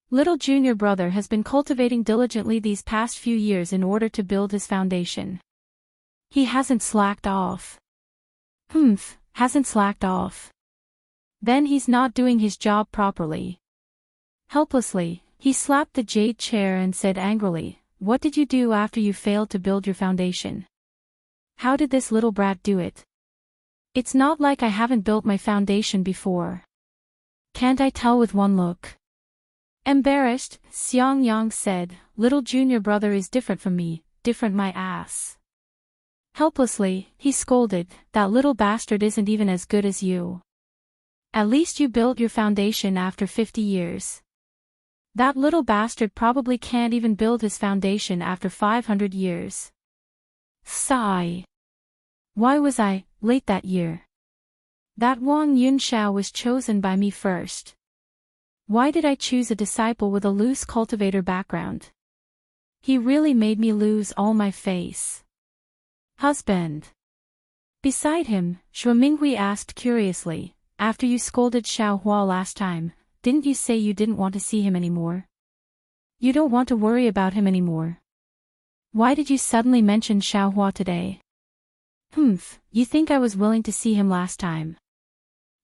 Little junior brother has been cultivating diligently these past few years in order to build his foundation. He hasn't slacked off." "Humph, hasn't slacked off. Then he's not doing his job properly." Helplessly, he slapped the jade chair and said angrily, "What did you do after you failed to build your foundation? How did this little brat do it? It's not like I haven't built my foundation before. Can't I tell with one look?" Embarrassed, Xiangyang said, "Little junior brother is different from me, different my ass." Helplessly, he scolded, "That little bastard isn't even as good as you. At least you built your foundation after 50 years. That little bastard probably can't even build his foundation after 500 years. Sigh. Why was I late that year? That Wang Yunxiao was chosen by me first. Why did I choose a disciple with a loose cultivator background? He really made me lose all my face." "Husband." Beside him, Shui Minghui asked curiously, "After you scolded Xiao Hua last time, didn't you say you didn't want to see him anymore? You don't want to worry about him anymore? Why did you suddenly mention Xiao Hua today?" "Humph, you think I was willing to see him last time.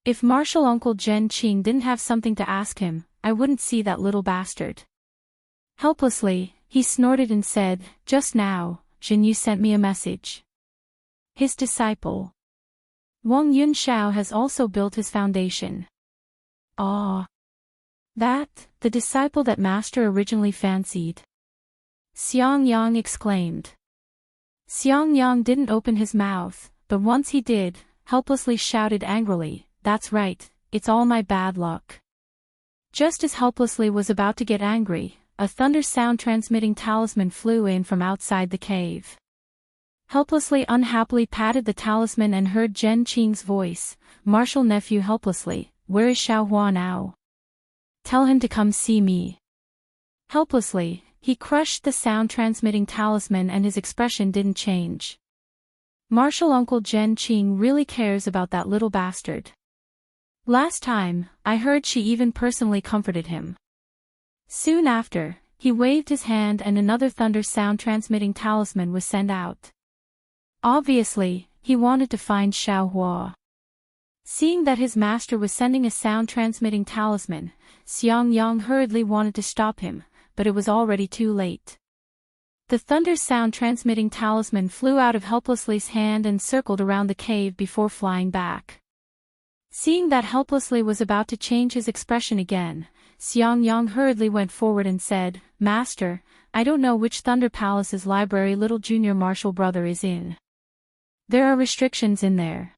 If Martial Uncle Zhen Qing didn't have something to ask him, I wouldn't see that little bastard." Helplessly, he snorted and said, "Just now, Jin Yu sent me a message. His disciple Wang Yunxiao has also built his foundation." "Ah. That, the disciple that Master originally fancied?" Xiangyang exclaimed. Xiangyang didn't open his mouth, but once he did, helplessly shouted angrily, "That's right, it's all my bad luck." Just as helplessly was about to get angry, a thunder sound transmitting talisman flew in from outside the cave. Helplessly unhappily patted the talisman and heard Zhen Qing's voice, "Martial nephew." Helplessly, "Where is Xiao Hua now? Tell him to come see me." Helplessly, he crushed the sound transmitting talisman and his expression didn't change. Martial Uncle Zhen Qing really cares about that little bastard. Last time, I heard she even personally comforted him. Soon after, he waved his hand and another thunder sound transmitting talisman was sent out. Obviously, he wanted to find Xiao Hua. Seeing that his master was sending a sound transmitting talisman, Xiangyang hurriedly wanted to stop him, but it was already too late. The thunder sound transmitting talisman flew out of Helplessly's hand and circled around the cave before flying back. Seeing that Helplessly was about to change his expression again, Xiangyang hurriedly went forward and said, "Master, I don't know which Thunder Palace's library little junior martial brother is in. There are restrictions in there.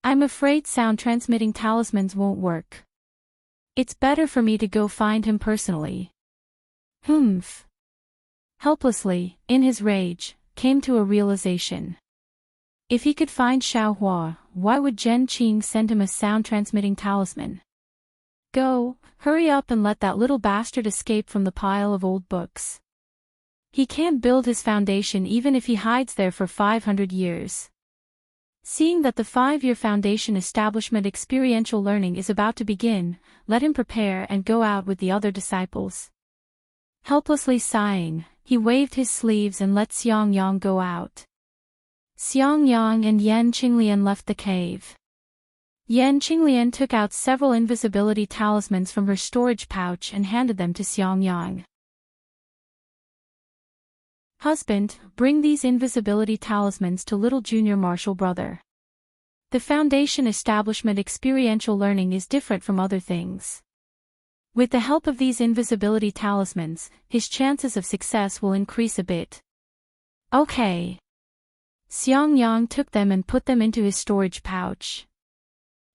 I'm afraid sound-transmitting talismans won't work. It's better for me to go find him personally." Humph. Helplessly, in his rage, came to a realization. If he could find Xiaohua, why would Zhen Qing send him a sound-transmitting talisman? Go, hurry up and let that little bastard escape from the pile of old books. He can't build his foundation even if he hides there for 500 years. Seeing that the 5-year foundation establishment experiential learning is about to begin, let him prepare and go out with the other disciples. Helplessly sighing, he waved his sleeves and let Xiangyang go out. Xiangyang and Yan Qinglian left the cave. Yan Qinglian took out several invisibility talismans from her storage pouch and handed them to Xiangyang. "Husband, bring these invisibility talismans to little junior martial brother. The foundation establishment experiential learning is different from other things. With the help of these invisibility talismans, his chances of success will increase a bit." "Okay." Xiangyang took them and put them into his storage pouch.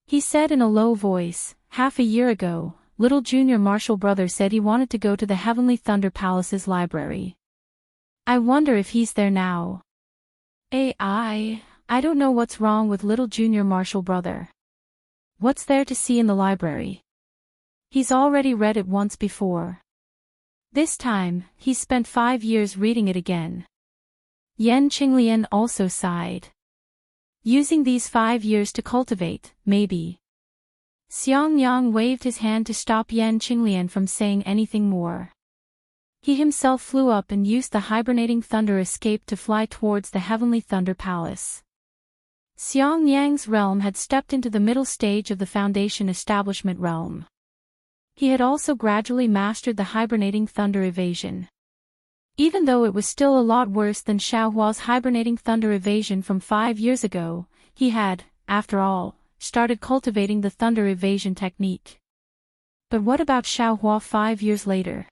He said in a low voice, "Half a year ago, little junior martial brother said he wanted to go to the Heavenly Thunder Palace's library. I wonder if he's there now. I don't know what's wrong with little junior martial brother. What's there to see in the library? He's already read it once before. This time, he's spent 5 years reading it again." Yan Qinglian also sighed. Using these 5 years to cultivate, maybe. Xiangyang waved his hand to stop Yan Qinglian from saying anything more. He himself flew up and used the hibernating thunder escape to fly towards the Heavenly Thunder Palace. Xiangyang's realm had stepped into the middle stage of the Foundation Establishment realm. He had also gradually mastered the hibernating thunder evasion. Even though it was still a lot worse than Xiaohua's hibernating thunder evasion from 5 years ago, he had, after all, started cultivating the thunder evasion technique. But what about Xiaohua 5 years later?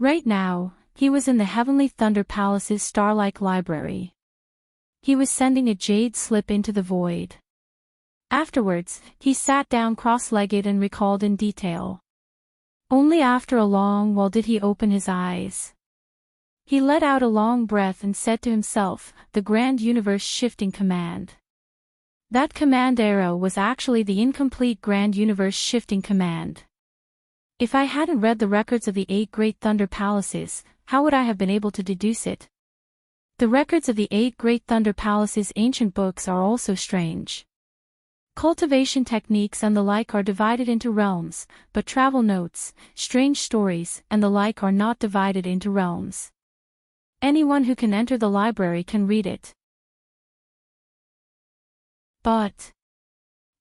Right now, he was in the Heavenly Thunder Palace's star-like library. He was sending a jade slip into the void. Afterwards, he sat down cross-legged and recalled in detail. Only after a long while did he open his eyes. He let out a long breath and said to himself, "The Grand Universe Shifting Command." That command arrow was actually the incomplete Grand Universe Shifting Command. If I hadn't read the records of the 8 Great Thunder Palaces, how would I have been able to deduce it? The records of the 8 Great Thunder Palaces' ancient books are also strange. Cultivation techniques and the like are divided into realms, but travel notes, strange stories, and the like are not divided into realms. Anyone who can enter the library can read it. But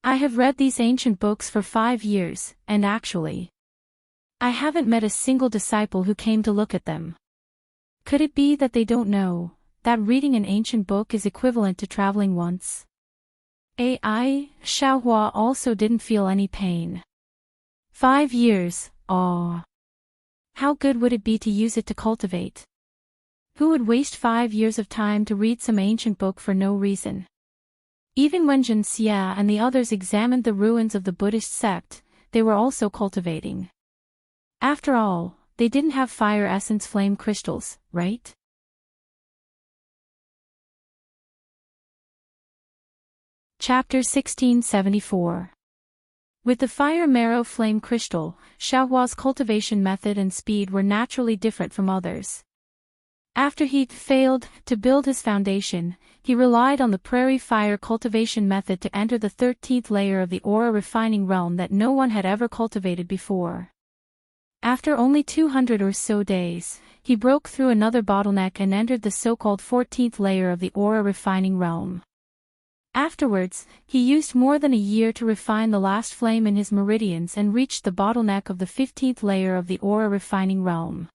I have read these ancient books for 5 years, and actually, I haven't met a single disciple who came to look at them. Could it be that they don't know that reading an ancient book is equivalent to traveling once? Xiaohua also didn't feel any pain. 5 years, how good would it be to use it to cultivate? Who would waste 5 years of time to read some ancient book for no reason? Even when Zhen Xia and the others examined the ruins of the Buddhist sect, they were also cultivating. After all, they didn't have fire essence flame crystals, right? Chapter 1674. With the fire marrow flame crystal, Xiaohua's cultivation method and speed were naturally different from others. After he'd failed to build his foundation, he relied on the prairie fire cultivation method to enter the 13th layer of the aura refining realm that no one had ever cultivated before. After only 200 or so days, he broke through another bottleneck and entered the so-called 14th layer of the aura refining realm. Afterwards, he used more than a year to refine the last flame in his meridians and reached the bottleneck of the 15th layer of the aura refining realm.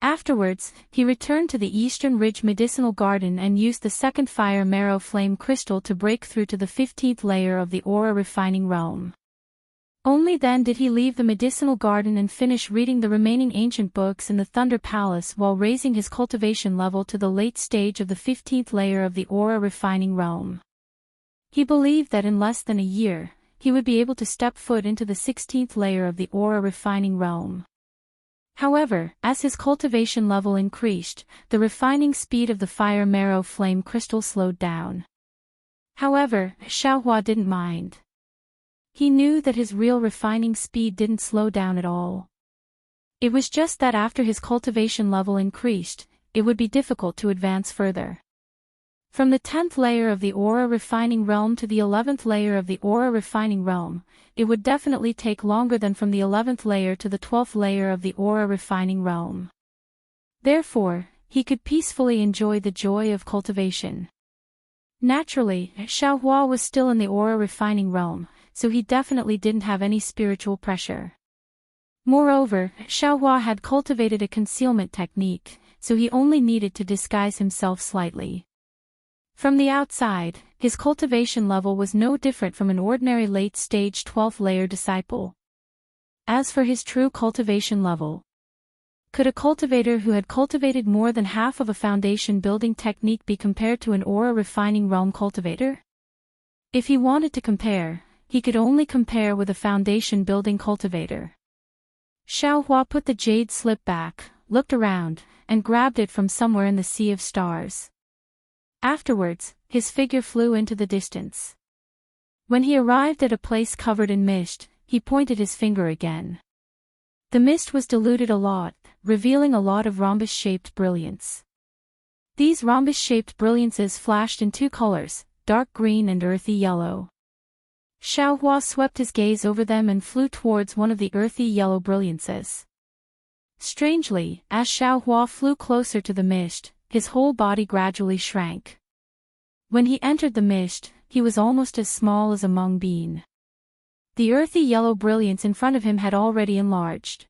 Afterwards, he returned to the Eastern Ridge Medicinal Garden and used the second fire marrow flame crystal to break through to the 15th layer of the aura refining realm. Only then did he leave the medicinal garden and finish reading the remaining ancient books in the Thunder Palace while raising his cultivation level to the late stage of the 15th layer of the aura refining realm. He believed that in less than a year, he would be able to step foot into the 16th layer of the aura refining realm. However, as his cultivation level increased, the refining speed of the fire marrow flame crystal slowed down. However, Xiaohua didn't mind. He knew that his real refining speed didn't slow down at all. It was just that after his cultivation level increased, it would be difficult to advance further. From the 10th layer of the aura refining realm to the 11th layer of the aura refining realm, it would definitely take longer than from the 11th layer to the 12th layer of the aura refining realm. Therefore, he could peacefully enjoy the joy of cultivation. Naturally, Xiaohua was still in the aura refining realm, so he definitely didn't have any spiritual pressure. Moreover, Xiaohua had cultivated a concealment technique, so he only needed to disguise himself slightly. From the outside, his cultivation level was no different from an ordinary late-stage 12th layer disciple. As for his true cultivation level, could a cultivator who had cultivated more than half of a foundation building technique be compared to an aura refining realm cultivator? If he wanted to compare, he could only compare with a foundation building cultivator. Xiaohua put the jade slip back, looked around, and grabbed it from somewhere in the sea of stars. Afterwards, his figure flew into the distance. When he arrived at a place covered in mist, he pointed his finger again. The mist was diluted a lot, revealing a lot of rhombus-shaped brilliance. These rhombus-shaped brilliances flashed in two colors, dark green and earthy yellow. Xiaohua swept his gaze over them and flew towards one of the earthy yellow brilliances. Strangely, as Xiaohua flew closer to the mist, his whole body gradually shrank. When he entered the mist, he was almost as small as a mung bean. The earthy yellow brilliance in front of him had already enlarged.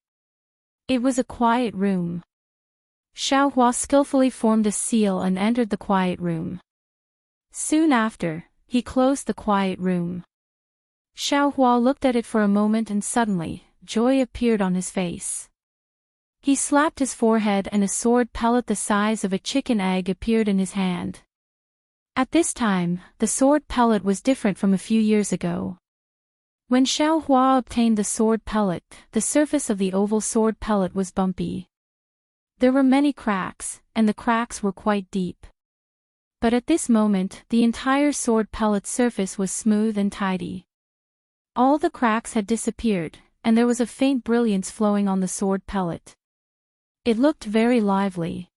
It was a quiet room. Xiaohua skillfully formed a seal and entered the quiet room. Soon after, he closed the quiet room. Xiaohua looked at it for a moment and suddenly, joy appeared on his face. He slapped his forehead and a sword pellet the size of a chicken egg appeared in his hand. At this time, the sword pellet was different from a few years ago. When Xiaohua obtained the sword pellet, the surface of the oval sword pellet was bumpy. There were many cracks, and the cracks were quite deep. But at this moment, the entire sword pellet's surface was smooth and tidy. All the cracks had disappeared, and there was a faint brilliance flowing on the sword pellet. It looked very lively.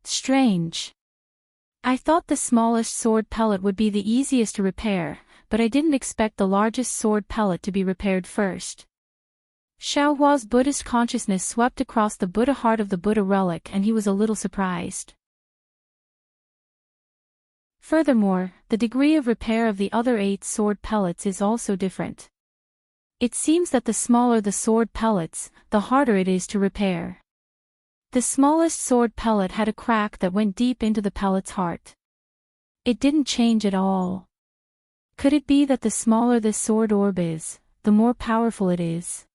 Strange. I thought the smallest sword pellet would be the easiest to repair, but I didn't expect the largest sword pellet to be repaired first. Xiaohua's Buddhist consciousness swept across the Buddha heart of the Buddha relic and he was a little surprised. Furthermore, the degree of repair of the other 8 sword pellets is also different. It seems that the smaller the sword pellets, the harder it is to repair. The smallest sword pellet had a crack that went deep into the pellet's heart. It didn't change at all. Could it be that the smaller this sword orb is, the more powerful it is?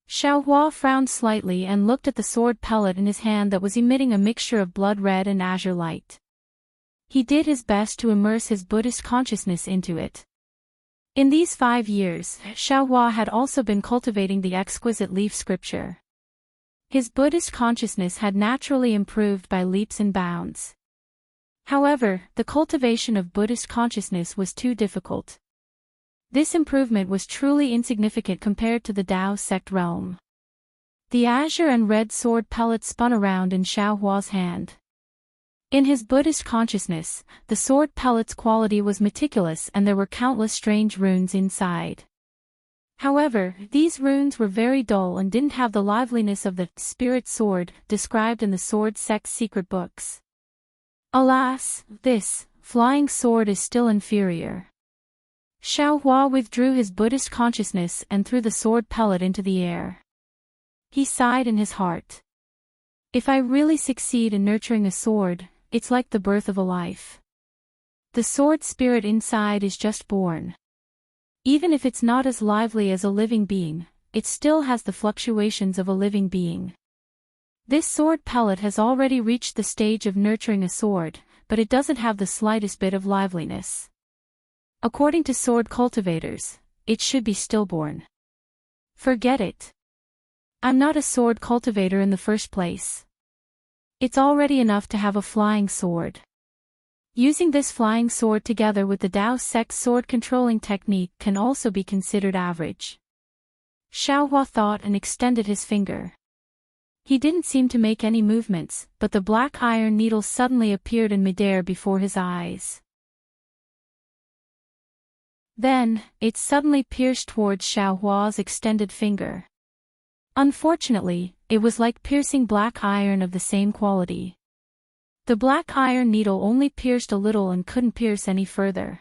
Xiaohua frowned slightly and looked at the sword pellet in his hand that was emitting a mixture of blood red and azure light. He did his best to immerse his Buddhist consciousness into it. In these 5 years, Xiaohua had also been cultivating the exquisite leaf scripture. His Buddhist consciousness had naturally improved by leaps and bounds. However, the cultivation of Buddhist consciousness was too difficult. This improvement was truly insignificant compared to the Tao sect realm. The azure and red sword pellet spun around in Xiaohua's hand. In his Buddhist consciousness, the sword pellet's quality was meticulous and there were countless strange runes inside. However, these runes were very dull and didn't have the liveliness of the spirit sword described in the sword sect's secret books. Alas, this flying sword is still inferior. Xiaohua withdrew his Buddhist consciousness and threw the sword pellet into the air. He sighed in his heart. If I really succeed in nurturing a sword, it's like the birth of a life. The sword spirit inside is just born. Even if it's not as lively as a living being, it still has the fluctuations of a living being. This sword pellet has already reached the stage of nurturing a sword, but it doesn't have the slightest bit of liveliness. According to sword cultivators, it should be stillborn. Forget it. I'm not a sword cultivator in the first place. It's already enough to have a flying sword. Using this flying sword together with the Dao Sect's sword controlling technique can also be considered average. Xiaohua thought and extended his finger. He didn't seem to make any movements, but the black iron needle suddenly appeared in midair before his eyes. Then, it suddenly pierced towards Xiaohua's extended finger. Unfortunately, it was like piercing black iron of the same quality. The black iron needle only pierced a little and couldn't pierce any further.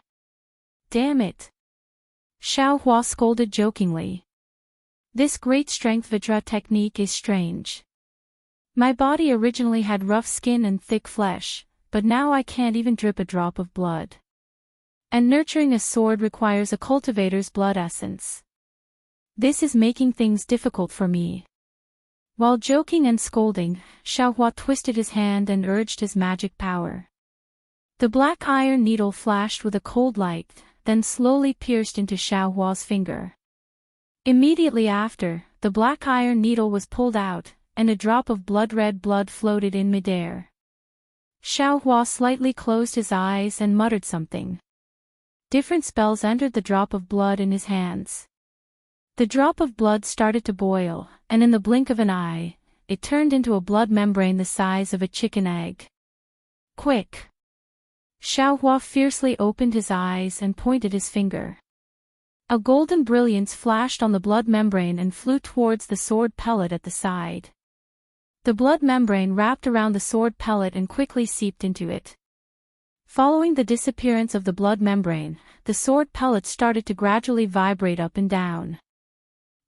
Damn it! Xiaohua scolded jokingly. This great strength Vajra technique is strange. My body originally had rough skin and thick flesh, but now I can't even drip a drop of blood. And nurturing a sword requires a cultivator's blood essence. This is making things difficult for me. While joking and scolding, Xiaohua twisted his hand and urged his magic power. The black iron needle flashed with a cold light, then slowly pierced into Xiaohua's finger. Immediately after, the black iron needle was pulled out, and a drop of blood-red blood floated in midair. Xiaohua slightly closed his eyes and muttered something. Different spells entered the drop of blood in his hands. The drop of blood started to boil, and in the blink of an eye, it turned into a blood membrane the size of a chicken egg. Quick! Xiaohua fiercely opened his eyes and pointed his finger. A golden brilliance flashed on the blood membrane and flew towards the sword pellet at the side. The blood membrane wrapped around the sword pellet and quickly seeped into it. Following the disappearance of the blood membrane, the sword pellet started to gradually vibrate up and down.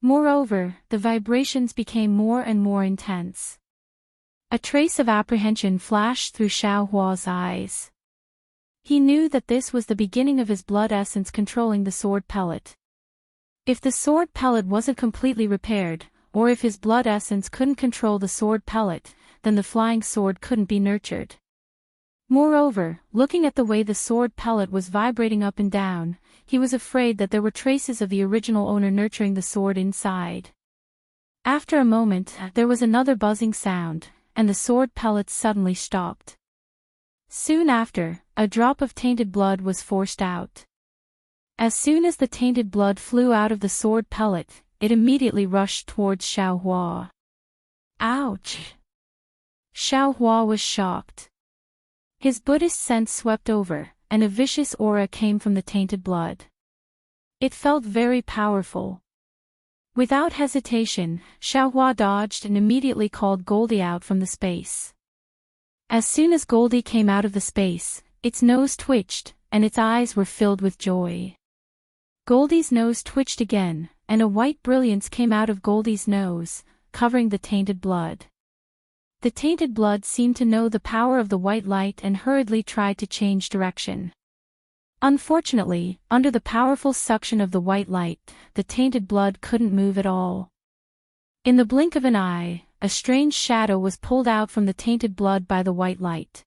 Moreover, the vibrations became more and more intense. A trace of apprehension flashed through Xiaohua's eyes. He knew that this was the beginning of his blood essence controlling the sword pellet. If the sword pellet wasn't completely repaired, or if his blood essence couldn't control the sword pellet, then the flying sword couldn't be nurtured. Moreover, looking at the way the sword pellet was vibrating up and down, he was afraid that there were traces of the original owner nurturing the sword inside. After a moment, there was another buzzing sound, and the sword pellet suddenly stopped. Soon after, a drop of tainted blood was forced out. As soon as the tainted blood flew out of the sword pellet, it immediately rushed towards Xiaohua. Ouch! Xiaohua was shocked. His Buddhist sense swept over, and a vicious aura came from the tainted blood. It felt very powerful. Without hesitation, Xiaohua dodged and immediately called Goldie out from the space. As soon as Goldie came out of the space, its nose twitched, and its eyes were filled with joy. Goldie's nose twitched again, and a white brilliance came out of Goldie's nose, covering the tainted blood. The tainted blood seemed to know the power of the white light and hurriedly tried to change direction. Unfortunately, under the powerful suction of the white light, the tainted blood couldn't move at all. In the blink of an eye, a strange shadow was pulled out from the tainted blood by the white light.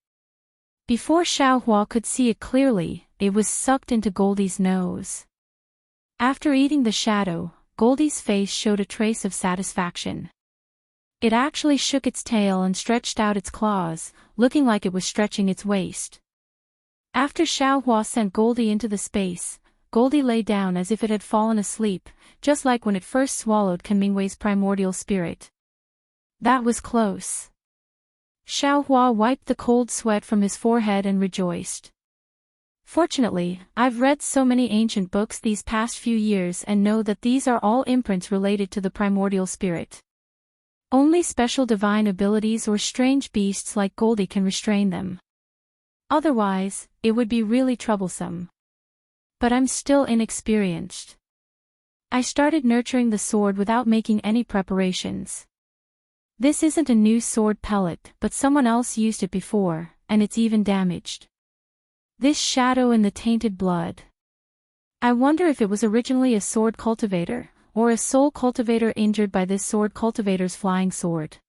Before Xiaohua could see it clearly, it was sucked into Goldie's nose. After eating the shadow, Goldie's face showed a trace of satisfaction. It actually shook its tail and stretched out its claws, looking like it was stretching its waist. After Xiaohua sent Goldie into the space, Goldie lay down as if it had fallen asleep, just like when it first swallowed Kunmingwei's primordial spirit. That was close. Xiaohua wiped the cold sweat from his forehead and rejoiced. Fortunately, I've read so many ancient books these past few years and know that these are all imprints related to the primordial spirit. Only special divine abilities or strange beasts like Goldie can restrain them. Otherwise, it would be really troublesome. But I'm still inexperienced. I started nurturing the sword without making any preparations. This isn't a new sword pellet, but someone else used it before, and it's even damaged. This shadow in the tainted blood. I wonder if it was originally a sword cultivator, or a soul cultivator injured by this sword cultivator's flying sword.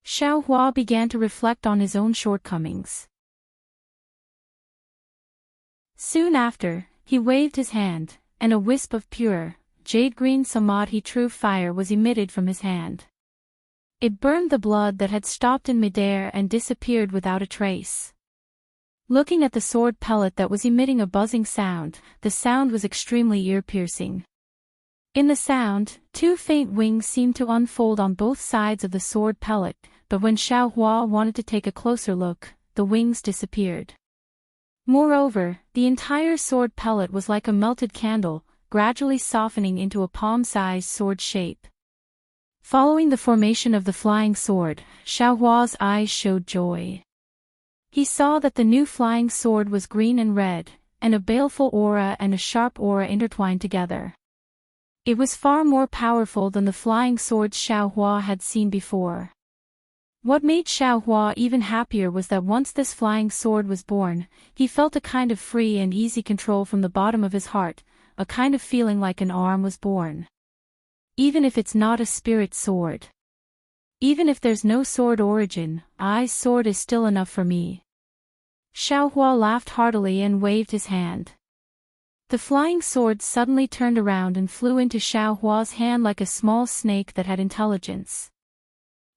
Xiao Hua began to reflect on his own shortcomings. Soon after, he waved his hand, and a wisp of pure, jade-green samadhi true fire was emitted from his hand. It burned the blood that had stopped in midair and disappeared without a trace. Looking at the sword pellet that was emitting a buzzing sound, the sound was extremely ear-piercing. In the sound, two faint wings seemed to unfold on both sides of the sword pellet, but when Xiao Hua wanted to take a closer look, the wings disappeared. Moreover, the entire sword pellet was like a melted candle, gradually softening into a palm-sized sword shape. Following the formation of the flying sword, Xiao Hua's eyes showed joy. He saw that the new flying sword was green and red, and a baleful aura and a sharp aura intertwined together. It was far more powerful than the flying swords Xiao Hua had seen before. What made Xiao Hua even happier was that once this flying sword was born, he felt a kind of free and easy control from the bottom of his heart, a kind of feeling like an arm was born. Even if it's not a spirit sword. Even if there's no sword origin, I's sword is still enough for me. Xiao Hua laughed heartily and waved his hand. The flying sword suddenly turned around and flew into Xiao Hua's hand like a small snake that had intelligence.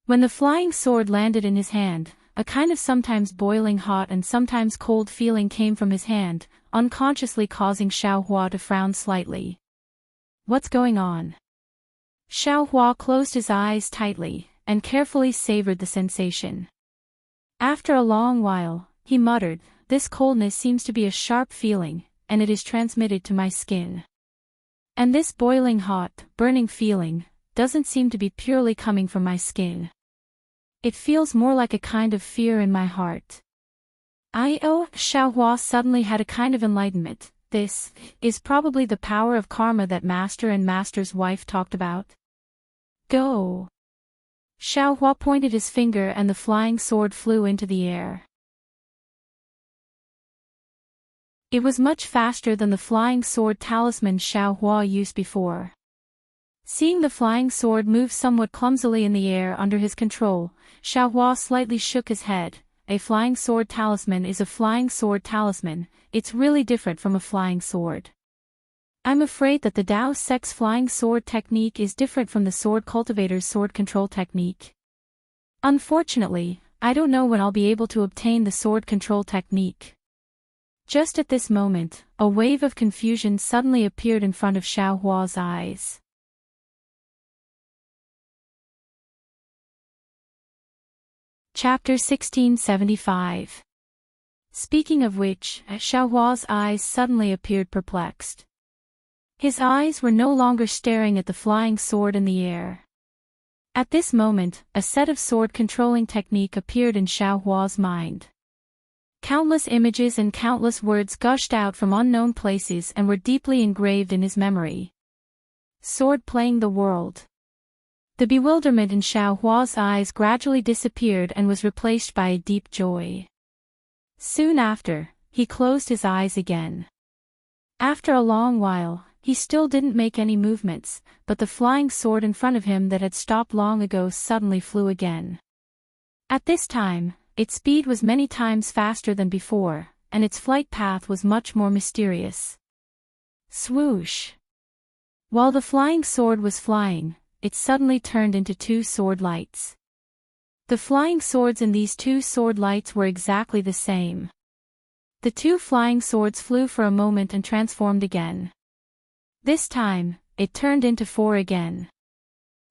When the flying sword landed in his hand, a kind of sometimes boiling hot and sometimes cold feeling came from his hand, unconsciously causing Xiao Hua to frown slightly. What's going on? Xiao Hua closed his eyes tightly, and carefully savored the sensation. After a long while, he muttered, "This coldness seems to be a sharp feeling, and it is transmitted to my skin. And this boiling hot, burning feeling, doesn't seem to be purely coming from my skin. It feels more like a kind of fear in my heart." Xiao Hua suddenly had a kind of enlightenment. This is probably the power of karma that Master and Master's wife talked about. Go! Xiao Hua pointed his finger and the flying sword flew into the air. It was much faster than the flying sword talisman Xiao Hua used before. Seeing the flying sword move somewhat clumsily in the air under his control, Xiao Hua slightly shook his head. A flying sword talisman is a flying sword talisman, it's really different from a flying sword. I'm afraid that the Dao Sect's flying sword technique is different from the sword cultivator's sword control technique. Unfortunately, I don't know when I'll be able to obtain the sword control technique. Just at this moment, a wave of confusion suddenly appeared in front of Xiao Hua's eyes. Chapter 1675. Speaking of which, Xiao Hua's eyes suddenly appeared perplexed. His eyes were no longer staring at the flying sword in the air. At this moment, a set of sword-controlling technique appeared in Xiao Hua's mind. Countless images and countless words gushed out from unknown places and were deeply engraved in his memory. Sword playing the world. The bewilderment in Xiao Hua's eyes gradually disappeared and was replaced by a deep joy. Soon after, he closed his eyes again. After a long while, he still didn't make any movements, but the flying sword in front of him that had stopped long ago suddenly flew again. At this time, its speed was many times faster than before, and its flight path was much more mysterious. Swoosh! While the flying sword was flying, it suddenly turned into two sword lights. The flying swords in these two sword lights were exactly the same. The two flying swords flew for a moment and transformed again. This time, it turned into four again.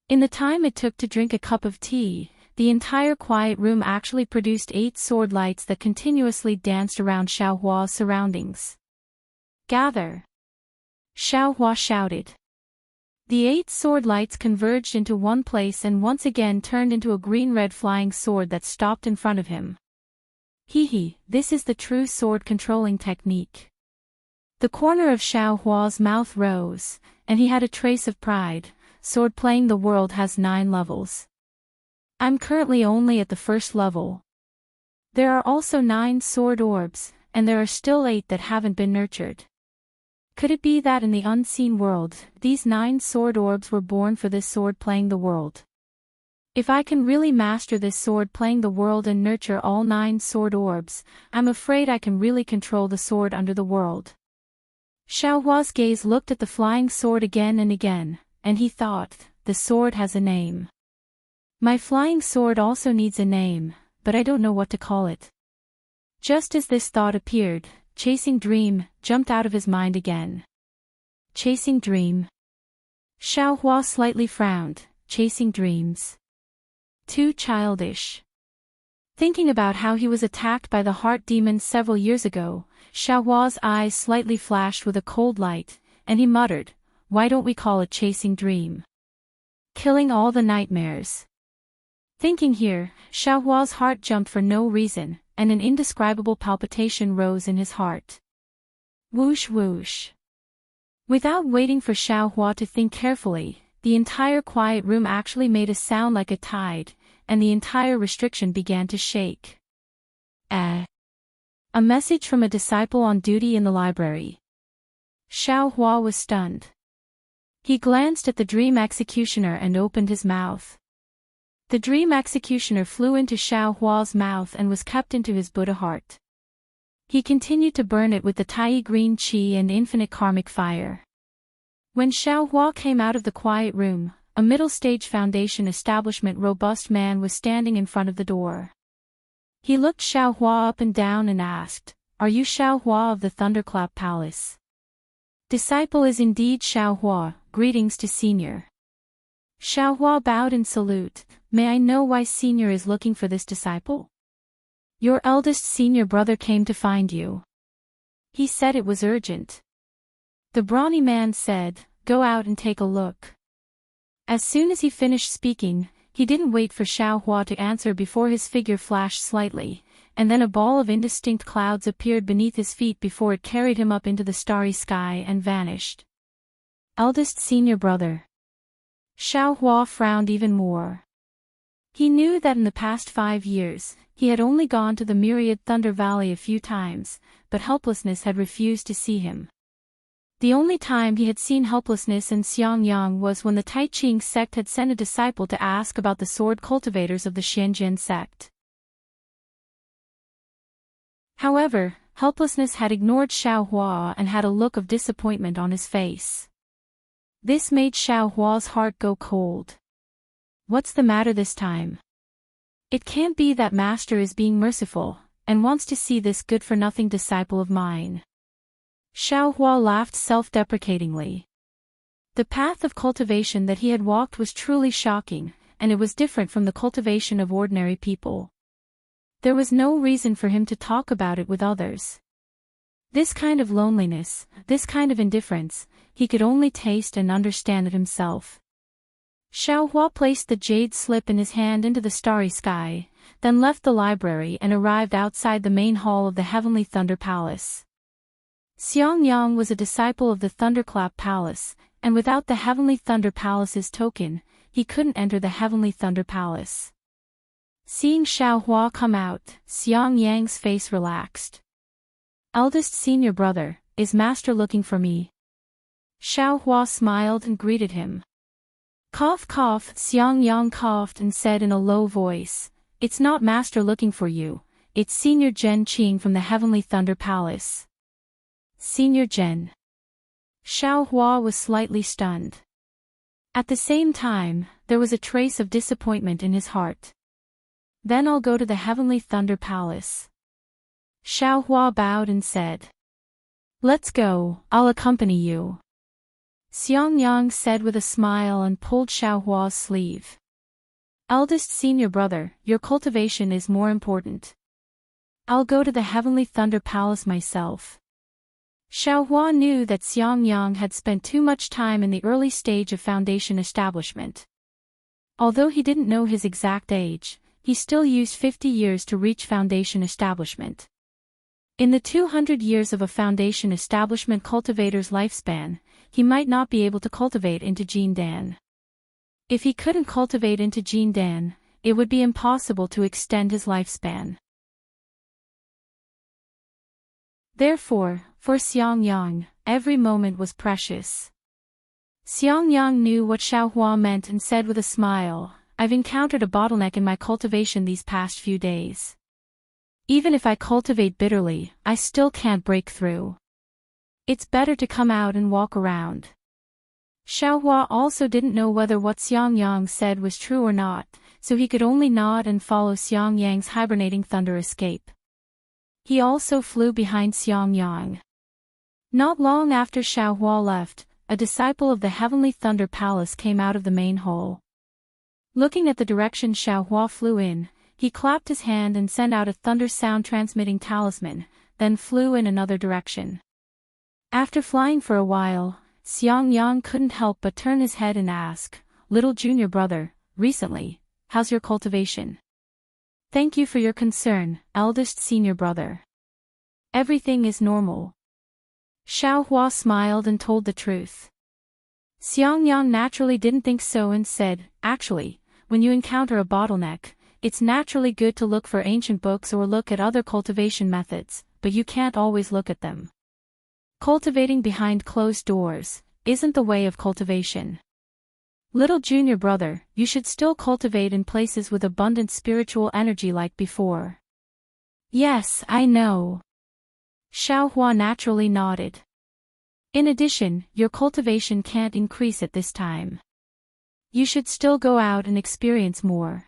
In the time it took to drink a cup of tea, the entire quiet room actually produced 8 sword lights that continuously danced around Xiao Hua's surroundings. Gather! Xiao Hua shouted. The 8 sword lights converged into one place and once again turned into a green-red flying sword that stopped in front of him. This is the true sword controlling technique. The corner of Xiao Hua's mouth rose, and he had a trace of pride. Sword playing the world has 9 levels. I'm currently only at the first level. There are also 9 sword orbs, and there are still 8 that haven't been nurtured. Could it be that in the unseen world, these 9 sword orbs were born for this sword playing the world? If I can really master this sword playing the world and nurture all 9 sword orbs, I'm afraid I can really control the sword under the world. Xiaohua's gaze looked at the flying sword again and again, and he thought, the sword has a name. My flying sword also needs a name, but I don't know what to call it. Just as this thought appeared, Chasing Dream jumped out of his mind again. Chasing Dream. Xiaohua slightly frowned. Chasing dreams. Too childish. Thinking about how he was attacked by the heart demon several years ago, Xiaohua's eyes slightly flashed with a cold light, and he muttered, why don't we call it Chasing Dream? Killing all the nightmares. Thinking here, Xiaohua's heart jumped for no reason, and an indescribable palpitation rose in his heart. Whoosh whoosh. Without waiting for Xiaohua to think carefully, the entire quiet room actually made a sound like a tide, and the entire restriction began to shake. A message from a disciple on duty in the library. Xiaohua was stunned. He glanced at the dream executioner and opened his mouth. The dream executioner flew into Xiaohua's mouth and was kept into his Buddha heart. He continued to burn it with the Tai green qi and infinite karmic fire. When Xiaohua came out of the quiet room, a middle-stage foundation establishment robust man was standing in front of the door. He looked Xiaohua up and down and asked, are you Xiaohua of the Thunderclap Palace? Disciple is indeed Xiaohua, greetings to Senior. Xiaohua bowed in salute. May I know why Senior is looking for this disciple? Your eldest senior brother came to find you. He said it was urgent. The brawny man said, go out and take a look. As soon as he finished speaking, he didn't wait for Xiaohua to answer before his figure flashed slightly, and then a ball of indistinct clouds appeared beneath his feet before it carried him up into the starry sky and vanished. Eldest senior brother. Xiaohua frowned even more. He knew that in the past 5 years, he had only gone to the myriad Thunder Valley a few times, but Helplessness had refused to see him. The only time he had seen Helplessness and Xiangyang was when the Taiching sect had sent a disciple to ask about the sword cultivators of the Xianjian sect. However, Helplessness had ignored Xiaohua and had a look of disappointment on his face. This made Xiaohua's heart go cold. What's the matter this time? It can't be that Master is being merciful, and wants to see this good-for-nothing disciple of mine. Xiaohua laughed self-deprecatingly. The path of cultivation that he had walked was truly shocking, and it was different from the cultivation of ordinary people. There was no reason for him to talk about it with others. This kind of loneliness, this kind of indifference, he could only taste and understand it himself. Xiaohua placed the jade slip in his hand into the starry sky, then left the library and arrived outside the main hall of the Heavenly Thunder Palace. Xiangyang was a disciple of the Thunderclap Palace, and without the Heavenly Thunder Palace's token, he couldn't enter the Heavenly Thunder Palace. Seeing Xiaohua come out, Xiangyang's face relaxed. Eldest senior brother, is Master looking for me? Xiaohua smiled and greeted him. Cough cough, Xiangyang coughed and said in a low voice, it's not Master looking for you, it's Senior Zhen Qing from the Heavenly Thunder Palace. Senior Zhen. Xiaohua was slightly stunned. At the same time, there was a trace of disappointment in his heart. Then I'll go to the Heavenly Thunder Palace. Xiaohua bowed and said. Let's go, I'll accompany you. Xiangyang said with a smile and pulled Xiaohua's sleeve. Eldest senior brother, your cultivation is more important. I'll go to the Heavenly Thunder Palace myself. Xiaohua knew that Xiangyang had spent too much time in the early stage of foundation establishment. Although he didn't know his exact age, he still used 50 years to reach foundation establishment. In the 200 years of a foundation establishment cultivator's lifespan, he might not be able to cultivate into Jindan. If he couldn't cultivate into Jindan, it would be impossible to extend his lifespan. Therefore, for Xiangyang, every moment was precious. Xiangyang knew what Xiaohua meant and said with a smile, I've encountered a bottleneck in my cultivation these past few days. Even if I cultivate bitterly, I still can't break through. It's better to come out and walk around. Xiaohua also didn't know whether what Xiangyang said was true or not, so he could only nod and follow Xiangyang's hibernating thunder escape. He also flew behind Xiangyang. Not long after Xiaohua left, a disciple of the Heavenly Thunder Palace came out of the main hall. Looking at the direction Xiaohua flew in, he clapped his hand and sent out a thunder sound transmitting talisman, then flew in another direction. After flying for a while, Xiangyang couldn't help but turn his head and ask, Little junior brother, recently, how's your cultivation? Thank you for your concern, eldest senior brother. Everything is normal. Xiaohua smiled and told the truth. Xiangyang naturally didn't think so and said, actually, when you encounter a bottleneck, it's naturally good to look for ancient books or look at other cultivation methods, but you can't always look at them. Cultivating behind closed doors isn't the way of cultivation. Little junior brother, you should still cultivate in places with abundant spiritual energy like before. Yes, I know. Xiaohua naturally nodded. In addition, your cultivation can't increase at this time. You should still go out and experience more.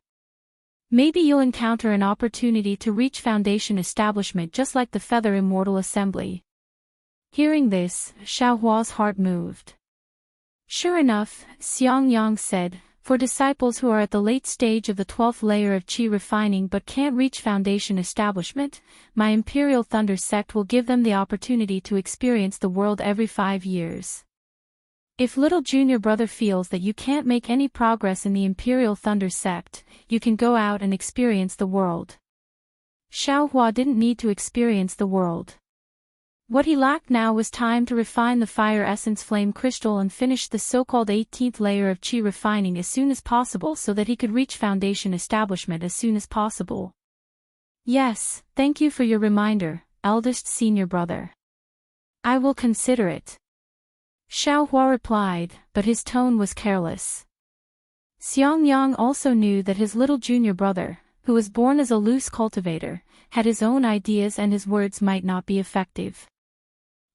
Maybe you'll encounter an opportunity to reach foundation establishment just like the Feather Immortal Assembly. Hearing this, Xiaohua's heart moved. Sure enough, Xiangyang said, for disciples who are at the late stage of the 12th layer of qi refining but can't reach foundation establishment, my Imperial Thunder sect will give them the opportunity to experience the world every 5 years. If little junior brother feels that you can't make any progress in the Imperial Thunder sect, you can go out and experience the world. Xiaohua didn't need to experience the world. What he lacked now was time to refine the fire essence flame crystal and finish the so-called 18th layer of qi refining as soon as possible so that he could reach foundation establishment as soon as possible. Yes, thank you for your reminder, eldest senior brother. I will consider it. Xiaohua replied, but his tone was careless. Xiangyang also knew that his little junior brother, who was born as a loose cultivator, had his own ideas and his words might not be effective.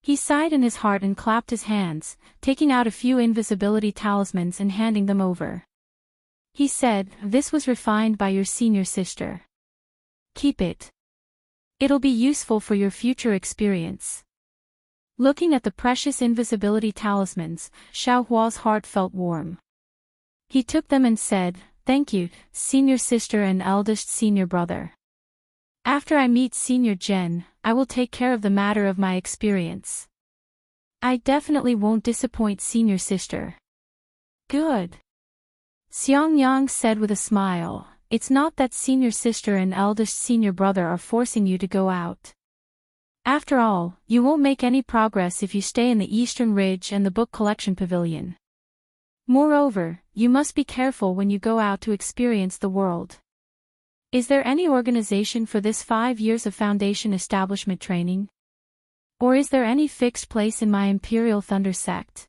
He sighed in his heart and clapped his hands, taking out a few invisibility talismans and handing them over. He said, this was refined by your senior sister. Keep it. It'll be useful for your future experience. Looking at the precious invisibility talismans, Xiaohua's heart felt warm. He took them and said, thank you, senior sister and eldest senior brother. After I meet Senior Zhen, I will take care of the matter of my experience. I definitely won't disappoint senior sister. Good. Xiangyang said with a smile, it's not that senior sister and eldest senior brother are forcing you to go out. After all, you won't make any progress if you stay in the Eastern Ridge and the Book Collection Pavilion. Moreover, you must be careful when you go out to experience the world. Is there any organization for this 5 years of foundation establishment training? Or is there any fixed place in my Imperial Thunder sect?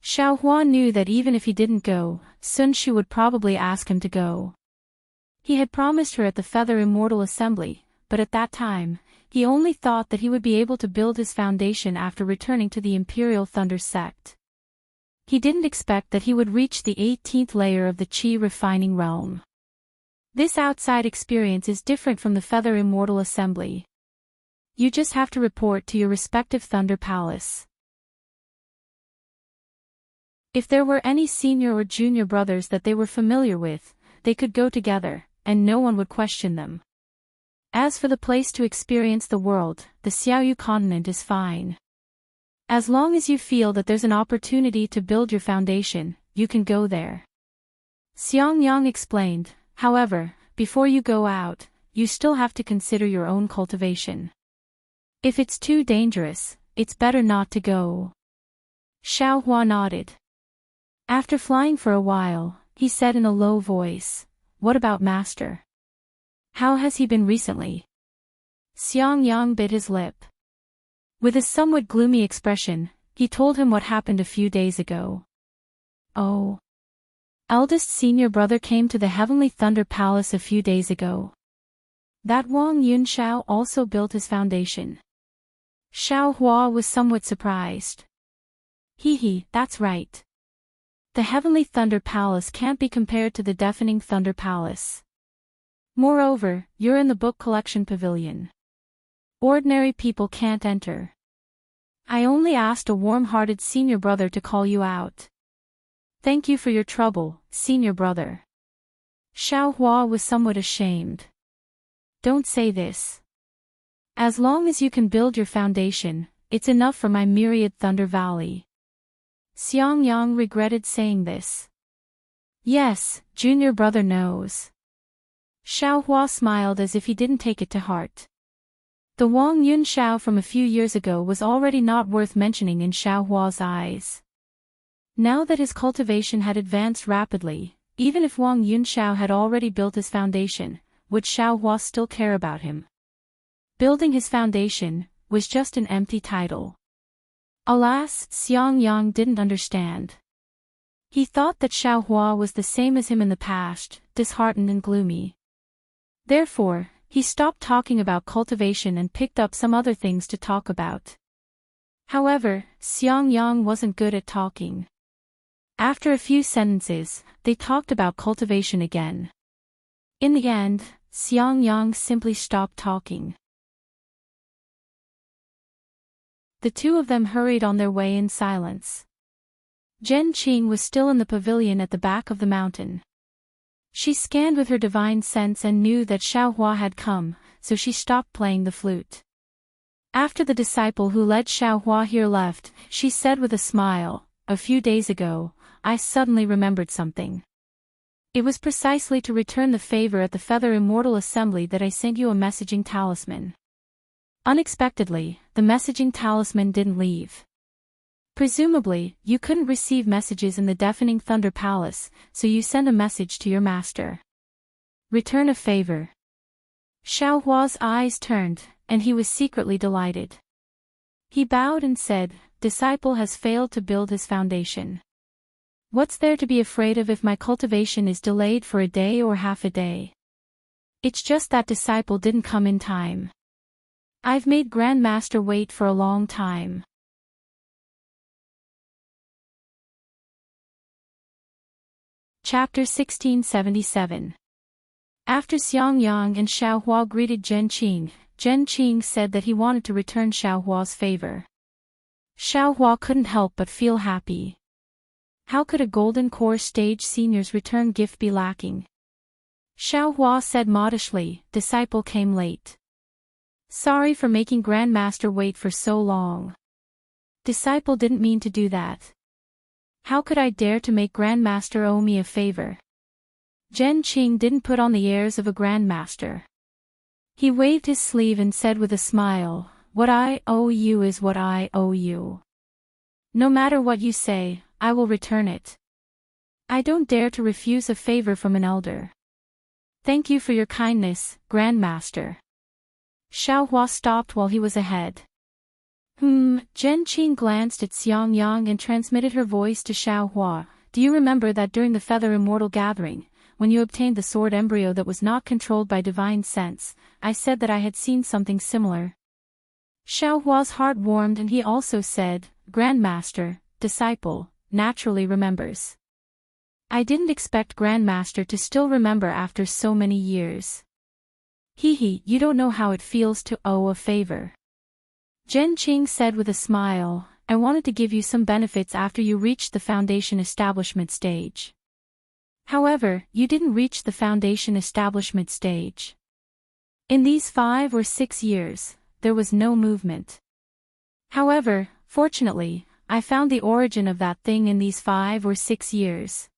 Xiaohua knew that even if he didn't go, Sun Shu would probably ask him to go. He had promised her at the Feather Immortal Assembly, but at that time, he only thought that he would be able to build his foundation after returning to the Imperial Thunder sect. He didn't expect that he would reach the 18th layer of the qi refining realm. This outside experience is different from the Feather Immortal Assembly. You just have to report to your respective Thunder Palace. If there were any senior or junior brothers that they were familiar with, they could go together, and no one would question them. As for the place to experience the world, the Xiaoyu continent is fine. As long as you feel that there's an opportunity to build your foundation, you can go there. Xiangyang explained, however, before you go out, you still have to consider your own cultivation. If it's too dangerous, it's better not to go. Xiaohua nodded. After flying for a while, he said in a low voice, what about Master? How has he been recently? Xiangyang bit his lip. With a somewhat gloomy expression, he told him what happened a few days ago. Oh. Eldest senior brother came to the Heavenly Thunder Palace a few days ago. That Wang Yunxiao also built his foundation. Xiao Hua was somewhat surprised. That's right. The Heavenly Thunder Palace can't be compared to the Deafening Thunder Palace. Moreover, you're in the book collection pavilion. Ordinary people can't enter. I only asked a warm-hearted senior brother to call you out. Thank you for your trouble, senior brother. Xiao Hua was somewhat ashamed. Don't say this. As long as you can build your foundation, it's enough for my myriad Thunder Valley. Xiang Yang regretted saying this. Yes, junior brother knows. Xiao Hua smiled as if he didn't take it to heart. The Wang Yunxiao from a few years ago was already not worth mentioning in Xiao Hua's eyes. Now that his cultivation had advanced rapidly, even if Wang Yunxiao had already built his foundation, would Xiao Hua still care about him? Building his foundation was just an empty title. Alas, Xiang Yang didn't understand. He thought that Xiao Hua was the same as him in the past, disheartened and gloomy. Therefore, he stopped talking about cultivation and picked up some other things to talk about. However, Xiang Yang wasn't good at talking. After a few sentences, they talked about cultivation again. In the end, Xiang Yang simply stopped talking. The two of them hurried on their way in silence. Zhen Qing was still in the pavilion at the back of the mountain. She scanned with her divine sense and knew that Xiao Hua had come, so she stopped playing the flute. After the disciple who led Xiao Hua here left, she said with a smile, "A few days ago, I suddenly remembered something. It was precisely to return the favor at the Feather Immortal Assembly that I sent you a messaging talisman." Unexpectedly, the messaging talisman didn't leave. Presumably, you couldn't receive messages in the Deafening Thunder Palace, so you sent a message to your master. Return a favor. Xiao Hua's eyes turned, and he was secretly delighted. He bowed and said, "Disciple has failed to build his foundation. What's there to be afraid of if my cultivation is delayed for a day or half a day? It's just that disciple didn't come in time. I've made Grand Master wait for a long time." Chapter 1677. After Xiang Yang and Xiao Hua greeted Zhen Qing said that he wanted to return Xiao Hua's favor. Xiao Hua couldn't help but feel happy. How could a Golden Core Stage Senior's return gift be lacking? Xiao Hua said modestly, "Disciple came late. Sorry for making Grandmaster wait for so long. Disciple didn't mean to do that. How could I dare to make Grandmaster owe me a favor?" Zhen Qing didn't put on the airs of a Grandmaster. He waved his sleeve and said with a smile, "What I owe you is what I owe you. No matter what you say, I will return it. I don't dare to refuse a favor from an elder. Thank you for your kindness, Grandmaster." Xiao Hua stopped while he was ahead. Zhen Qing glanced at Xiang Yang and transmitted her voice to Xiao Hua. "Do you remember that during the Feather Immortal Gathering, when you obtained the sword embryo that was not controlled by divine sense, I said that I had seen something similar?" Xiao Hua's heart warmed and he also said, "Grandmaster, disciple, naturally remembers. I didn't expect Grandmaster to still remember after so many years. You don't know how it feels to owe a favor." Zhen Qing said with a smile, "I wanted to give you some benefits after you reached the foundation establishment stage. However, you didn't reach the foundation establishment stage. In these 5 or 6 years, there was no movement. However, fortunately, I found the origin of that thing in these 5 or 6 years."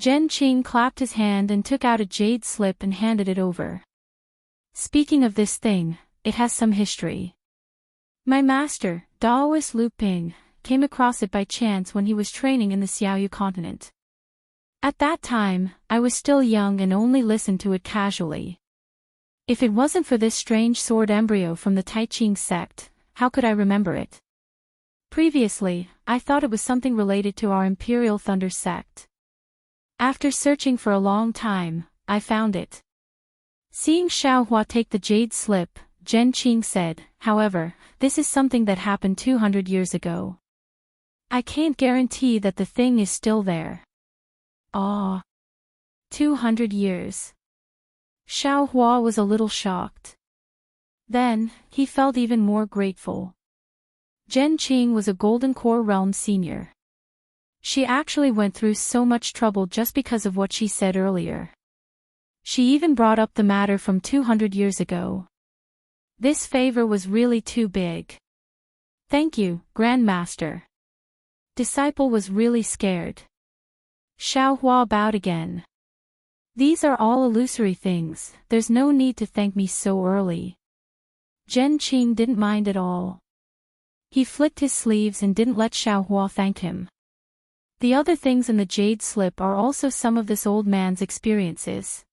Zhen Qing clapped his hand and took out a jade slip and handed it over. "Speaking of this thing, it has some history. My master, Daoist Lu Ping, came across it by chance when he was training in the Xiaoyu continent. At that time, I was still young and only listened to it casually. If it wasn't for this strange sword embryo from the Taiqing sect, how could I remember it? Previously, I thought it was something related to our Imperial Thunder sect. After searching for a long time, I found it. Seeing Xiao Hua take the jade slip, Zhen Qing said, however, this is something that happened 200 years ago. I can't guarantee that the thing is still there. Ah. 200 years. Xiao Hua was a little shocked. Then, he felt even more grateful. Zhen Qing was a Golden Core Realm senior. She actually went through so much trouble just because of what she said earlier. She even brought up the matter from 200 years ago. This favor was really too big. Thank you, Grandmaster. Disciple was really scared. Xiao Hua bowed again. These are all illusory things, there's no need to thank me so early. Zhen Qing didn't mind at all. He flicked his sleeves and didn't let Xiao Hua thank him. The other things in the jade slip are also some of this old man's experiences.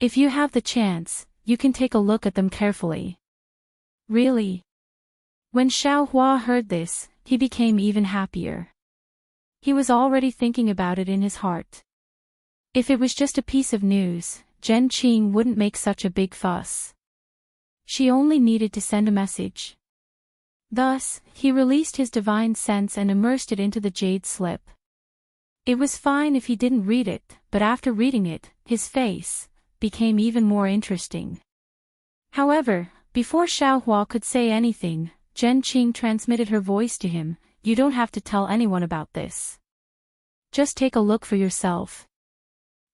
If you have the chance, you can take a look at them carefully. Really? When Xiao Hua heard this, he became even happier. He was already thinking about it in his heart. If it was just a piece of news, Zhen Qing wouldn't make such a big fuss. She only needed to send a message. Thus, he released his divine sense and immersed it into the jade slip. It was fine if he didn't read it, but after reading it, his face became even more interesting. However, before Xiao Hua could say anything, Zhen Qing transmitted her voice to him, you don't have to tell anyone about this. Just take a look for yourself.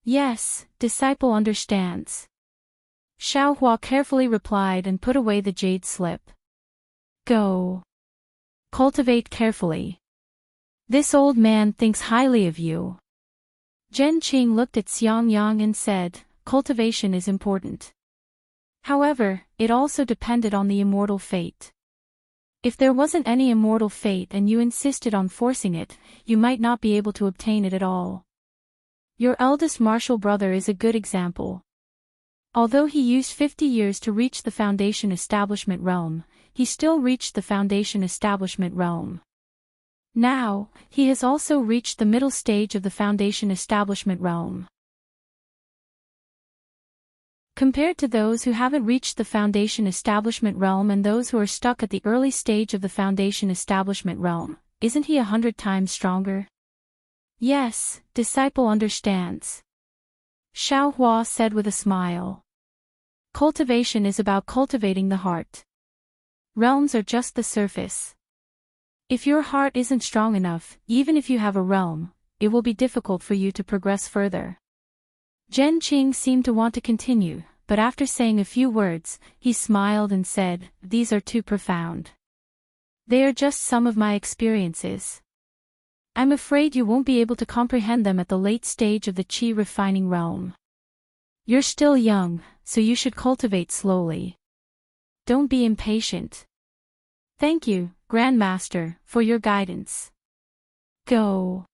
Yes, disciple understands. Xiao Hua carefully replied and put away the jade slip. Go. Cultivate carefully. This old man thinks highly of you. Zhen Qing looked at Xiang Yang and said, cultivation is important. However, it also depended on the immortal fate. If there wasn't any immortal fate and you insisted on forcing it, you might not be able to obtain it at all. Your eldest martial brother is a good example. Although he used 50 years to reach the Foundation Establishment Realm, he still reached the Foundation Establishment Realm. Now, he has also reached the middle stage of the Foundation Establishment Realm. Compared to those who haven't reached the Foundation Establishment Realm and those who are stuck at the early stage of the Foundation Establishment Realm, isn't he 100 times stronger? Yes, disciple understands. Xiao Hua said with a smile. Cultivation is about cultivating the heart. Realms are just the surface. If your heart isn't strong enough, even if you have a realm, it will be difficult for you to progress further. Zhen Qing seemed to want to continue, but after saying a few words, he smiled and said, these are too profound. They are just some of my experiences. I'm afraid you won't be able to comprehend them at the late stage of the Qi refining realm. You're still young, so you should cultivate slowly. Don't be impatient. Thank you, Grandmaster, for your guidance. Go.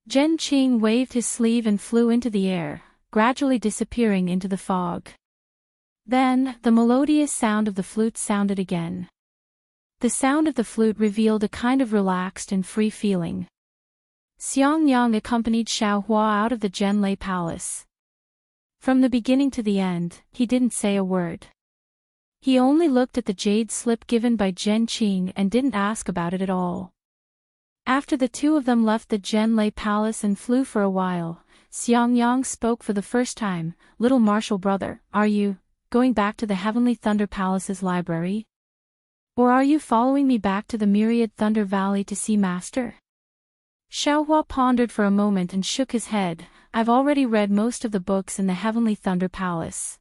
Zhen Qing waved his sleeve and flew into the air, gradually disappearing into the fog. Then, the melodious sound of the flute sounded again. The sound of the flute revealed a kind of relaxed and free feeling. Xiang Yang accompanied Xiao Hua out of the Zhenlei Palace. From the beginning to the end, he didn't say a word. He only looked at the jade slip given by Zhen Qing and didn't ask about it at all. After the two of them left the Zhenlei Palace and flew for a while, Xiang Yang spoke for the first time, little martial brother, are you going back to the Heavenly Thunder Palace's library? Or are you following me back to the Myriad Thunder Valley to see Master? Xiao Hua pondered for a moment and shook his head, I've already read most of the books in the Heavenly Thunder Palace.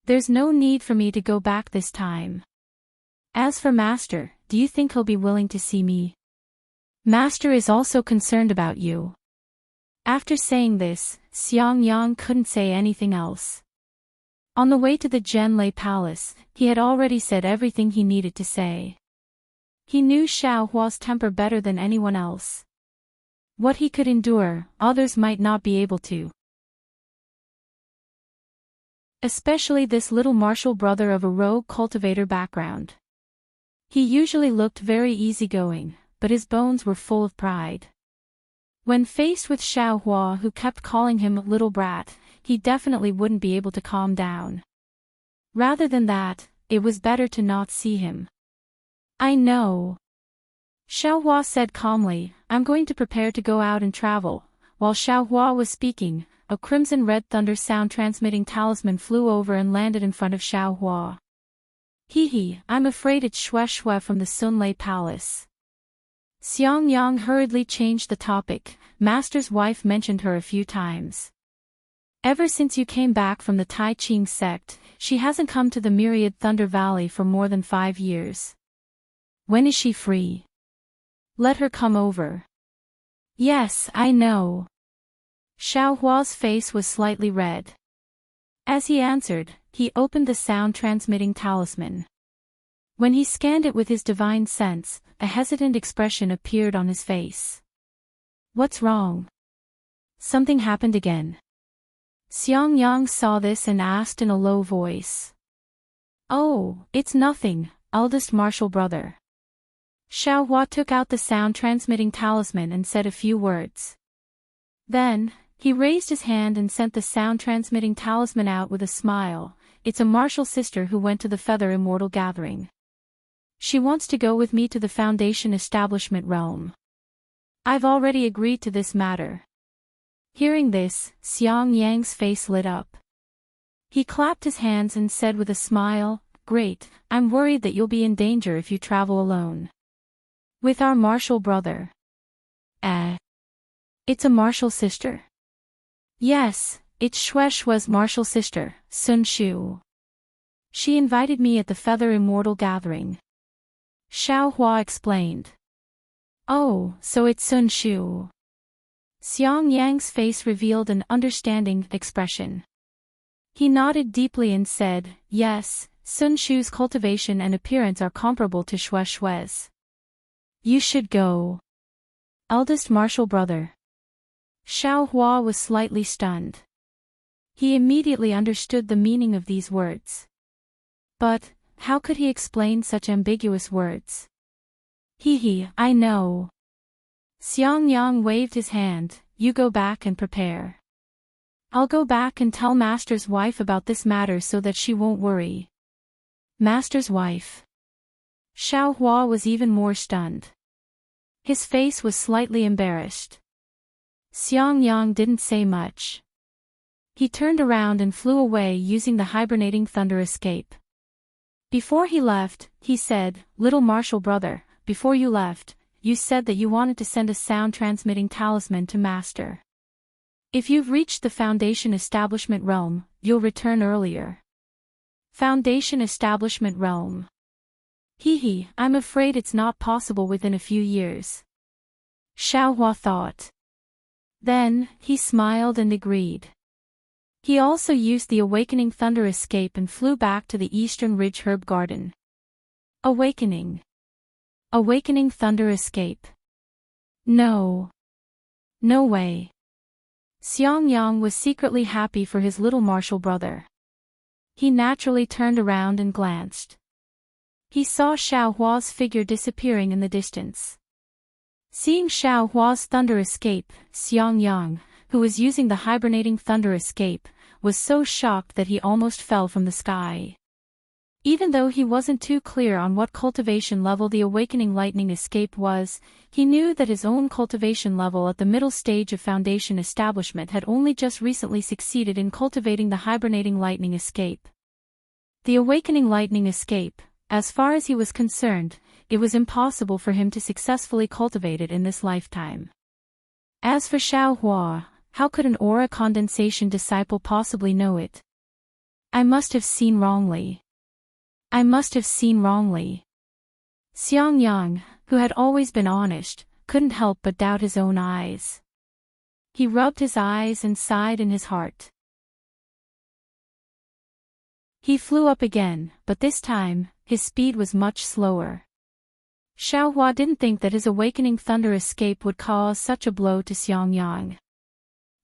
There's no need for me to go back this time. As for Master, do you think he'll be willing to see me? Master is also concerned about you. After saying this, Xiang Yang couldn't say anything else. On the way to the Zhenlei Palace, he had already said everything he needed to say. He knew Xiao Hua's temper better than anyone else. What he could endure, others might not be able to. Especially this little martial brother of a rogue cultivator background. He usually looked very easygoing, but his bones were full of pride. When faced with Xiao Hua, who kept calling him little brat, he definitely wouldn't be able to calm down. Rather than that, it was better to not see him. I know. Xiao Hua said calmly, I'm going to prepare to go out and travel. While Xiao Hua was speaking, a crimson-red thunder sound-transmitting talisman flew over and landed in front of Xiao Hua. Hee, I'm afraid it's Xue from the Sunlei Palace. Xiang Yang hurriedly changed the topic. Master's wife mentioned her a few times. Ever since you came back from the Tai Ching sect, she hasn't come to the Myriad Thunder Valley for more than 5 years. When is she free? Let her come over. Yes, I know. Xiao Hua's face was slightly red. As he answered, he opened the sound-transmitting talisman. When he scanned it with his divine sense, a hesitant expression appeared on his face. What's wrong? Something happened again. Xiang Yang saw this and asked in a low voice. Oh, it's nothing, eldest martial brother. Xiao Hua took out the sound-transmitting talisman and said a few words. Then, he raised his hand and sent the sound-transmitting talisman out with a smile. It's a martial sister who went to the Feather Immortal Gathering. She wants to go with me to the Foundation Establishment realm. I've already agreed to this matter. Hearing this, Xiang Yang's face lit up. He clapped his hands and said with a smile, Great, I'm worried that you'll be in danger if you travel alone. With our martial brother. It's a martial sister? Yes, it's Xue's martial sister, Sun Shu. She invited me at the Feather Immortal Gathering. Xiao Hua explained. Oh, so it's Sun Shu. Xiang Yang's face revealed an understanding expression. He nodded deeply and said, Yes, Sun Shu's cultivation and appearance are comparable to Xue's. You should go. Eldest martial brother. Xiao Hua was slightly stunned. He immediately understood the meaning of these words. But, how could he explain such ambiguous words? I know. Xiang Yang waved his hand, You go back and prepare. I'll go back and tell Master's wife about this matter so that she won't worry. Master's wife. Xiao Hua was even more stunned. His face was slightly embarrassed. Xiang Yang didn't say much. He turned around and flew away using the hibernating thunder escape. Before he left, he said, Little martial brother, before you left, you said that you wanted to send a sound-transmitting talisman to Master. If you've reached the Foundation Establishment realm, you'll return earlier. Foundation Establishment realm. I'm afraid it's not possible within a few years. Xiao Hua thought. Then, he smiled and agreed. He also used the Awakening Thunder Escape and flew back to the Eastern Ridge Herb Garden. Awakening Thunder Escape. No way. Xiang Yang was secretly happy for his little martial brother. He naturally turned around and glanced. He saw Xiao Hua's figure disappearing in the distance. Seeing Xiao Hua's thunder escape, Xiang Yang, who was using the hibernating thunder escape, was so shocked that he almost fell from the sky. Even though he wasn't too clear on what cultivation level the awakening lightning escape was, he knew that his own cultivation level at the middle stage of Foundation Establishment had only just recently succeeded in cultivating the hibernating lightning escape. The awakening lightning escape, as far as he was concerned, it was impossible for him to successfully cultivate it in this lifetime. As for Xiao Hua, how could an aura condensation disciple possibly know it? I must have seen wrongly. Xiang Yang, who had always been honest, couldn't help but doubt his own eyes. He rubbed his eyes and sighed in his heart. He flew up again, but this time, his speed was much slower. Xiao Hua didn't think that his awakening thunder escape would cause such a blow to Xiang Yang.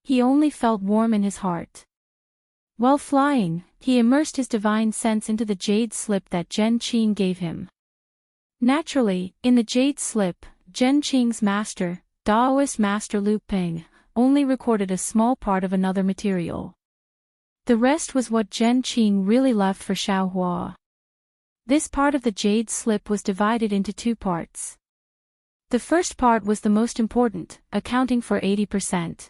He only felt warm in his heart. While flying, he immersed his divine sense into the jade slip that Zhen Qing gave him. Naturally, in the jade slip, Zhen Qing's master, Daoist master Lu Ping, only recorded a small part of another material. The rest was what Zhen Qing really left for Xiaohua. This part of the jade slip was divided into two parts. The first part was the most important, accounting for 80%.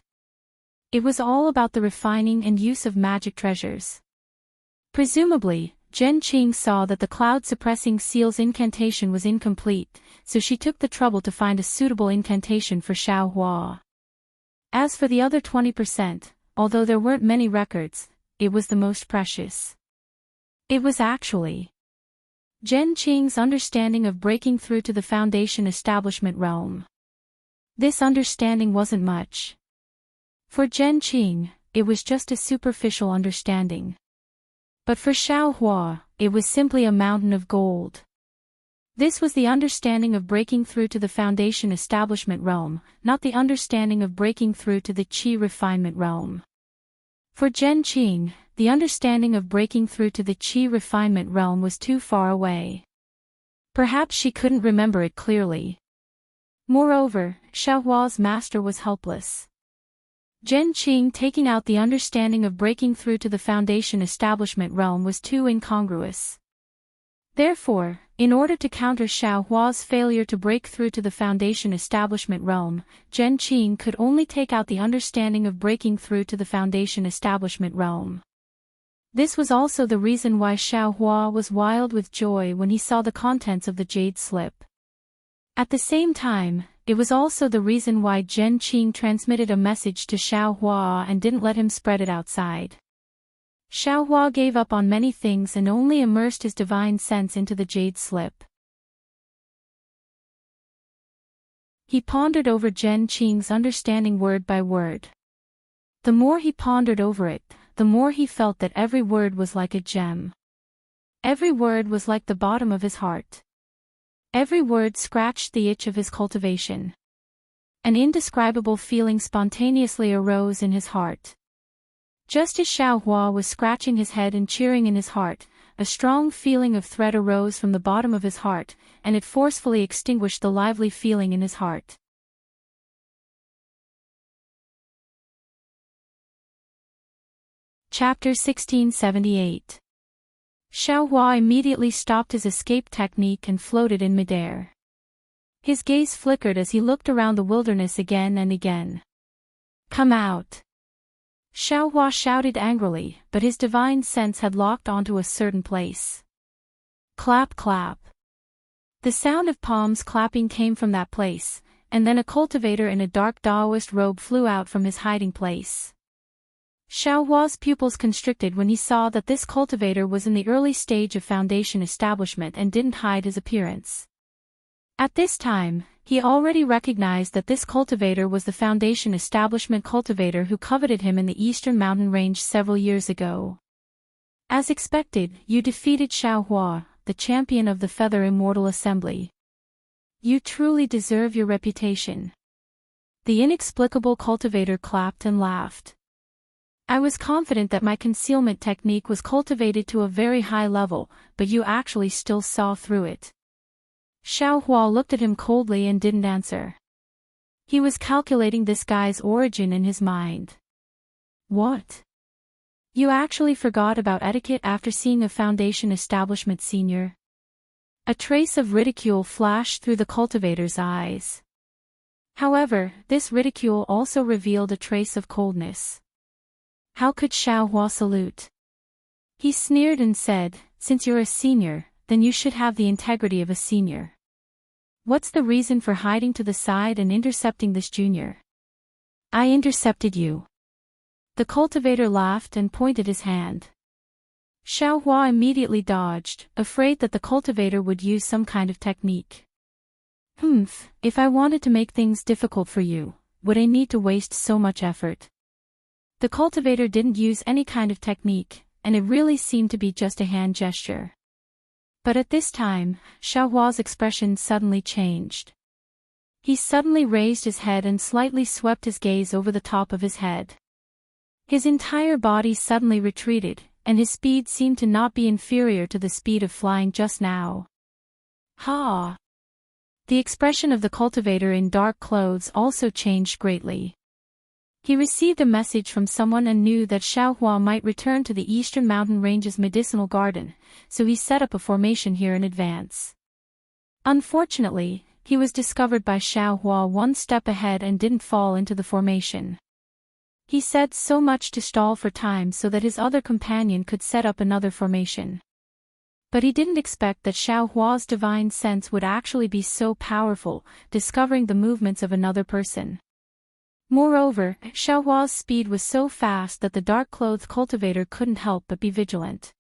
It was all about the refining and use of magic treasures. Presumably, Zhen Qing saw that the cloud-suppressing seal's incantation was incomplete, so she took the trouble to find a suitable incantation for Xiaohua. As for the other 20%, although there weren't many records, it was the most precious. It was actually Zhen Qing's understanding of breaking through to the Foundation establishment realm. This understanding wasn't much. For Zhen Qing, it was just a superficial understanding. But for Xiaohua, it was simply a mountain of gold. This was the understanding of breaking through to the Foundation establishment realm, not the understanding of breaking through to the Qi refinement realm. For Zhen Qing, the understanding of breaking through to the Qi refinement realm was too far away. Perhaps she couldn't remember it clearly. Moreover, Xiaohua's master was helpless. Zhen Qing taking out the understanding of breaking through to the Foundation establishment realm was too incongruous. Therefore, in order to counter Xiaohua's failure to break through to the Foundation establishment realm, Zhen Qing could only take out the understanding of breaking through to the Foundation establishment realm. This was also the reason why Xiaohua was wild with joy when he saw the contents of the jade slip. At the same time, it was also the reason why Zhen Qing transmitted a message to Xiaohua and didn't let him spread it outside. Xiaohua gave up on many things and only immersed his divine sense into the jade slip. He pondered over Zhen Qing's understanding word by word. The more he pondered over it, the more he felt that every word was like a gem. Every word was like the bottom of his heart. Every word scratched the itch of his cultivation. An indescribable feeling spontaneously arose in his heart. Just as Xiaohua was scratching his head and cheering in his heart, a strong feeling of threat arose from the bottom of his heart, and it forcefully extinguished the lively feeling in his heart. Chapter 1678. Xiaohua immediately stopped his escape technique and floated in midair. His gaze flickered as he looked around the wilderness again and again. "Come out!" Xiaohua shouted angrily, but his divine sense had locked onto a certain place. Clap clap. The sound of palms clapping came from that place, and then a cultivator in a dark Daoist robe flew out from his hiding place. Xiaohua's pupils constricted when he saw that this cultivator was in the early stage of Foundation establishment and didn't hide his appearance. At this time, he already recognized that this cultivator was the Foundation establishment cultivator who coveted him in the Eastern Mountain Range several years ago. As expected, you defeated Xiaohua, the champion of the Feather Immortal Assembly. You truly deserve your reputation. The inexplicable cultivator clapped and laughed. I was confident that my concealment technique was cultivated to a very high level, but you actually still saw through it. Xiaohua looked at him coldly and didn't answer. He was calculating this guy's origin in his mind. What? You actually forgot about etiquette after seeing a Foundation establishment senior? A trace of ridicule flashed through the cultivator's eyes. However, this ridicule also revealed a trace of coldness. How could Xiaohua salute? He sneered and said, "Since you're a senior, then you should have the integrity of a senior. What's the reason for hiding to the side and intercepting this junior?" "I intercepted you." The cultivator laughed and pointed his hand. Xiaohua immediately dodged, afraid that the cultivator would use some kind of technique. If I wanted to make things difficult for you, would I need to waste so much effort?" The cultivator didn't use any kind of technique, and it really seemed to be just a hand gesture. But at this time, Xiaohua's expression suddenly changed. He suddenly raised his head and slightly swept his gaze over the top of his head. His entire body suddenly retreated, and his speed seemed to not be inferior to the speed of flying just now. Ha! The expression of the cultivator in dark clothes also changed greatly. He received a message from someone and knew that Xiaohua might return to the eastern mountain range's medicinal garden, so he set up a formation here in advance. Unfortunately, he was discovered by Xiaohua one step ahead and didn't fall into the formation. He said so much to stall for time so that his other companion could set up another formation. But he didn't expect that Xiaohua's divine sense would actually be so powerful, discovering the movements of another person. Moreover, Xiaohua's speed was so fast that the dark-clothed cultivator couldn't help but be vigilant.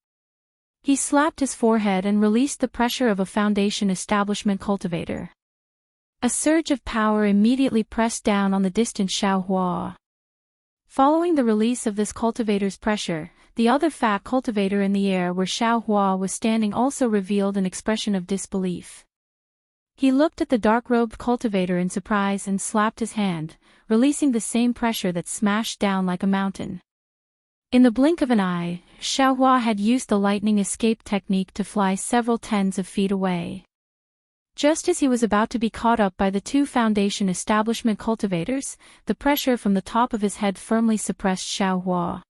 He slapped his forehead and released the pressure of a foundation establishment cultivator. A surge of power immediately pressed down on the distant Xiaohua. Following the release of this cultivator's pressure, the other fat cultivator in the air where Xiaohua was standing also revealed an expression of disbelief. He looked at the dark-robed cultivator in surprise and slapped his hand, releasing the same pressure that smashed down like a mountain. In the blink of an eye, Xiaohua had used the lightning escape technique to fly several tens of feet away. Just as he was about to be caught up by the two foundation establishment cultivators, the pressure from the top of his head firmly suppressed Xiaohua.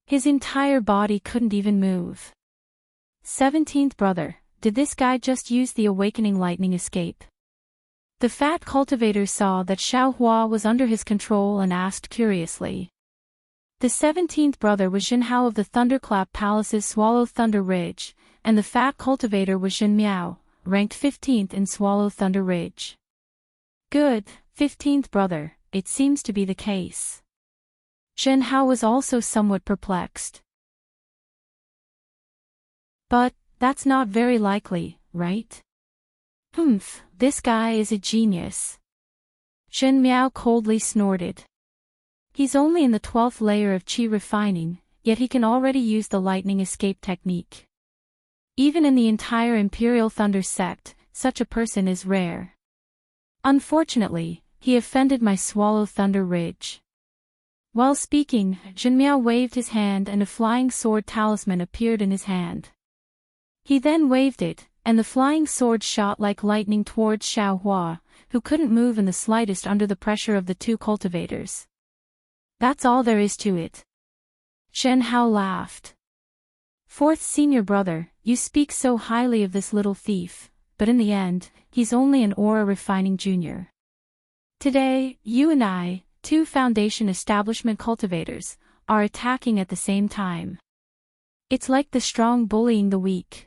His entire body couldn't even move. 17th brother, did this guy just use the awakening lightning escape? The fat cultivator saw that Xiaohua was under his control and asked curiously. The 17th brother was Jinhao of the Thunderclap Palace's Swallow Thunder Ridge, and the fat cultivator was Jin Miao, ranked 15th in Swallow Thunder Ridge. Good, 15th brother, it seems to be the case. Jinhao was also somewhat perplexed. But, that's not very likely, right? Humph, this guy is a genius. Jin Miao coldly snorted. He's only in the 12th layer of qi refining, yet he can already use the lightning escape technique. Even in the entire Imperial Thunder sect, such a person is rare. Unfortunately, he offended my Swallow Thunder Ridge. While speaking, Jin Miao waved his hand and a flying sword talisman appeared in his hand. He then waved it, and the flying sword shot like lightning towards Xiaohua, who couldn't move in the slightest under the pressure of the two cultivators. That's all there is to it. Jinhao laughed. Fourth senior brother, you speak so highly of this little thief, but in the end, he's only an aura refining junior. Today, you and I, two foundation establishment cultivators, are attacking at the same time. It's like the strong bullying the weak.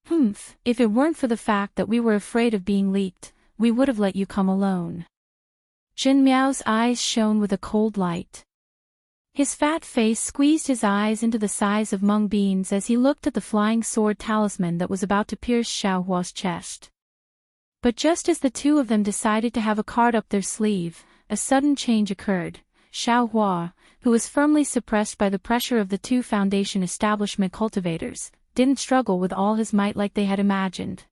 Humph, if it weren't for the fact that we were afraid of being leaked, we would have let you come alone. Jin Miao's eyes shone with a cold light. His fat face squeezed his eyes into the size of mung beans as he looked at the flying sword talisman that was about to pierce Xiaohua's chest. But just as the two of them decided to have a card up their sleeve, a sudden change occurred. Xiaohua, who was firmly suppressed by the pressure of the two foundation establishment cultivators, didn't struggle with all his might like they had imagined.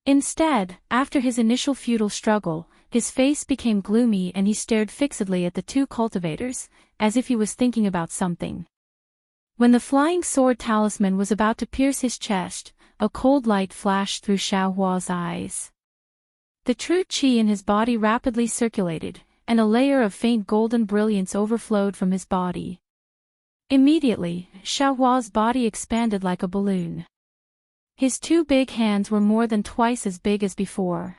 Instead, after his initial futile struggle, his face became gloomy and he stared fixedly at the two cultivators, as if he was thinking about something. When the flying sword talisman was about to pierce his chest, a cold light flashed through Xiaohua's eyes. The true qi in his body rapidly circulated, and a layer of faint golden brilliance overflowed from his body. Immediately, Xiaohua's body expanded like a balloon. His two big hands were more than twice as big as before.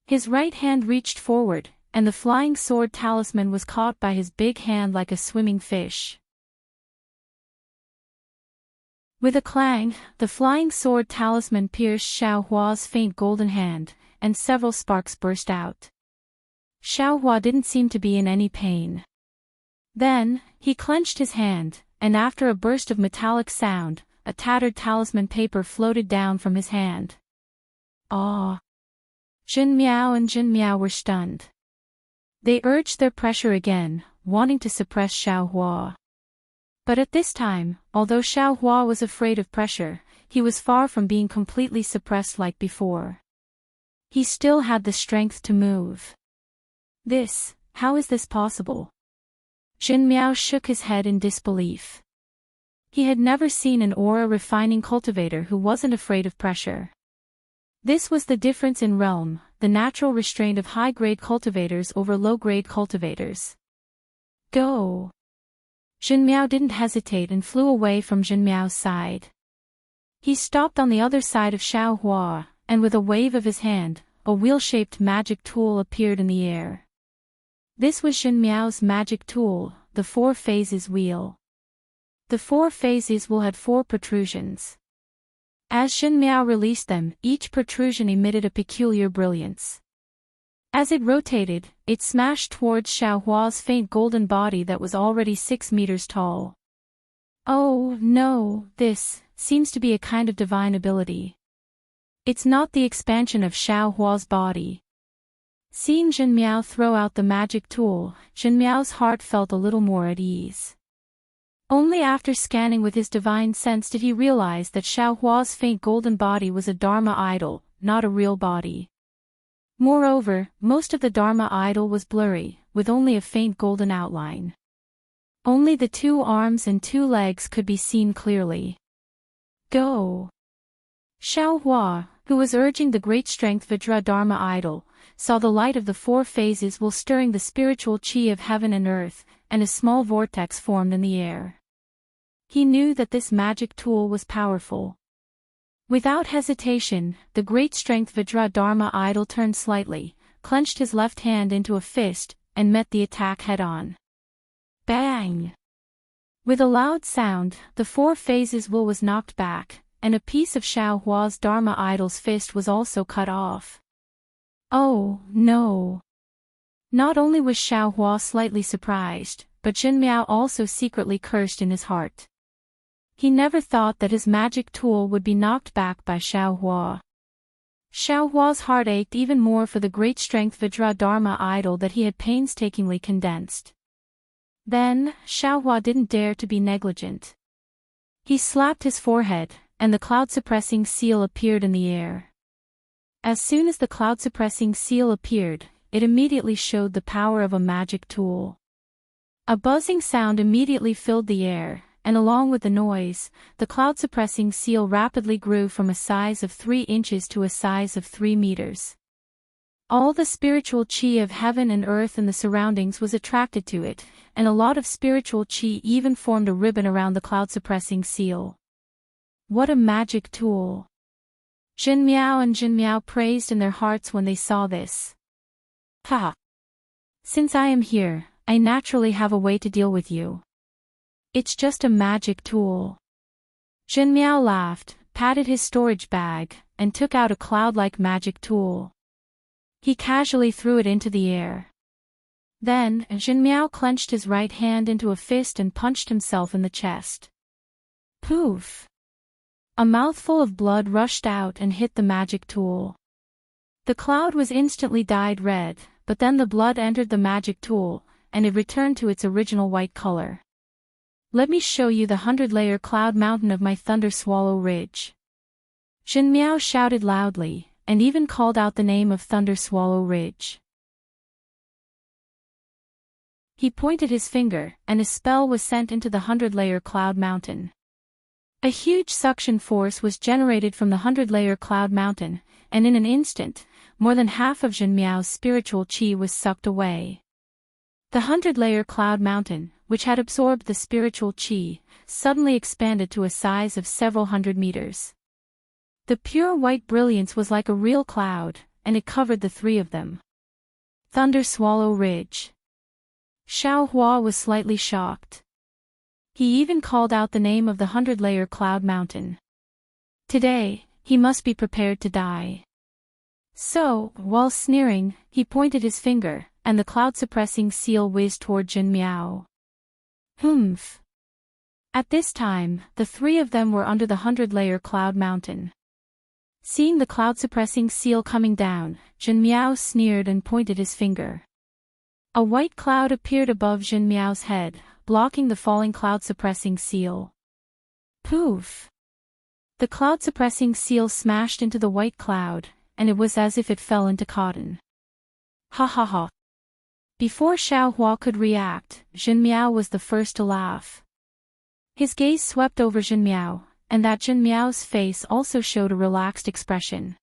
His right hand reached forward, and the flying sword talisman was caught by his big hand like a swimming fish. With a clang, the flying sword talisman pierced Xiaohua's faint golden hand, and several sparks burst out. Xiaohua didn't seem to be in any pain. Then, he clenched his hand, and after a burst of metallic sound, a tattered talisman paper floated down from his hand. Ah! Jin Miao and Jin Miao were stunned. They urged their pressure again, wanting to suppress Xiaohua. But at this time, although Xiaohua was afraid of pressure, he was far from being completely suppressed like before. He still had the strength to move. How is this possible? Jin Miao shook his head in disbelief. He had never seen an aura refining cultivator who wasn't afraid of pressure. This was the difference in realm, the natural restraint of high-grade cultivators over low-grade cultivators. Go! Jin Miao didn't hesitate and flew away from Jin Miao's side. He stopped on the other side of Xiao Hua, and with a wave of his hand, a wheel-shaped magic tool appeared in the air. This was Jin Miao's magic tool, the 4 phases wheel. The 4 phases wheel had 4 protrusions. As Jin Miao released them, each protrusion emitted a peculiar brilliance. As it rotated, it smashed towards Xiao Hua's faint golden body that was already 6 meters tall. Oh, no, this seems to be a kind of divine ability. It's not the expansion of Xiao Hua's body. Seeing Jin Miao throw out the magic tool, Jin Miao's heart felt a little more at ease. Only after scanning with his divine sense did he realize that Xiao Hua's faint golden body was a Dharma idol, not a real body. Moreover, most of the Dharma idol was blurry, with only a faint golden outline. Only the 2 arms and 2 legs could be seen clearly. Go! Xiao Hua, who was urging the great strength Vajra Dharma idol, saw the light of the 4 phases while stirring the spiritual chi of heaven and earth, and a small vortex formed in the air. He knew that this magic tool was powerful. Without hesitation, the great strength Vajra Dharma idol turned slightly, clenched his left hand into a fist, and met the attack head-on. Bang! With a loud sound, the 4 phases wheel was knocked back, and a piece of Xiao Hua's Dharma idol's fist was also cut off. Oh, no! Not only was Xiao Hua slightly surprised, but Jin Miao also secretly cursed in his heart. He never thought that his magic tool would be knocked back by Xiao Hua. Xiao Hua's heart ached even more for the great strength Vajra Dharma idol that he had painstakingly condensed. Then, Xiao Hua didn't dare to be negligent. He slapped his forehead, and the cloud-suppressing seal appeared in the air. As soon as the cloud-suppressing seal appeared, it immediately showed the power of a magic tool. A buzzing sound immediately filled the air, and along with the noise, the cloud-suppressing seal rapidly grew from a size of 3 inches to a size of 3 meters. All the spiritual chi of heaven and earth and the surroundings was attracted to it, and a lot of spiritual chi even formed a ribbon around the cloud-suppressing seal. What a magic tool! Jin Miao and Jin Miao praised in their hearts when they saw this. Ha! Since I am here, I naturally have a way to deal with you. It's just a magic tool. Jin Miao laughed, patted his storage bag, and took out a cloud-like magic tool. He casually threw it into the air. Then, Jin Miao clenched his right hand into a fist and punched himself in the chest. Poof! A mouthful of blood rushed out and hit the magic tool. The cloud was instantly dyed red, but then the blood entered the magic tool, and it returned to its original white color. Let me show you the 100-layer cloud mountain of my Thunder Swallow Ridge. Jin Miao shouted loudly, and even called out the name of Thunder Swallow Ridge. He pointed his finger, and a spell was sent into the 100-layer cloud mountain. A huge suction force was generated from the 100-layer cloud mountain, and in an instant, more than half of Jin Miao's spiritual chi was sucked away. The 100-layer cloud mountain, which had absorbed the spiritual chi, suddenly expanded to a size of several hundred meters. The pure white brilliance was like a real cloud, and it covered the 3 of them. Thunder Swallow Ridge. Xiao Hua was slightly shocked. He even called out the name of the 100-layer cloud mountain. Today, he must be prepared to die. So, while sneering, he pointed his finger, and the cloud-suppressing seal whizzed toward Jin Miao. Humph! At this time, the 3 of them were under the 100-layer cloud mountain. Seeing the cloud-suppressing seal coming down, Jin Miao sneered and pointed his finger. A white cloud appeared above Jin Miao's head, blocking the falling cloud-suppressing seal. Poof! The cloud-suppressing seal smashed into the white cloud, and it was as if it fell into cotton. Ha ha ha! Before Xiao Hua could react, Jin Miao was the first to laugh. His gaze swept over Jin Miao, and that Jin Miao's face also showed a relaxed expression.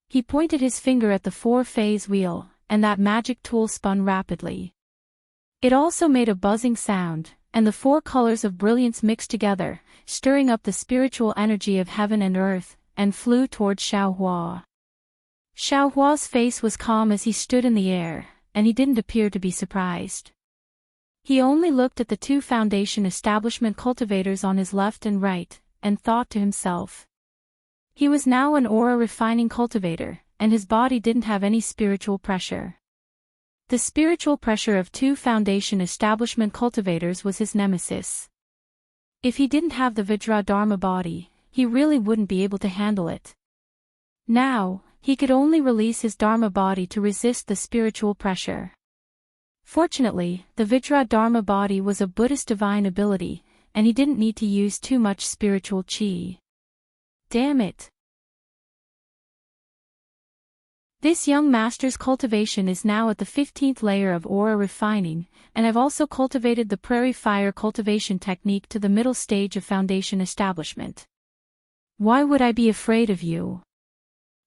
He pointed his finger at the 4-phase wheel, and that magic tool spun rapidly. It also made a buzzing sound, and the 4 colors of brilliance mixed together, stirring up the spiritual energy of heaven and earth, and flew toward Xiaohua. Xiaohua's face was calm as he stood in the air, and he didn't appear to be surprised. He only looked at the 2 foundation establishment cultivators on his left and right, and thought to himself. He was now an aura-refining cultivator, and his body didn't have any spiritual pressure. The spiritual pressure of 2 foundation establishment cultivators was his nemesis. If he didn't have the Vajra Dharma body, he really wouldn't be able to handle it. Now, he could only release his Dharma body to resist the spiritual pressure. Fortunately, the Vajra Dharma body was a Buddhist divine ability, and he didn't need to use too much spiritual chi. Damn it! This young master's cultivation is now at the 15th layer of aura refining, and I've also cultivated the prairie fire cultivation technique to the middle stage of foundation establishment. Why would I be afraid of you?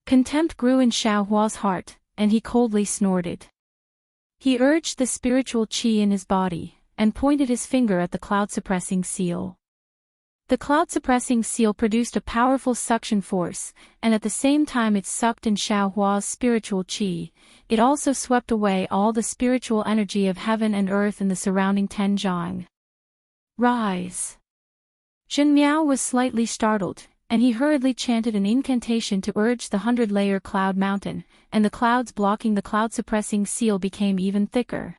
Contempt grew in Xiaohua's heart, and he coldly snorted. He urged the spiritual qi in his body, and pointed his finger at the cloud-suppressing seal. The cloud-suppressing seal produced a powerful suction force, and at the same time it sucked in Xiaohua's spiritual qi, it also swept away all the spiritual energy of heaven and earth in the surrounding Tenjiang. Rise! Zhen Miao was slightly startled, and he hurriedly chanted an incantation to urge the 100-layer cloud mountain, and the clouds blocking the cloud-suppressing seal became even thicker.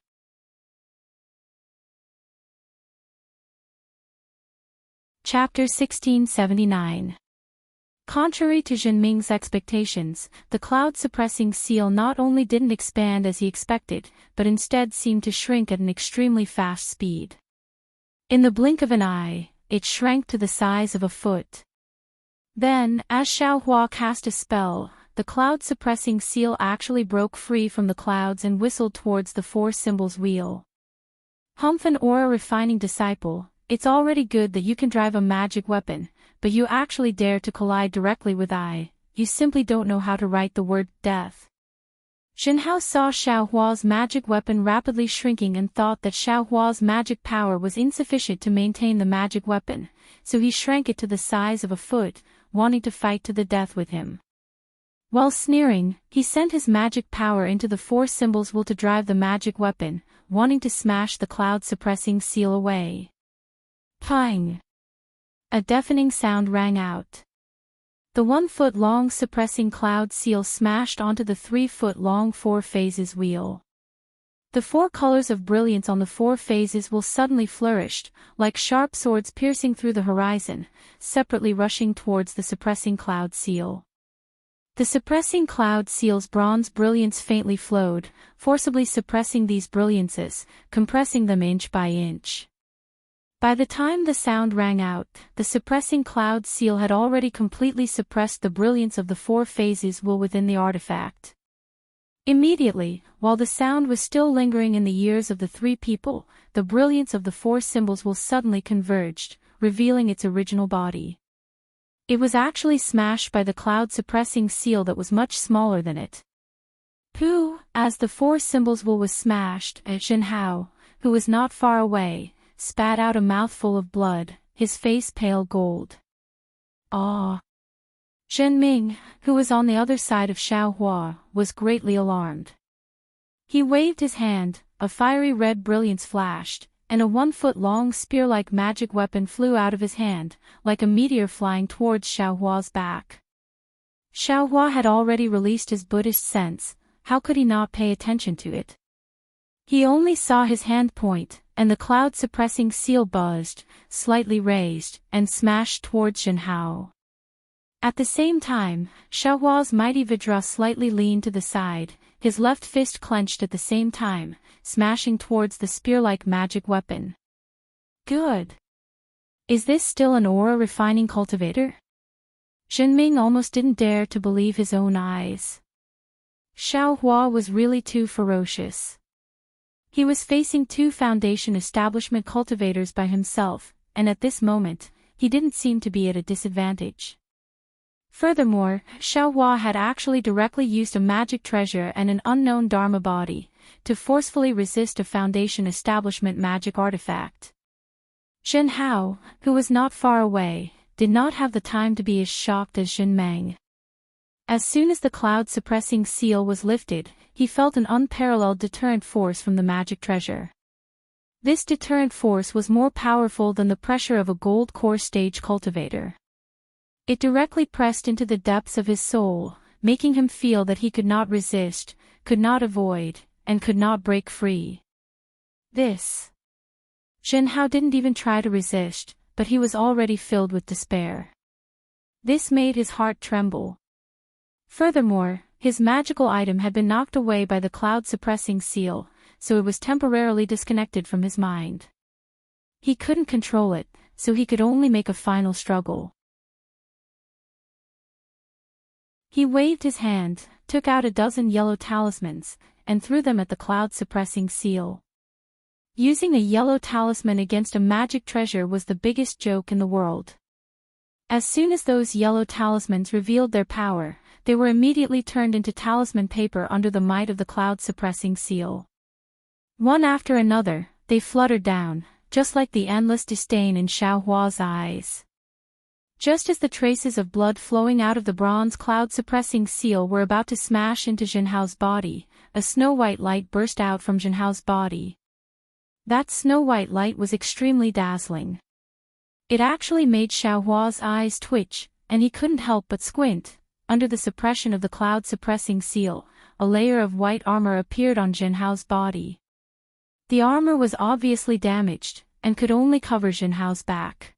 Chapter 1679. Contrary to Zhen Ming's expectations, the cloud-suppressing seal not only didn't expand as he expected, but instead seemed to shrink at an extremely fast speed. In the blink of an eye, it shrank to the size of a foot. Then, as Xiaohua cast a spell, the cloud-suppressing seal actually broke free from the clouds and whistled towards the 4 symbols wheel. Humph, an aura-refining disciple, it's already good that you can drive a magic weapon, but you actually dare to collide directly with I, you simply don't know how to write the word death. Zhen Hao saw Xiaohua's magic weapon rapidly shrinking and thought that Xiaohua's magic power was insufficient to maintain the magic weapon, so he shrank it to the size of a foot, wanting to fight to the death with him. While sneering, he sent his magic power into the 4 symbols wheel to drive the magic weapon, wanting to smash the cloud-suppressing seal away. Pang! A deafening sound rang out. The 1-foot-long suppressing cloud seal smashed onto the 3-foot-long 4 phases wheel. The 4 colors of brilliance on the 4 phases wheel suddenly flourished, like sharp swords piercing through the horizon, separately rushing towards the suppressing cloud seal. The suppressing cloud seal's bronze brilliance faintly flowed, forcibly suppressing these brilliances, compressing them inch by inch. By the time the sound rang out, the suppressing cloud seal had already completely suppressed the brilliance of the 4 phases wheel within the artifact. Immediately, while the sound was still lingering in the ears of the 3 people, the brilliance of the 4 symbols wheel suddenly converged, revealing its original body. It was actually smashed by the cloud-suppressing seal that was much smaller than it. Pooh! As the 4 symbols wheel was smashed, Zhen Hao, who was not far away, spat out a mouthful of blood, his face pale gold. Ah! Zhen Ming, who was on the other side of Xiaohua, was greatly alarmed. He waved his hand, a fiery red brilliance flashed, and a 1-foot-long spear-like magic weapon flew out of his hand, like a meteor flying towards Xiaohua's back. Xiaohua had already released his Buddhist sense, how could he not pay attention to it? He only saw his hand point, and the cloud-suppressing seal buzzed, slightly raised, and smashed towards Zhen Hao. At the same time, Xiaohua's mighty Vajra slightly leaned to the side, his left fist clenched at the same time, smashing towards the spear-like magic weapon. Good. Is this still an aura-refining cultivator? Zhen Ming almost didn't dare to believe his own eyes. Xiaohua was really too ferocious. He was facing 2 foundation establishment cultivators by himself, and at this moment, he didn't seem to be at a disadvantage. Furthermore, Xiao Hua had actually directly used a magic treasure and an unknown Dharma body to forcefully resist a Foundation establishment magic artifact. Zhen Hao, who was not far away, did not have the time to be as shocked as Zhen Meng. As soon as the cloud-suppressing seal was lifted, he felt an unparalleled deterrent force from the magic treasure. This deterrent force was more powerful than the pressure of a gold core stage cultivator. It directly pressed into the depths of his soul, making him feel that he could not resist, could not avoid, and could not break free. Zhen Hao didn't even try to resist, but he was already filled with despair. This made his heart tremble. Furthermore, his magical item had been knocked away by the cloud-suppressing seal, so it was temporarily disconnected from his mind. He couldn't control it, so he could only make a final struggle. He waved his hand, took out a dozen yellow talismans, and threw them at the cloud-suppressing seal. Using a yellow talisman against a magic treasure was the biggest joke in the world. As soon as those yellow talismans revealed their power, they were immediately turned into talisman paper under the might of the cloud-suppressing seal. One after another, they fluttered down, just like the endless disdain in Xiao Hua's eyes. Just as the traces of blood flowing out of the bronze cloud-suppressing seal were about to smash into Zhen Hao's body, a snow-white light burst out from Zhen Hao's body. That snow-white light was extremely dazzling. It actually made Xiao Hua's eyes twitch, and he couldn't help but squint. Under the suppression of the cloud-suppressing seal, a layer of white armor appeared on Zhen Hao's body. The armor was obviously damaged, and could only cover Zhen Hao's back.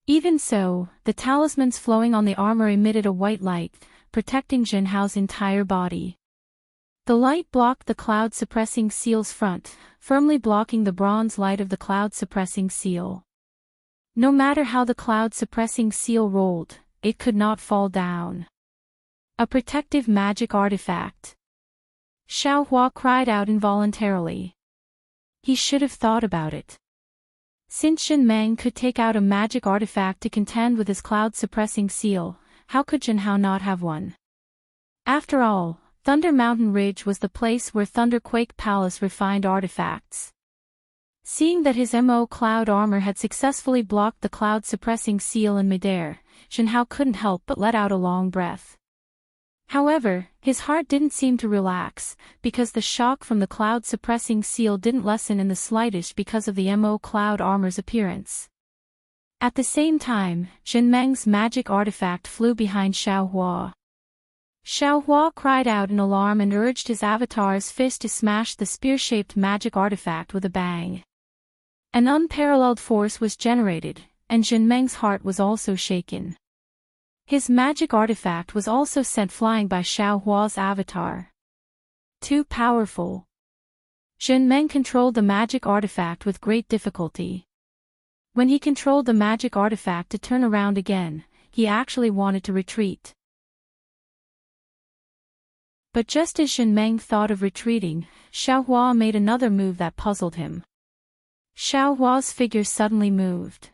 Even so, the talismans flowing on the armor emitted a white light, protecting Zhen Hao's entire body. The light blocked the cloud-suppressing seal's front, firmly blocking the bronze light of the cloud-suppressing seal. No matter how the cloud-suppressing seal rolled, it could not fall down. A protective magic artifact. Xiao Hua cried out involuntarily. He should have thought about it. Since Zhen Meng could take out a magic artifact to contend with his cloud-suppressing seal, how could Zhen Hao not have one? After all, Thunder Mountain Ridge was the place where Thunderquake Palace refined artifacts. Seeing that his MO cloud armor had successfully blocked the cloud-suppressing seal in midair, Zhen Hao couldn't help but let out a long breath. However, his heart didn't seem to relax, because the shock from the cloud-suppressing seal didn't lessen in the slightest because of the MO cloud armor's appearance. At the same time, Zhen Meng's magic artifact flew behind Xiao Hua. Xiao Hua cried out in alarm and urged his avatar's fist to smash the spear-shaped magic artifact with a bang. An unparalleled force was generated, and Zhen Meng's heart was also shaken. His magic artifact was also sent flying by Xiao Hua's avatar. Too powerful. Zhen Meng controlled the magic artifact with great difficulty. When he controlled the magic artifact to turn around again, he actually wanted to retreat. But just as Zhen Meng thought of retreating, Xiao Hua made another move that puzzled him. Xiao Hua's figure suddenly moved.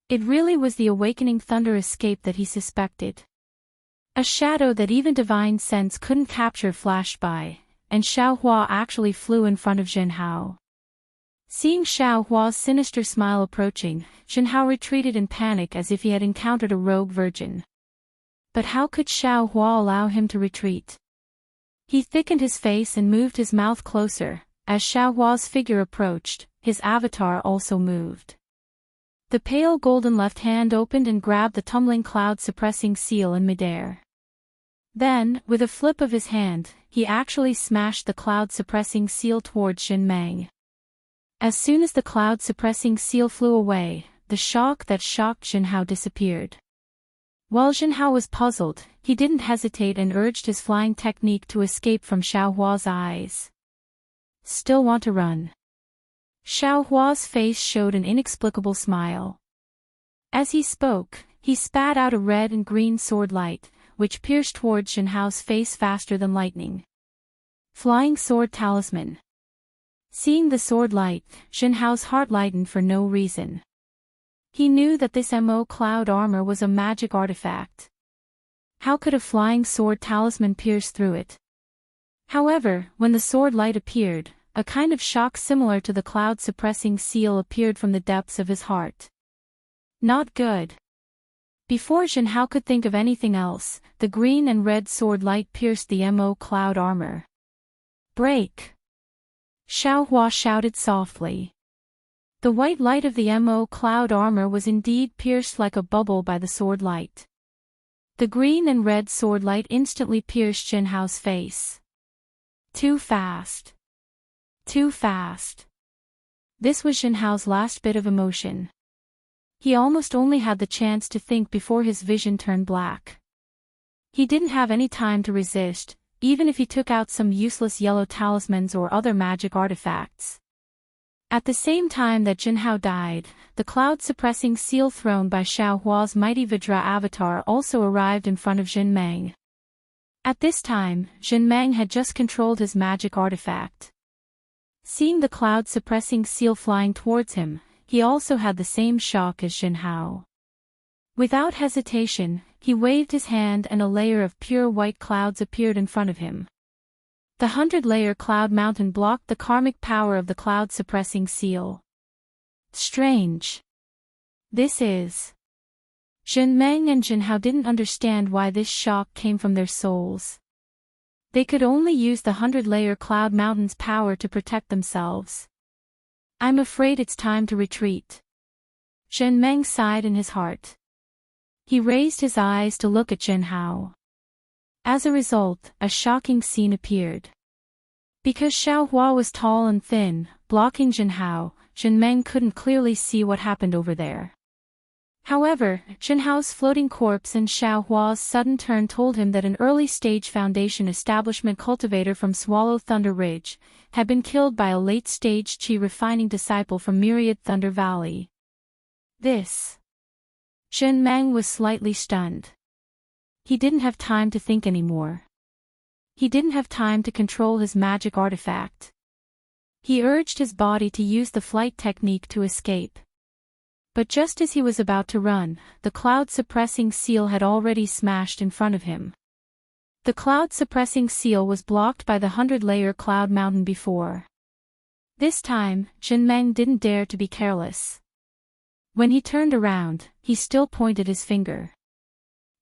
It really was the awakening thunder escape that he suspected. A shadow that even divine sense couldn't capture flashed by, and Xiao Hua actually flew in front of Zhen Hao. Seeing Xiao Hua's sinister smile approaching, Zhen Hao retreated in panic as if he had encountered a rogue virgin. But how could Xiao Hua allow him to retreat? He thickened his face and moved his mouth closer. As Xiao Hua's figure approached, his avatar also moved. The pale golden left hand opened and grabbed the tumbling cloud-suppressing seal in midair. Then, with a flip of his hand, he actually smashed the cloud-suppressing seal towards Zhen Meng. As soon as the cloud-suppressing seal flew away, the shock that shocked Zhen Hao disappeared. While Zhen Hao was puzzled, he didn't hesitate and urged his flying technique to escape from Xiao Hua's eyes. Still want to run? Xiao Hua's face showed an inexplicable smile. As he spoke, he spat out a red and green sword light, which pierced towards Zhen Hao's face faster than lightning. Flying sword talisman. Seeing the sword light, Zhen Hao's heart lightened for no reason. He knew that this MO cloud armor was a magic artifact. How could a flying sword talisman pierce through it? However, when the sword light appeared, a kind of shock similar to the cloud-suppressing seal appeared from the depths of his heart. Not good. Before Jinhao could think of anything else, the green and red sword light pierced the Mo cloud armor. Break! Xiaohua shouted softly. The white light of the Mo cloud armor was indeed pierced like a bubble by the sword light. The green and red sword light instantly pierced Jinhao's face. Too fast. Too fast. This was Jinhao's last bit of emotion. He almost only had the chance to think before his vision turned black. He didn't have any time to resist, even if he took out some useless yellow talismans or other magic artifacts. At the same time that Jinhao died, the cloud-suppressing seal thrown by Xiaohua's mighty Vajra avatar also arrived in front of Jin Meng. At this time, Jin Meng had just controlled his magic artifact. Seeing the cloud-suppressing seal flying towards him, he also had the same shock as Jinhao. Without hesitation, he waved his hand and a layer of pure white clouds appeared in front of him. The 100-layer cloud mountain blocked the karmic power of the cloud-suppressing seal. Strange. This is... Jin Meng and Jinhao didn't understand why this shock came from their souls. They could only use the 100-layer cloud mountain's power to protect themselves. I'm afraid it's time to retreat. Jin Meng sighed in his heart. He raised his eyes to look at Jinhao. As a result, a shocking scene appeared. Because Xiaohua was tall and thin, blocking Jinhao, Jin Meng couldn't clearly see what happened over there. However, Jinhao's floating corpse and Xiaohua's sudden turn told him that an early-stage Foundation establishment cultivator from Swallow Thunder Ridge had been killed by a late-stage qi refining disciple from Myriad Thunder Valley. This. Jin Meng was slightly stunned. He didn't have time to think anymore. He didn't have time to control his magic artifact. He urged his body to use the flight technique to escape. But just as he was about to run, the cloud-suppressing seal had already smashed in front of him. The cloud-suppressing seal was blocked by the 100-layer cloud mountain before. This time, Jin Meng didn't dare to be careless. When he turned around, he still pointed his finger.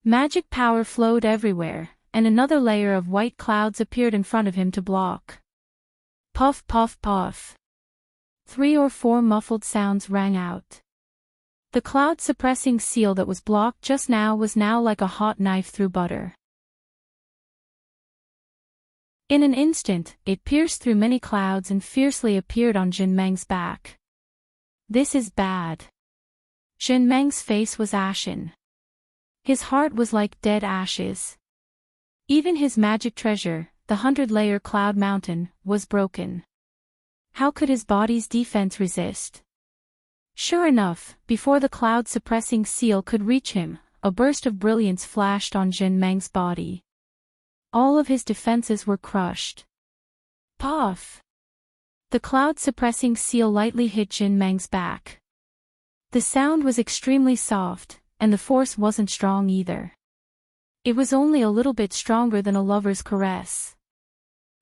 Magic power flowed everywhere, and another layer of white clouds appeared in front of him to block. Puff puff puff. 3 or 4 muffled sounds rang out. The cloud-suppressing seal that was blocked just now was now like a hot knife through butter. In an instant, it pierced through many clouds and fiercely appeared on Jin Meng's back. This is bad. Jin Meng's face was ashen. His heart was like dead ashes. Even his magic treasure, the 100-layer cloud mountain, was broken. How could his body's defense resist? Sure enough, before the cloud-suppressing seal could reach him, a burst of brilliance flashed on Jin Meng's body. All of his defenses were crushed. Puff! The cloud-suppressing seal lightly hit Jin Meng's back. The sound was extremely soft, and the force wasn't strong either. It was only a little bit stronger than a lover's caress.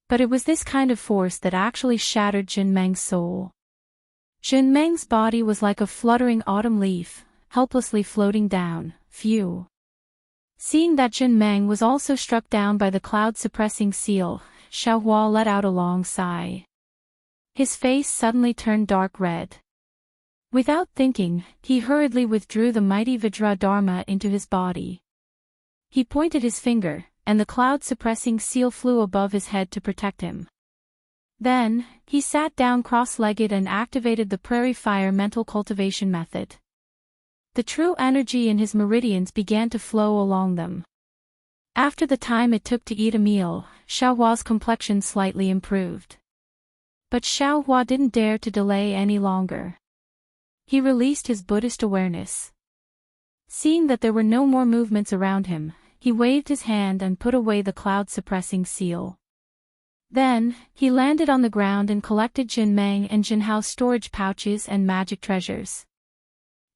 But it was this kind of force that actually shattered Jin Meng's soul. Jin Meng's body was like a fluttering autumn leaf, helplessly floating down. Phew. Seeing that Jin Meng was also struck down by the cloud-suppressing seal, Xiaohua let out a long sigh. His face suddenly turned dark red. Without thinking, he hurriedly withdrew the mighty Vajra Dharma into his body. He pointed his finger, and the cloud-suppressing seal flew above his head to protect him. Then, he sat down cross-legged and activated the prairie fire mental cultivation method. The true energy in his meridians began to flow along them. After the time it took to eat a meal, Xiaohua's complexion slightly improved. But Xiaohua didn't dare to delay any longer. He released his Buddhist awareness. Seeing that there were no more movements around him, he waved his hand and put away the cloud-suppressing seal. Then, he landed on the ground and collected Jin Meng and Jinhao's storage pouches and magic treasures.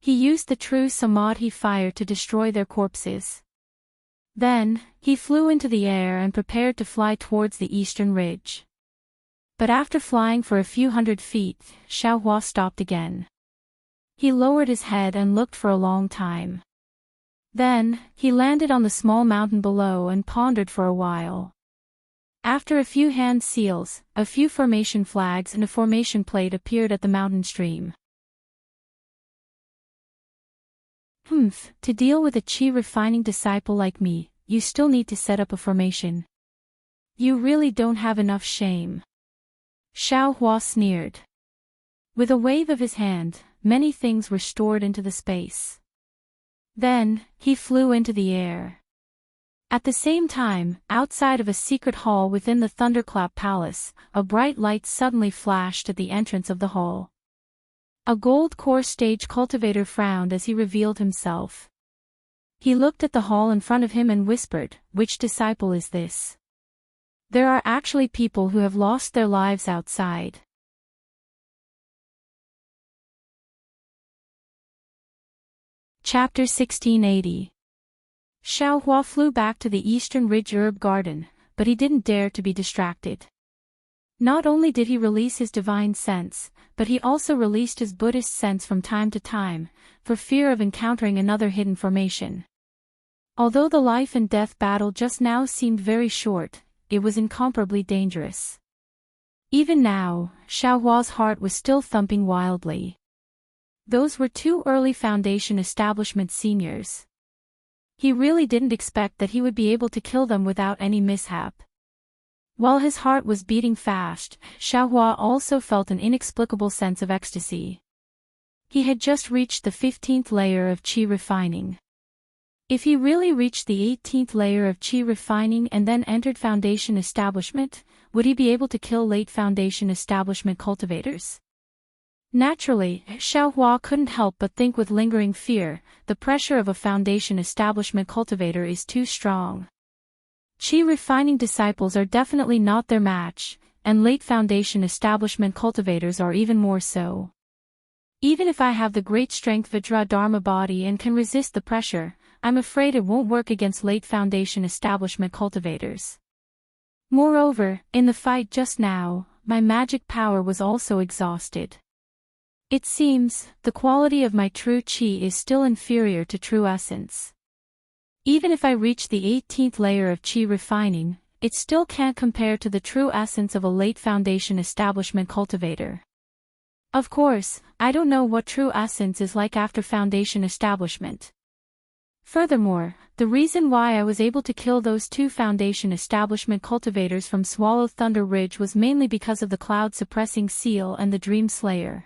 He used the true Samadhi fire to destroy their corpses. Then, he flew into the air and prepared to fly towards the eastern ridge. But after flying for a few hundred feet, Xiaohua stopped again. He lowered his head and looked for a long time. Then, he landed on the small mountain below and pondered for a while. After a few hand seals, a few formation flags and a formation plate appeared at the mountain stream. To deal with a chi refining disciple like me, you still need to set up a formation. You really don't have enough shame. Xiaohua sneered. With a wave of his hand, many things were stored into the space. Then, he flew into the air. At the same time, outside of a secret hall within the Thunderclap Palace, a bright light suddenly flashed at the entrance of the hall. A gold core stage cultivator frowned as he revealed himself. He looked at the hall in front of him and whispered, "Which disciple is this? There are actually people who have lost their lives outside." Chapter 1680. Xiaohua flew back to the Eastern Ridge Herb Garden, but he didn't dare to be distracted. Not only did he release his divine sense, but he also released his Buddhist sense from time to time, for fear of encountering another hidden formation. Although the life and death battle just now seemed very short, it was incomparably dangerous. Even now, Xiaohua's heart was still thumping wildly. Those were two early Foundation establishment seniors. He really didn't expect that he would be able to kill them without any mishap. While his heart was beating fast, Xiaohua also felt an inexplicable sense of ecstasy. He had just reached the 15th layer of Qi refining. If he really reached the 18th layer of Qi refining and then entered Foundation establishment, would he be able to kill late Foundation establishment cultivators? Naturally, Xiaohua couldn't help but think with lingering fear, the pressure of a Foundation establishment cultivator is too strong. Qi refining disciples are definitely not their match, and late Foundation establishment cultivators are even more so. Even if I have the great strength Vajra Dharma body and can resist the pressure, I'm afraid it won't work against late Foundation establishment cultivators. Moreover, in the fight just now, my magic power was also exhausted. It seems, the quality of my true Qi is still inferior to true essence. Even if I reach the 18th layer of Qi refining, it still can't compare to the true essence of a late Foundation establishment cultivator. Of course, I don't know what true essence is like after Foundation establishment. Furthermore, the reason why I was able to kill those two Foundation establishment cultivators from Swallow Thunder Ridge was mainly because of the Cloud Suppressing Seal and the Dream Slayer.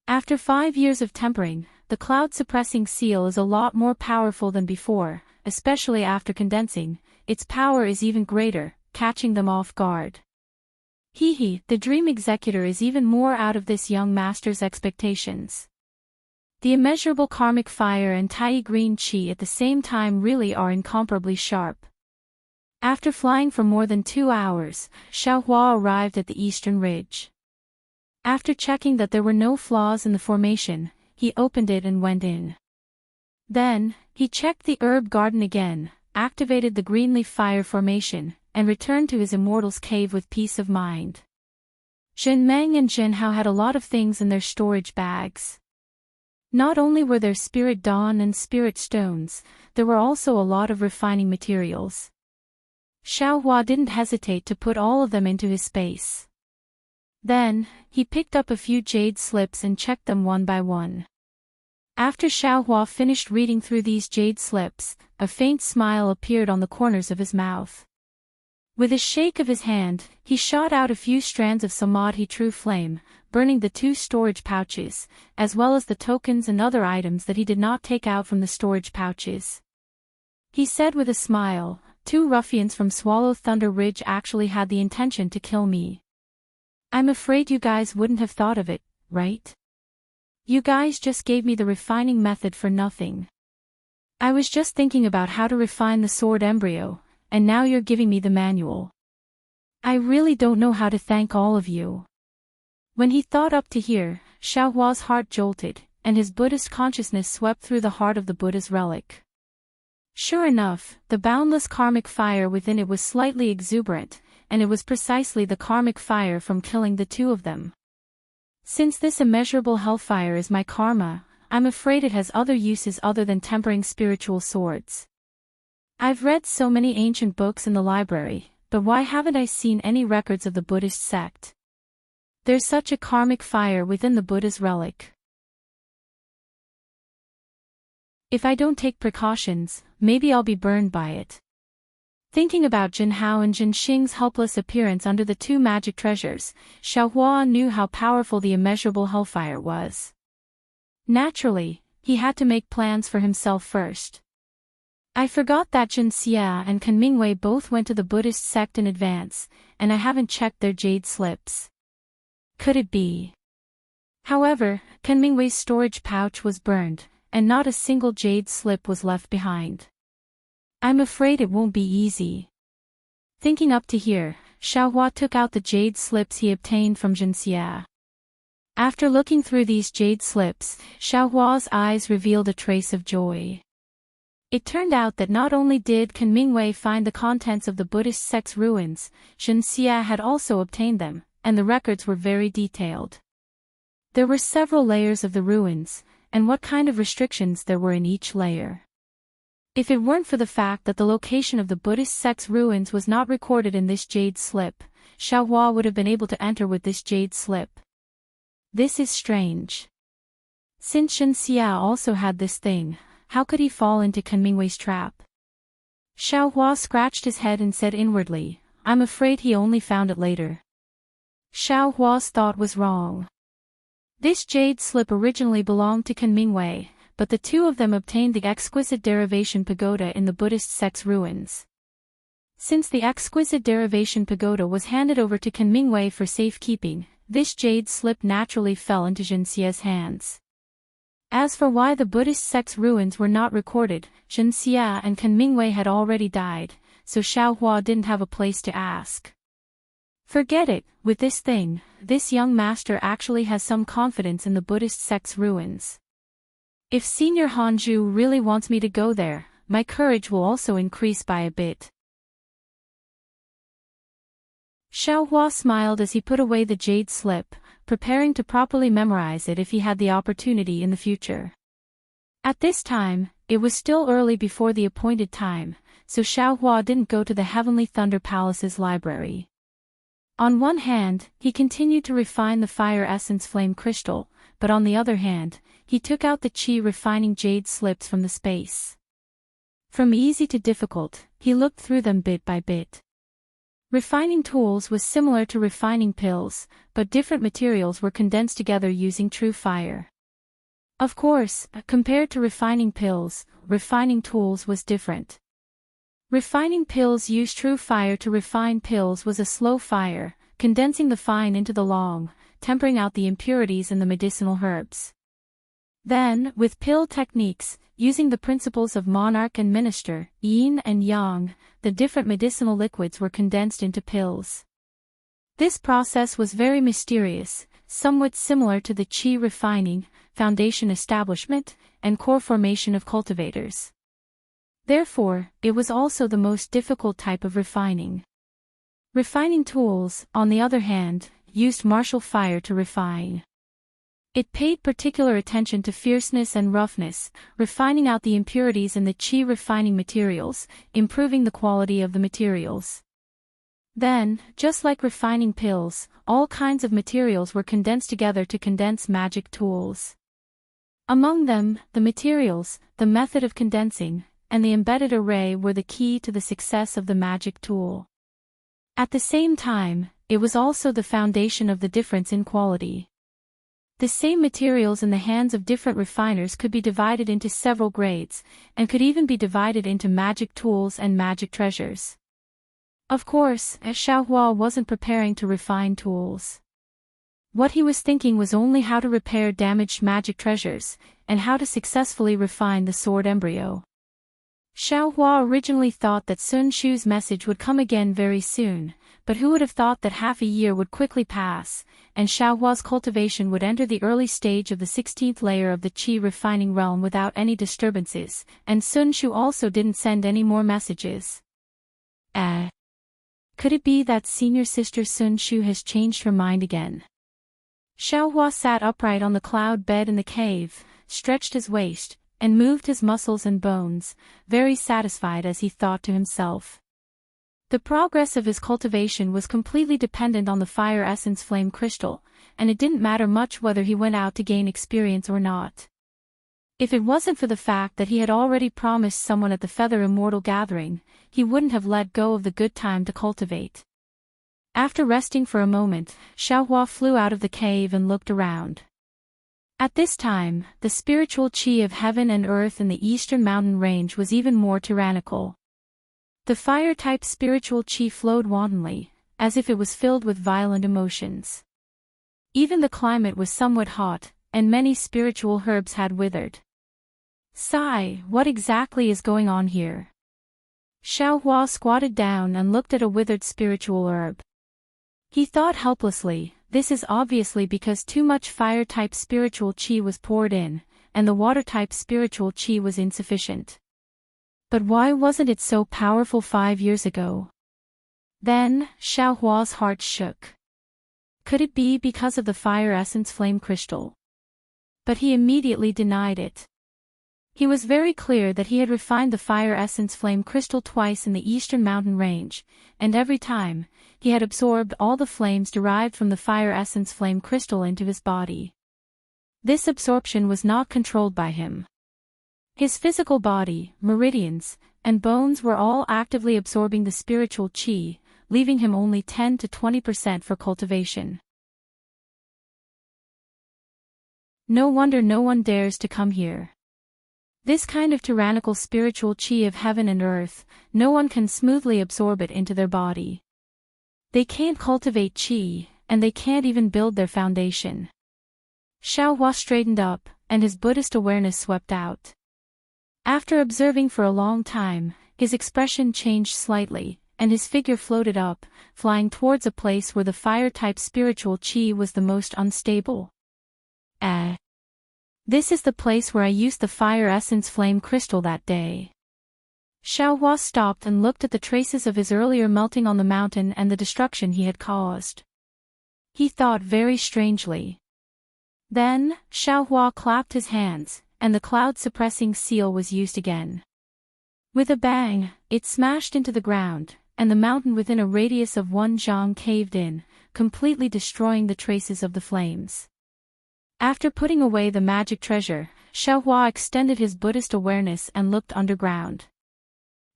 After 5 years of tempering, the Cloud Suppressing Seal is a lot more powerful than before, especially after condensing. Its power is even greater, catching them off guard. The Dream Executor is even more out of this young master's expectations. The immeasurable karmic fire and Tai green Qi at the same time really are incomparably sharp. After flying for more than 2 hours, Xiaohua arrived at the Eastern Ridge. After checking that there were no flaws in the formation, he opened it and went in. Then, he checked the herb garden again, activated the greenleaf fire formation, and returned to his immortal's cave with peace of mind. Zhen Meng and Zhen Hao had a lot of things in their storage bags. Not only were there spirit dawn and spirit stones, there were also a lot of refining materials. Xiaohua didn't hesitate to put all of them into his space. Then, he picked up a few jade slips and checked them one by one. After Xiaohua finished reading through these jade slips, a faint smile appeared on the corners of his mouth. With a shake of his hand, he shot out a few strands of Samadhi True Flame, burning the 2 storage pouches, as well as the tokens and other items that he did not take out from the storage pouches. He said with a smile, 2 ruffians from Swallow Thunder Ridge actually had the intention to kill me. I'm afraid you guys wouldn't have thought of it, right? You guys just gave me the refining method for nothing. I was just thinking about how to refine the sword embryo, and now you're giving me the manual. I really don't know how to thank all of you. When he thought up to here, Xiaohua's heart jolted, and his Buddhist consciousness swept through the heart of the Buddha's relic. Sure enough, the boundless karmic fire within it was slightly exuberant, and it was precisely the karmic fire from killing the two of them. Since this immeasurable hellfire is my karma, I'm afraid it has other uses other than tempering spiritual swords. I've read so many ancient books in the library, but why haven't I seen any records of the Buddhist sect? There's such a karmic fire within the Buddha's relic. If I don't take precautions, maybe I'll be burned by it. Thinking about Jin Hao and Jin Xing's helpless appearance under the two magic treasures, Xiao Hua knew how powerful the immeasurable hellfire was. Naturally, he had to make plans for himself first. I forgot that Jin Xia and Kan Mingwei both went to the Buddhist sect in advance, and I haven't checked their jade slips. Could it be? However, Kan Mingwei's storage pouch was burned, and not a single jade slip was left behind. I'm afraid it won't be easy. Thinking up to here, Xiao Hua took out the jade slips he obtained from Jin Xia. After looking through these jade slips, Xiao Hua's eyes revealed a trace of joy. It turned out that not only did Kan Mingwei find the contents of the Buddhist sect's ruins, Jin Xia had also obtained them, and the records were very detailed. There were several layers of the ruins, and what kind of restrictions there were in each layer. If it weren't for the fact that the location of the Buddhist sect's ruins was not recorded in this jade slip, Xiao Hua would have been able to enter with this jade slip. This is strange. Since Jin Xia also had this thing, how could he fall into Kan Mingwei's trap? Xiao Hua scratched his head and said inwardly, I'm afraid he only found it later. Xiao Hua's thought was wrong. This jade slip originally belonged to Kan Mingwei, but the two of them obtained the exquisite derivation pagoda in the Buddhist sect's ruins. Since the exquisite derivation pagoda was handed over to Kan Mingwei for safekeeping, this jade slip naturally fell into Jin Xia's hands. As for why the Buddhist sect's ruins were not recorded, Jin Xia and Kan Mingwei had already died, so Xiao Hua didn't have a place to ask. Forget it, with this thing, this young master actually has some confidence in the Buddhist sect's ruins. If Senior Hanju really wants me to go there, my courage will also increase by a bit. Xiao Hua smiled as he put away the jade slip, preparing to properly memorize it if he had the opportunity in the future. At this time, it was still early before the appointed time, so Xiao Hua didn't go to the Heavenly Thunder Palace's library. On one hand, he continued to refine the fire essence flame crystal, but on the other hand, he took out the chi refining jade slips from the space. From easy to difficult, he looked through them bit by bit. Refining tools was similar to refining pills, but different materials were condensed together using true fire. Of course, compared to refining pills, refining tools was different. Refining pills used true fire to refine pills was a slow fire, condensing the fine into the long, tempering out the impurities in the medicinal herbs. Then, with pill techniques, using the principles of monarch and minister, yin and yang, the different medicinal liquids were condensed into pills. This process was very mysterious, somewhat similar to the qi refining, foundation establishment, and core formation of cultivators. Therefore, it was also the most difficult type of refining. Refining tools, on the other hand, used martial fire to refine. It paid particular attention to fierceness and roughness, refining out the impurities in the qi refining materials, improving the quality of the materials. Then, just like refining pills, all kinds of materials were condensed together to condense magic tools. Among them, the materials, the method of condensing, and the embedded array were the key to the success of the magic tool. At the same time, it was also the foundation of the difference in quality. The same materials in the hands of different refiners could be divided into several grades, and could even be divided into magic tools and magic treasures. Of course, Xiao Hua wasn't preparing to refine tools. What he was thinking was only how to repair damaged magic treasures, and how to successfully refine the sword embryo. Xiao Hua originally thought that Sun Shu's message would come again very soon, but who would have thought that half a year would quickly pass, and Xiaohua's cultivation would enter the early stage of the 16th layer of the qi refining realm without any disturbances, and Sun Shu also didn't send any more messages. Could it be that senior sister Sun Shu has changed her mind again? Xiaohua sat upright on the cloud bed in the cave, stretched his waist, and moved his muscles and bones, very satisfied as he thought to himself. The progress of his cultivation was completely dependent on the fire essence flame crystal, and it didn't matter much whether he went out to gain experience or not. If it wasn't for the fact that he had already promised someone at the Feather Immortal Gathering, he wouldn't have let go of the good time to cultivate. After resting for a moment, Xiaohua flew out of the cave and looked around. At this time, the spiritual qi of heaven and earth in the eastern mountain range was even more tyrannical. The fire-type spiritual qi flowed wantonly, as if it was filled with violent emotions. Even the climate was somewhat hot, and many spiritual herbs had withered. Sigh, what exactly is going on here? Xiaohua squatted down and looked at a withered spiritual herb. He thought helplessly, this is obviously because too much fire-type spiritual qi was poured in, and the water-type spiritual qi was insufficient. But why wasn't it so powerful 5 years ago? Then, Xiaohua's heart shook. Could it be because of the fire essence flame crystal? But he immediately denied it. He was very clear that he had refined the fire essence flame crystal twice in the eastern mountain range, and every time, he had absorbed all the flames derived from the fire essence flame crystal into his body. This absorption was not controlled by him. His physical body, meridians, and bones were all actively absorbing the spiritual qi, leaving him only 10 to 20% for cultivation. No wonder no one dares to come here. This kind of tyrannical spiritual qi of heaven and earth, no one can smoothly absorb it into their body. They can't cultivate qi, and they can't even build their foundation. Xiaohua straightened up, and his Buddhist awareness swept out. After observing for a long time, his expression changed slightly, and his figure floated up, flying towards a place where the fire-type spiritual qi was the most unstable. This is the place where I used the fire essence flame crystal that day. Xiaohua stopped and looked at the traces of his earlier melting on the mountain and the destruction he had caused. He thought very strangely. Then, Xiaohua clapped his hands, and the cloud-suppressing seal was used again. With a bang, it smashed into the ground, and the mountain within a radius of 1 zhang caved in, completely destroying the traces of the flames. After putting away the magic treasure, Xiaohua extended his Buddhist awareness and looked underground.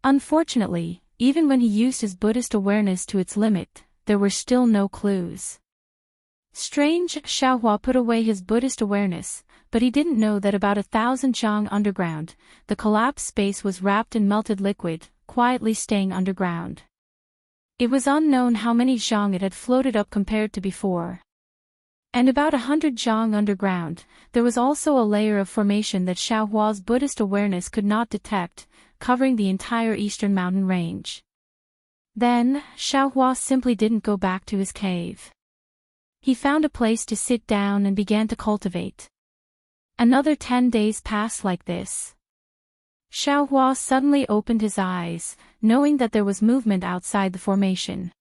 Unfortunately, even when he used his Buddhist awareness to its limit, there were still no clues. Strange, Xiaohua put away his Buddhist awareness, but he didn't know that about 1,000 zhang underground, the collapsed space was wrapped in melted liquid, quietly staying underground. It was unknown how many zhang it had floated up compared to before. And about 100 zhang underground, there was also a layer of formation that Xiaohua's Buddhist awareness could not detect, covering the entire eastern mountain range. Then, Xiaohua simply didn't go back to his cave. He found a place to sit down and began to cultivate. Another 10 days passed like this. Xiaohua suddenly opened his eyes, knowing that there was movement outside the formation.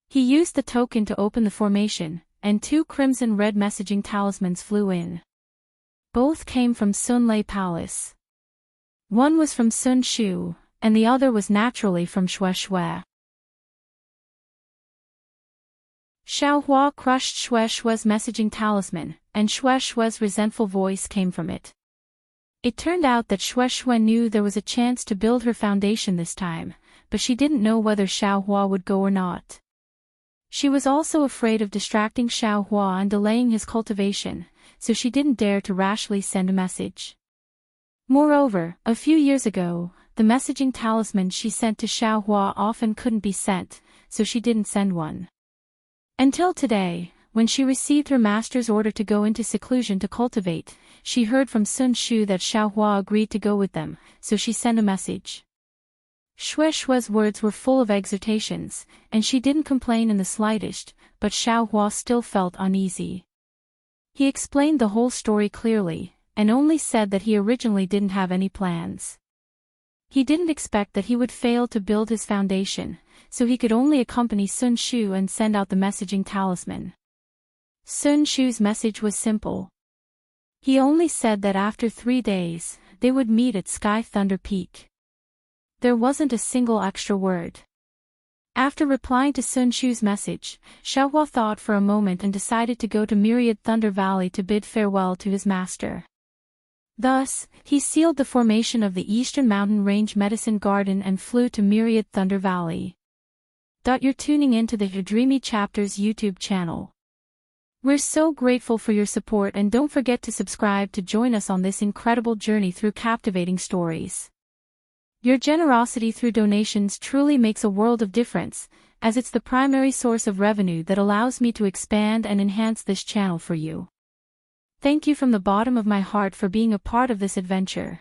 He used the token to open the formation, and 2 crimson-red messaging talismans flew in. Both came from Sunlei Palace. One was from Sun Shu, and the other was naturally from Shui. Xiaohua crushed Shui's messaging talisman, and Shui's resentful voice came from it. It turned out that Shui knew there was a chance to build her foundation this time, but she didn't know whether Xiaohua would go or not. She was also afraid of distracting Xiaohua and delaying his cultivation, so she didn't dare to rashly send a message. Moreover, a few years ago, the messaging talisman she sent to Xiaohua often couldn't be sent, so she didn't send one. Until today, when she received her master's order to go into seclusion to cultivate, she heard from Sun Shu that Xiaohua agreed to go with them, so she sent a message. Shue's words were full of exhortations, and she didn't complain in the slightest, but Xiaohua still felt uneasy. He explained the whole story clearly, and only said that he originally didn't have any plans. He didn't expect that he would fail to build his foundation, so he could only accompany Sun Shu and send out the messaging talisman. Sun Shu's message was simple. He only said that after 3 days, they would meet at Sky Thunder Peak. There wasn't a single extra word. After replying to Sun Shu's message, Xiaohua thought for a moment and decided to go to Myriad Thunder Valley to bid farewell to his master. Thus, he sealed the formation of the Eastern Mountain Range Medicine Garden and flew to Myriad Thunder Valley. You're tuning in to the Dreamy Chapters YouTube channel. We're so grateful for your support, and don't forget to subscribe to join us on this incredible journey through captivating stories. Your generosity through donations truly makes a world of difference, as it's the primary source of revenue that allows me to expand and enhance this channel for you. Thank you from the bottom of my heart for being a part of this adventure.